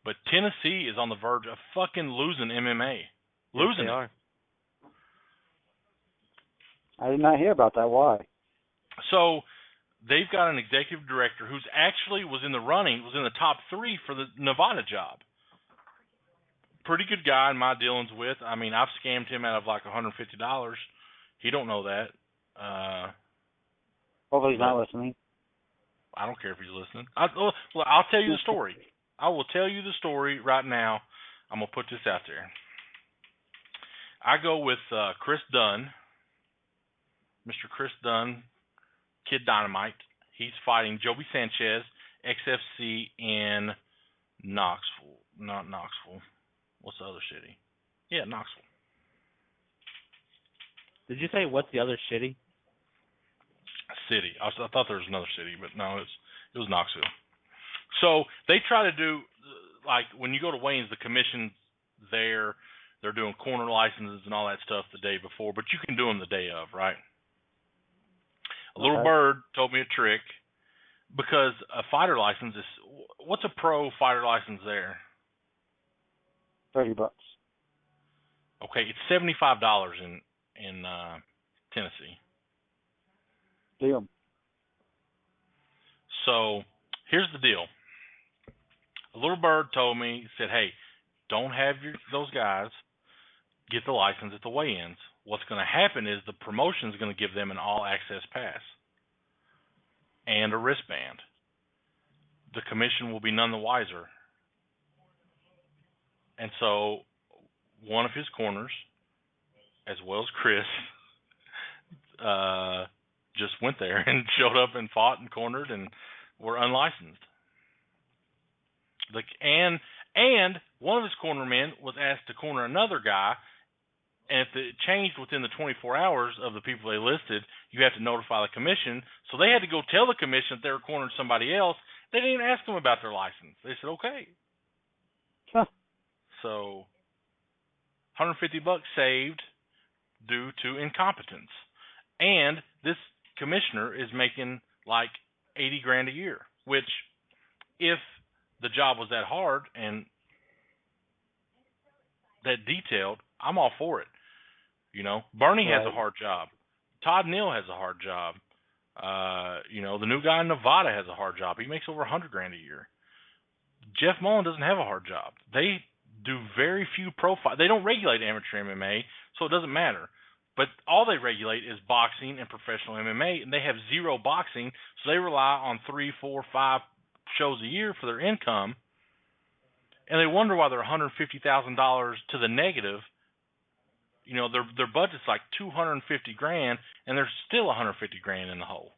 but Tennessee is on the verge of fucking losing MMA. Losing they are. it. I did not hear about that. Why? So they've got an executive director who's actually was in the top 3 for the Nevada job. Pretty good guy in my dealings with. I mean, I've scammed him out of like $150. He don't know that. Hopefully he's not listening. I don't care if he's listening. I'll tell you the story. I will tell you the story right now. I'm going to put this out there. I go with Chris Dunn, Mr. Chris Dunn, Kid Dynamite. He's fighting Joby Sanchez, XFC in Knoxville. Not Knoxville. What's the other city? Yeah, Knoxville. Did you say what's the other city? City. I thought there was another city, but no, it was Knoxville. So they try to do, like, when you go to weigh-ins, the commission there, they're doing corner licenses and all that stuff the day before, but you can do them the day of, right? A little bird told me a trick, because a fighter license is, what's a pro fighter license there? $30. Okay, it's $75 in Tennessee. Deal. So here's the deal. A little bird told me, said, hey, don't have those guys get the license at the weigh-ins. What's going to happen is the promotion is going to give them an all-access pass and a wristband. The commission will be none the wiser. And so one of his corners, as well as Chris, just went there and showed up and fought and cornered and were unlicensed. And one of his cornermen was asked to corner another guy, and if it changed within the 24 hours of the people they listed, you have to notify the commission. So they had to go tell the commission that they were cornering somebody else. They didn't even ask them about their license. They said, okay. Huh. So $150 saved due to incompetence. And this commissioner is making like $80,000 a year, which if the job was that hard and that detailed, I'm all for it. Bernie has a hard job. Todd Neal has a hard job. The new guy in Nevada has a hard job. He makes over $100,000 a year. Jeff Mullen doesn't have a hard job. They do very few profile. They don't regulate amateur MMA, so it doesn't matter. But all they regulate is boxing and professional MMA, and they have zero boxing, so they rely on 3, 4, 5 shows a year for their income, and they wonder why they're $150,000 to the negative their budget's like $250,000, and there's still $150,000 in the hole.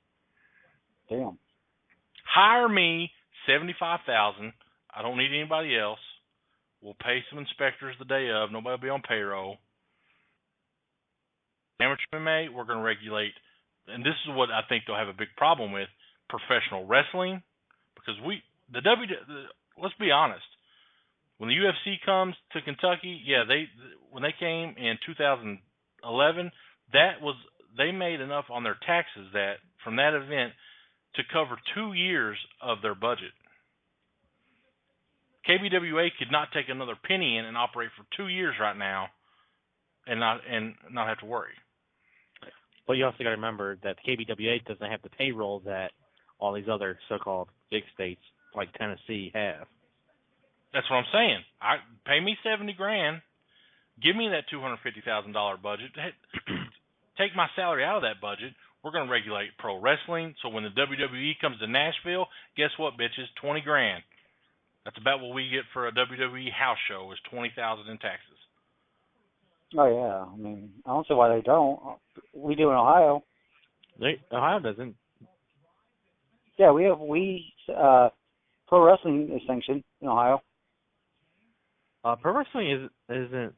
Damn. Hire me, $75,000. I don't need anybody else. We'll pay some inspectors the day of. Nobody will be on payroll. Amateur MMA, we're going to regulate, and this is what I think they'll have a big problem with, professional wrestling, because let's be honest. When the UFC comes to Kentucky, when they came in 2011, they made enough on their taxes from that event to cover 2 years of their budget. KBWA could not take another penny in and operate for 2 years right now, and not have to worry. But you also got to remember that the KBWA doesn't have the payroll that all these other so-called big states like Tennessee have. That's what I'm saying. Pay me $70,000. Give me that $250,000 budget. Take my salary out of that budget. We're going to regulate pro wrestling. So when the WWE comes to Nashville, guess what, bitches? $20,000. That's about what we get for a WWE house show is $20,000 in taxes. Oh yeah, I mean, I don't see why they don't. We do in Ohio. Ohio doesn't. Yeah, pro wrestling is sanctioned in Ohio. Pro wrestling isn't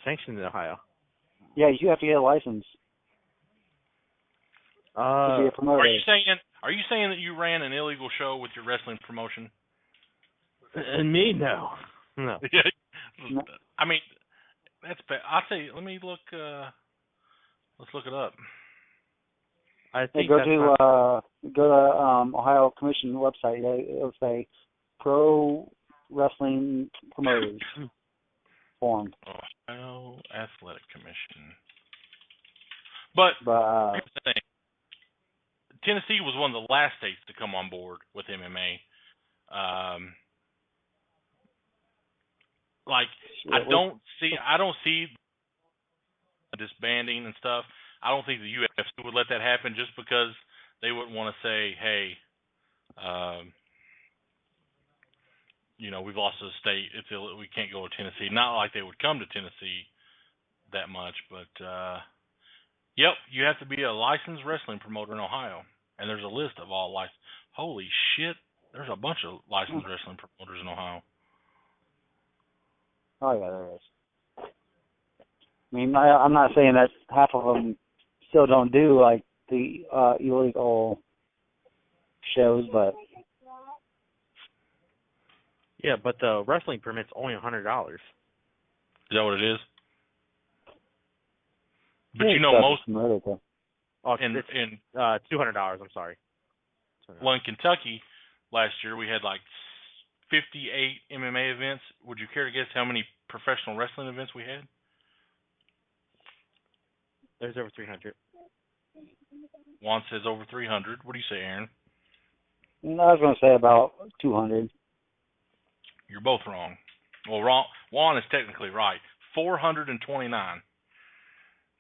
sanctioned in Ohio. Yeah, you have to get a license to be a promoter. Are you saying that you ran an illegal show with your wrestling promotion? Me, no. Yeah. I mean, that's bad. I'll tell you. Let me look. Let's look it up. I think go to Ohio Commission website. It'll say Pro Wrestling Promoters formed. Ohio Athletic Commission. But here's the thing. Tennessee was one of the last states to come on board with MMA. I don't see disbanding and stuff. I don't think the UFC would let that happen just because they wouldn't want to say, hey, we've lost the state. We can't go to Tennessee. Not like they would come to Tennessee that much, but yep, you have to be a licensed wrestling promoter in Ohio, and there's a list of all licensed. Holy shit, there's a bunch of licensed wrestling promoters in Ohio. Oh yeah, there is. I mean, I'm not saying that half of them still don't do like the illegal shows, but yeah, but the wrestling permit's only $100. Is that what it is? But it's $200. I'm sorry. Well, in Kentucky last year we had like 58 MMA events. Would you care to guess how many professional wrestling events we had? There's over 300. Juan says over 300. What do you say, Aaron? I was going to say about 200. You're both wrong. Well, Juan is technically right. 429.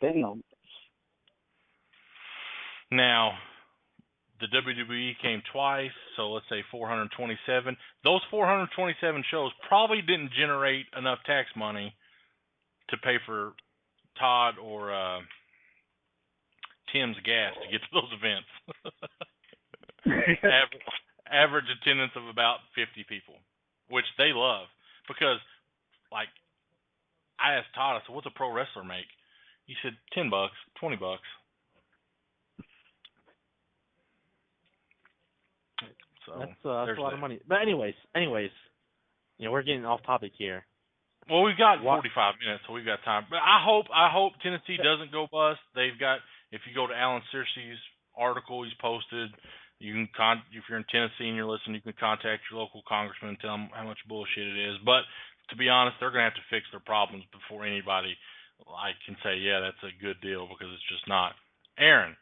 Damn. Now, the WWE came twice, so let's say 427. Those 427 shows probably didn't generate enough tax money to pay for Todd or Tim's gas to get to those events. Average attendance of about 50 people, which they love because, like, I asked Todd, I said, "What's a pro wrestler make?" He said, $10, $20. So that's a lot of money. But anyways, we're getting off topic here. Well, we've got 45 minutes, so we've got time. But I hope Tennessee doesn't go bust. They've got, if you go to Alan Searcy's article he's posted, you can if you're in Tennessee and you're listening, you can contact your local congressman and tell them how much bullshit it is. But to be honest, they're going to have to fix their problems before anybody can say, yeah, that's a good deal, because it's just not. Aaron,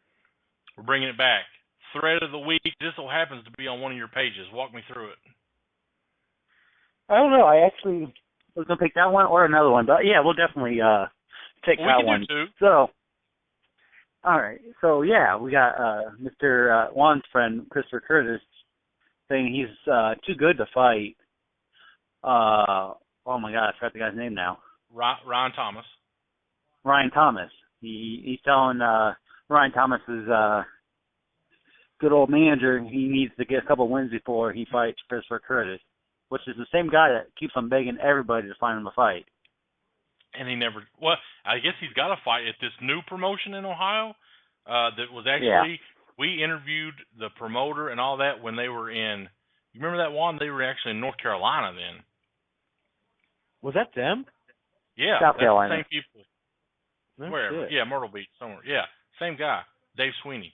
we're bringing it back. Thread of the week. This all happens to be on one of your pages. Walk me through it. I don't know. I actually was going to pick that one or another one. But, yeah, we'll definitely pick that one. We can do two. So, all right. So, yeah, we got Mr. Juan's friend, Christopher Curtis, saying he's too good to fight. Oh, my God. I forgot the guy's name now. Ryan Thomas. Ryan Thomas. He's telling Ryan Thomas's good old manager he needs to get a couple wins before he fights Christopher Curtis, which is the same guy that keeps on begging everybody to find him a fight. And he never. Well, I guess he's got a fight at this new promotion in Ohio. That was actually we interviewed the promoter and all that when they were in. You remember that one? They were actually in North Carolina then. Was that them? Yeah, South Carolina. The same people. No Wherever. shit. Yeah, Myrtle Beach somewhere. Yeah, same guy, Dave Sweeney.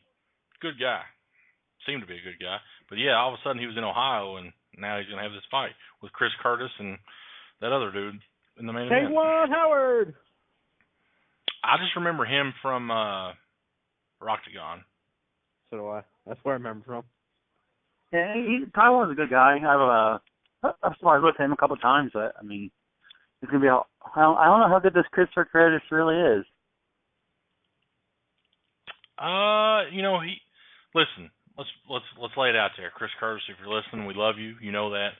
Good guy. Seemed to be a good guy. But yeah, all of a sudden he was in Ohio, and now he's gonna have this fight with Chris Curtis and that other dude in the main event. Taylor Howard. I just remember him from Roctagon. So do I. That's where I remember from. Yeah, Taiwan's a good guy. I've sparred with him a couple of times, but I mean, it's gonna be. I don't know how good this Christopher Curtis really is. Listen. Let's lay it out there, Chris Curtis. If you're listening, we love you. You know that.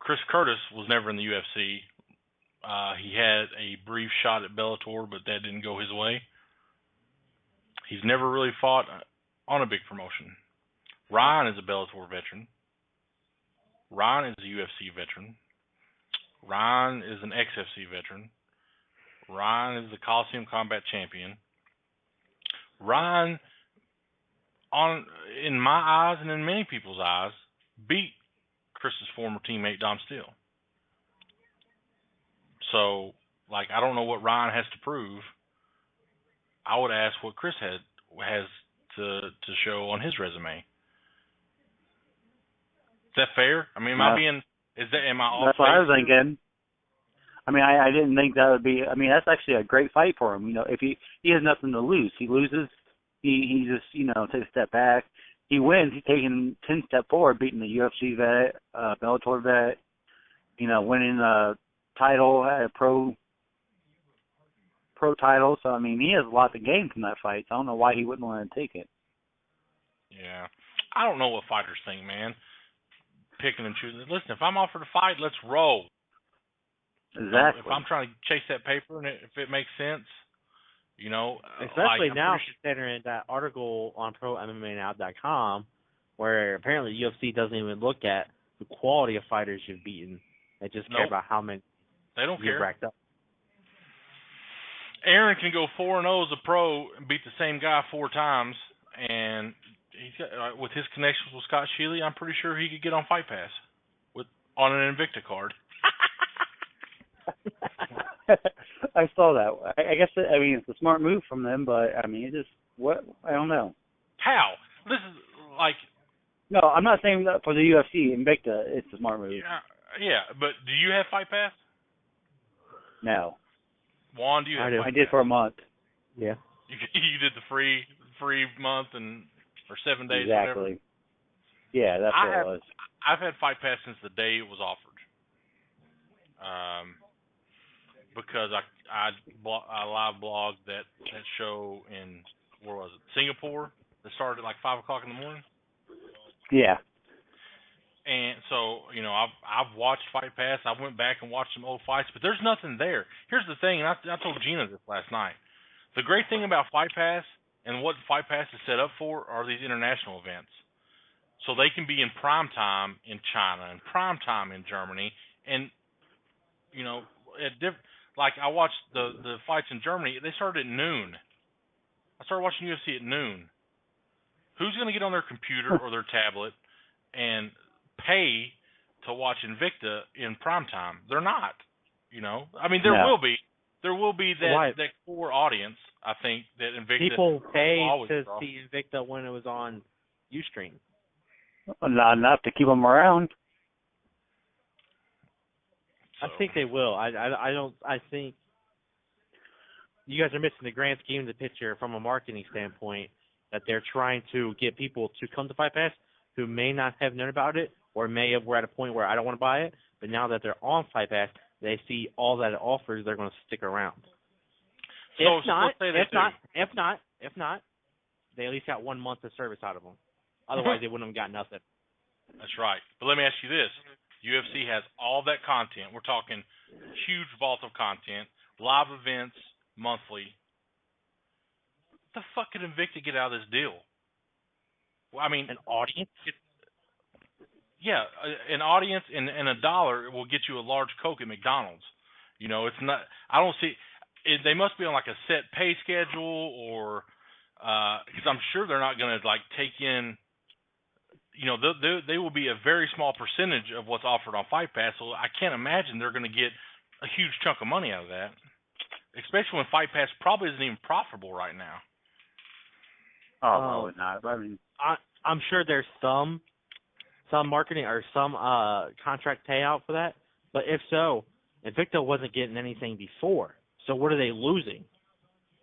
Chris Curtis was never in the UFC. He had a brief shot at Bellator, but that didn't go his way. He's never really fought on a big promotion. Ryan is a Bellator veteran. Ryan is a UFC veteran. Ryan is an XFC veteran. Ryan is the Coliseum Combat Champion. Ryan, in my eyes and in many people's eyes, beat Chris's former teammate Dom Steele. So, I don't know what Ryan has to prove. I would ask what Chris has to show on his resume. Is that fair? I mean, am I off? That's what I was thinking. I mean, I didn't think that would be. I mean, that's actually a great fight for him. If he has nothing to lose, he loses. He just takes a step back. He wins. He's taking 10 step forward, beating the UFC vet, Bellator vet. Winning a title, a pro title. So I mean, he has a lot to gain from that fight. So I don't know why he wouldn't want to take it. Yeah, I don't know what fighters think, man. Picking and choosing. Listen, if I'm offered a fight, let's roll. Exactly. If I'm trying to chase that paper and if it makes sense, especially now considering that article on ProMMANow.com, where apparently UFC doesn't even look at the quality of fighters you've beaten. They just care about how many they don't you've care. racked up. Aaron can go 4-0 as a pro and beat the same guy 4 times, and he's got, with his connections with Scott Shealy, I'm pretty sure he could get on Fight Pass on an Invicta card. I saw that. I guess it's a smart move from them, but I mean, I don't know. How? This is No, I'm not saying that for the UFC Invicta. It's a smart move. Yeah, but do you have Fight Pass? No. Juan, do you have Fight Pass? I did for a month. Yeah. You did the free month or 7 days. Exactly. Whatever. Yeah, that's what it was. I've had Fight Pass since the day it was offered. Because I live blogged that show in, where was it, Singapore, that started at 5 o'clock in the morning. Yeah. And so, I've watched Fight Pass. I went back and watched some old fights, but there's nothing there. Here's the thing, and I told Gina this last night. The great thing about Fight Pass and what Fight Pass is set up for are these international events. So they can be in prime time in China and prime time in Germany, and I watched the fights in Germany. They started at noon. I started watching UFC at noon. Who's going to get on their computer or their tablet and pay to watch Invicta in prime time? They're not. I mean, there will be. There will be that core audience. I think that Invicta people pay to draw. see Invicta when it was on Ustream. Not enough to keep them around. I think they will. I think you guys are missing the grand scheme of the picture from a marketing standpoint, that they're trying to get people to come to Fight Pass who may not have known about it or may have were at a point where I don't want to buy it, but now that they're on Fight Pass, they see all that it offers, they're going to stick around. So, if not, they at least got 1 month of service out of them. Otherwise, they wouldn't have got nothing. That's right. But let me ask you this. UFC has all that content. We're talking huge vault of content live events monthly. What the fuck could Invicta get out of this deal? Well, I mean, an audience. Yeah, an audience and $1 will get you a large Coke at McDonald's. You know, it's not. I don't see. They must be on like a set pay schedule, or because I'm sure they're not going to like take in. You know, they will be a very small percentage of what's offered on Fight Pass. So I can't imagine they're going to get a huge chunk of money out of that, especially when Fight Pass probably isn't even profitable right now. Oh, no, not. I mean, I'm sure there's some marketing or some contract payout for that. But if so, Invicta wasn't getting anything before. So what are they losing?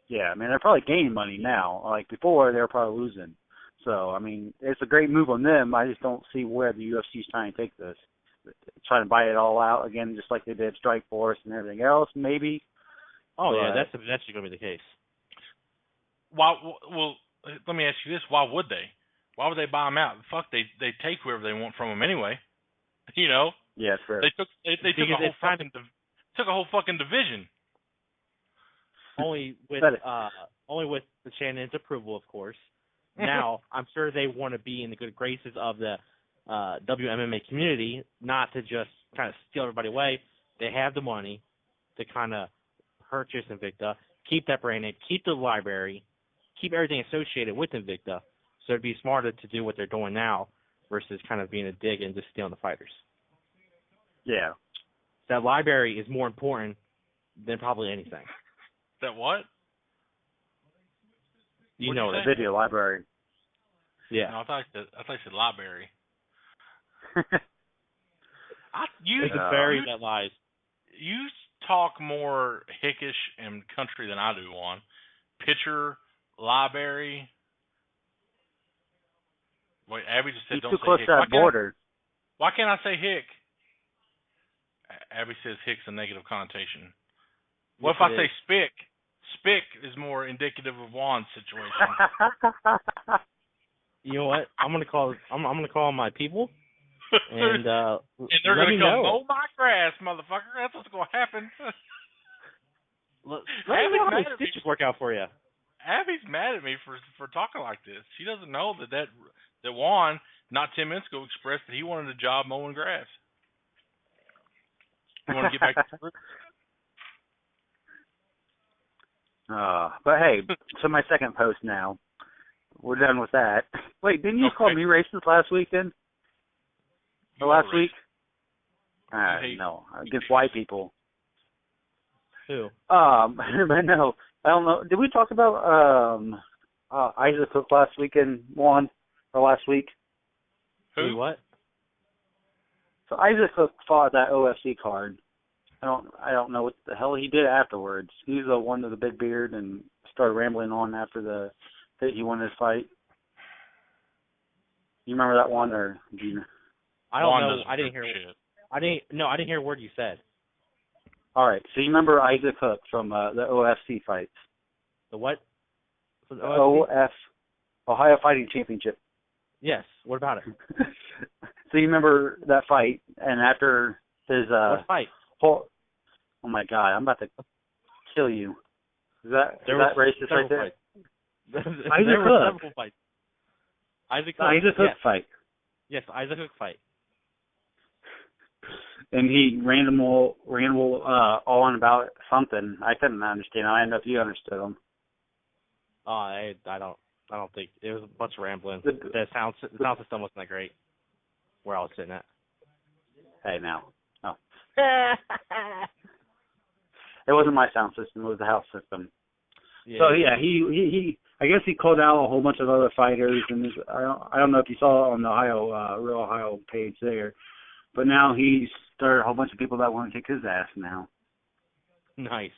Yeah, I mean, they're probably gaining money now. Like before, they were probably losing. So, I mean, it's a great move on them. I just don't see where the UFC is trying to take this. Trying to buy it all out again, just like they did Strikeforce and everything else, maybe. Oh, yeah, that's eventually going to be the case. Well, let me ask you this. Why would they? Why would they buy them out? Fuck, they take whoever they want from them anyway. You know? Yeah, fair. They took a whole fucking division. Only with the Shannon's approval, of course. Now, I'm sure they want to be in the good graces of the WMMA community, not to just kind of steal everybody away. They have the money to kind of purchase Invicta, keep that brand name, keep the library, keep everything associated with Invicta. So it'd be smarter to do what they're doing now versus kind of being a dig and just stealing the fighters. Yeah. That library is more important than probably anything. That what? You know the video library. Yeah. No, I thought you said library. It's a berry that lies. You talk more hickish and country than I do on. Pitcher, library. Wait, Abby just said He's don't too say close hick. to that border. Why can't I say hick? Abby says hick's a negative connotation. What if I say spick? Spick is more indicative of Juan's situation. You know what? I'm gonna call my people, and they're gonna come mow my grass, motherfucker. That's what's gonna happen. Let me know how those stitches work out for you. Abby's mad at me for talking like this. She doesn't know that Juan, not 10 minutes ago, expressed that he wanted a job mowing grass. You want to get back to the but hey, so my second post now. We're done with that. Wait, didn't you call me racist last weekend? Or last week? No, against white people. Who? No, I don't know. Did we talk about Isaac Cook last weekend, or last week? Who? What? So Isaac Cook fought that OFC card. I don't know what the hell he did afterwards. He's the one with the big beard and started rambling on after that he won his fight. You remember that one, or do you? I don't know. I didn't hear. I didn't hear a word you said. All right. So you remember Isaac Cook from the OFC fights? The what? The Ohio Fighting Championship. Yes. What about it? So you remember that fight, and after his what fight? Oh my God! I'm about to kill you. Is that racist right there? Isaac Cook. Fights. Isaac Cook fight. Yes, Isaac Cook fight. And he rambled on about something. I couldn't understand. I don't know if you understood him. I don't think it was a bunch of rambling. The sound system wasn't that great. Where I was sitting at. Hey now. Oh. It wasn't my sound system. It was the house system. Yeah. So yeah, he I guess he called out a whole bunch of other fighters, and I don't know if you saw it on the Real Ohio page there, but now he's started a whole bunch of people that want to kick his ass now. Nice.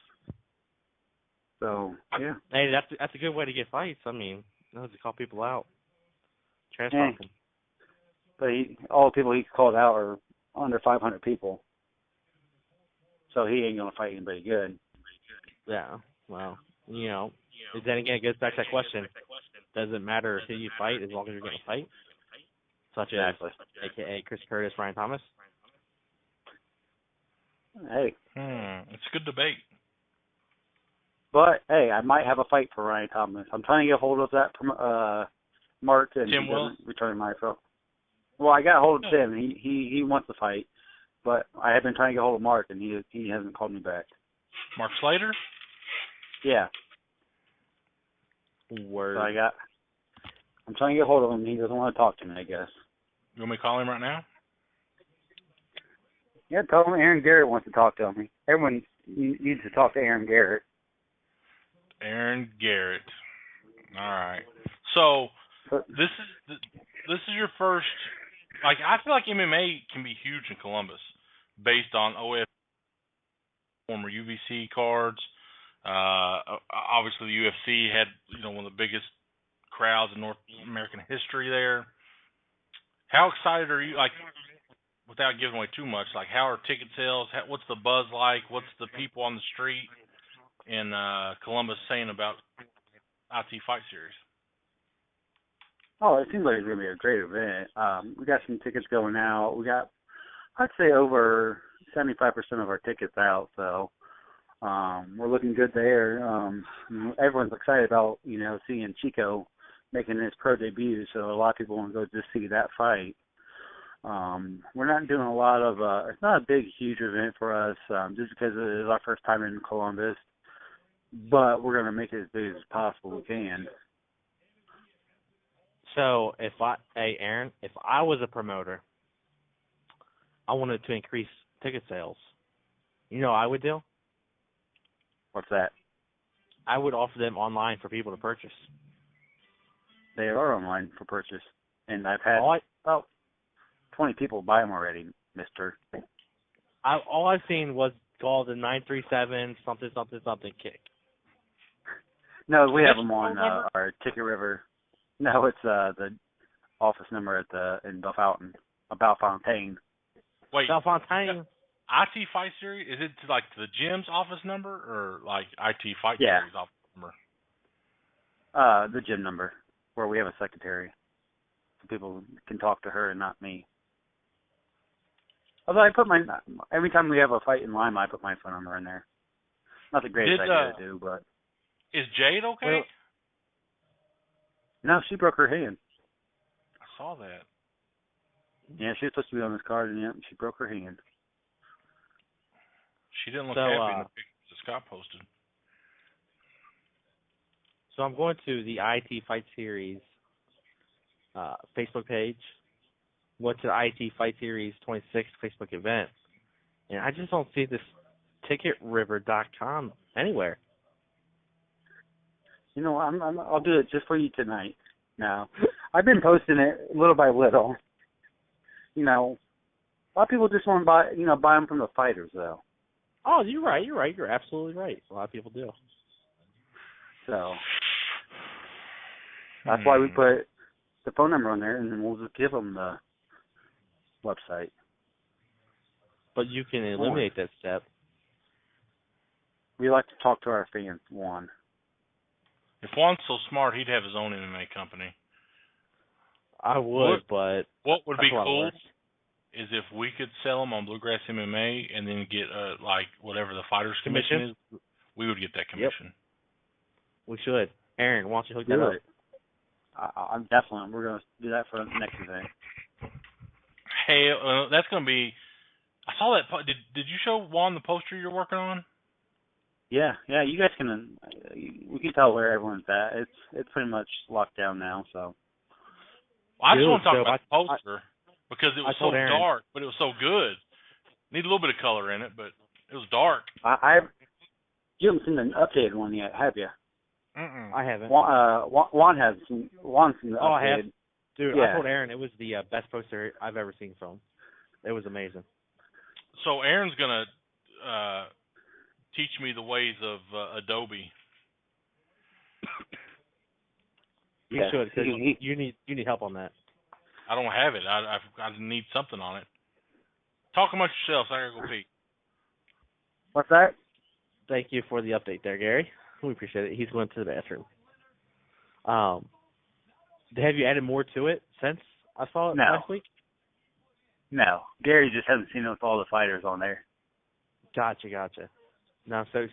So yeah. Hey, that's a good way to get fights. I mean, to call people out. Trash talk them. But all the people he's called out are under 500 people. So he ain't gonna fight anybody good. Yeah. Well, then again, it goes back to that question. Does it matter who you fight as long as you're going to fight? Such as, a.k.a. Chris Curtis, Ryan Thomas? Hey. It's a good debate. But hey, I might have a fight for Ryan Thomas. I'm trying to get hold of that Mark, and Tim he Willis? doesn't return my phone. Well, I got hold of Tim. He wants to fight, but I have been trying to get hold of Mark, and he hasn't called me back. Mark Slater? Yeah. Word. So I'm trying to get hold of him. He doesn't want to talk to me, I guess. You want me to call him right now? Yeah, tell him Aaron Garrett wants to talk to me. Everyone needs to talk to Aaron Garrett. Aaron Garrett. All right. So this is your first. Like, I feel like MMA can be huge in Columbus, based on OF former UVC cards. Obviously, the UFC had one of the biggest crowds in North American history there. How excited are you? Like, without giving away too much, like, how are ticket sales? What's the buzz like? What's the people on the street in Columbus saying about IT Fight Series? Oh, it seems like it's going to be a great event. We got some tickets going out. We got, I'd say, over 75% of our tickets out, so we're looking good there. Everyone's excited about, seeing Chico making his pro debut, so a lot of people want to go just see that fight. We're not doing a lot of, it's not a big, huge event for us, just because it is our first time in Columbus, but we're going to make it as big as possible we can. So Aaron, if I was a promoter, I wanted to increase ticket sales. You know what I would do? What's that? I would offer them online for people to purchase. They are online for purchase, and I've had 20 people buy them already, mister. All I've seen was called the 937 something kick. No, we have them on our Ticket River. No, it's the office number in Bellefontaine. Wait, Bellefontaine? IT Fight Series? Is it like the gym's office number or like IT Fight Yeah. Series office number? The gym number, where we have a secretary, so people can talk to her and not me. Although every time we have a fight in Lima, I put my phone number in there. Not the greatest idea to do, but. Is Jade okay? Well, no, she broke her hand. I saw that. Yeah, she was supposed to be on this card, and she broke her hand. She didn't look happy in the pictures that Scott posted. So I'm going to the IT Fight Series Facebook page. Went to the IT Fight Series 26 Facebook event, and I just don't see this TicketRiver.com anywhere. You know, I'll do it just for you tonight. Now, I've been posting it little by little. A lot of people just want to buy them from the fighters, though. Oh, you're right. You're absolutely right. A lot of people do. So that's why we put the phone number on there, and then we'll just give them the website. But you can eliminate that step. We like to talk to our fans, Juan. If Juan's so smart, he'd have his own MMA company. I would, but what would be cool is if we could sell them on Bluegrass MMA and then get like whatever the fighter's commission is, we would get that commission. Yep. We should. Aaron, why don't you hook that up? I'm definitely. We're going to do that for the next event. Hey, that's going to be. I saw that. Did you show Juan the poster you're working on? Yeah. You guys can. We can tell where everyone's at. It's pretty much locked down now. So. Well, I just want to talk about the poster because it was so Aaron. dark, but it was so good. Need a little bit of color in it, but it was dark. You haven't seen an updated one yet, have you? I haven't. Juan has seen the updated. I have. Dude, yeah. I told Aaron it was the best poster I've ever seen from. It was amazing. So Aaron's gonna teach me the ways of Adobe. You should, because you need help on that. I don't have it. I need something on it. Talk amongst yourselves. I gotta go pee. What's that? Thank you for the update there, Gary. We appreciate it. He's going to the bathroom. Have you added more to it since I saw it last week? No. Gary just hasn't seen it with all the fighters on there. Gotcha. No, so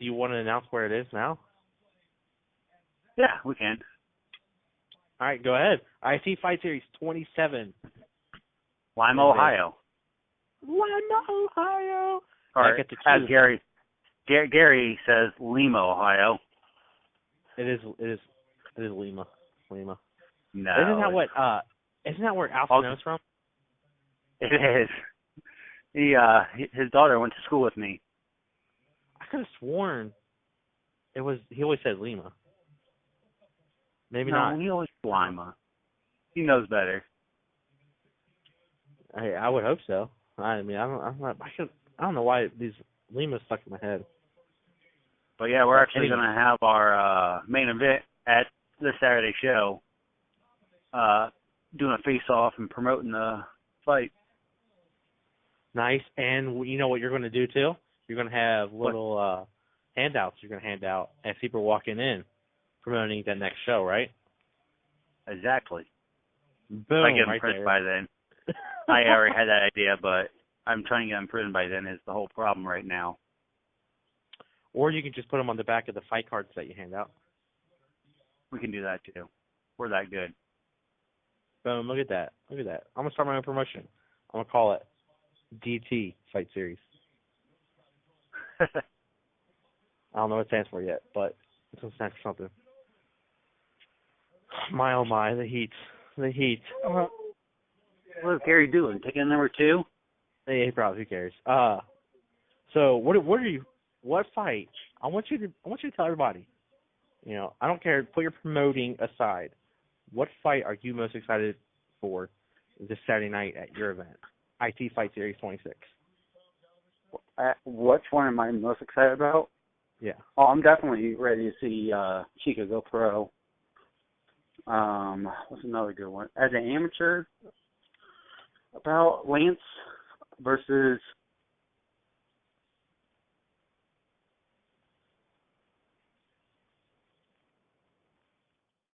Do you want to announce where it is now? Yeah, we can. All right, go ahead. IT Fight Series 27. Lima, Ohio. Lima, Ohio. Or as Gary says, Lima, Ohio. It is Lima. Lima. No. Isn't that where Alcino's from? It is. His daughter went to school with me. I could have sworn it was. He always said Lima. Maybe not. No, he always said Lima. He knows better. I would hope so. I mean, I don't know why these Lima's stuck in my head. But yeah, we're actually going to have our main event at the Saturday show, doing a face-off and promoting the fight. Nice. And you know what you're going to do, too? You're going to have little handouts you're going to hand out as people are walking in, promoting that next show, right? Exactly. Boom, I get right in prison there. by then. I already had that idea, but I'm trying to get in prison by then is the whole problem right now. Or you can just put them on the back of the fight cards that you hand out. We can do that, too. We're that good. Boom, look at that. Look at that. I'm going to start my own promotion. I'm going to call it DT Fight Series. I don't know what it stands for yet, but it's going to stand for something. My, oh my, the heat. The heat. What's Gary doing? Taking number 2? Hey, probably, who cares? So what fight? I want you to tell everybody. You know, I don't care. Put your promoting aside. What fight are you most excited for this Saturday night at your event? IT Fight Series 26. Which one am I most excited about? Yeah. Oh, I'm definitely ready to see Chica go pro. What's another good one? As an amateur, about Lance versus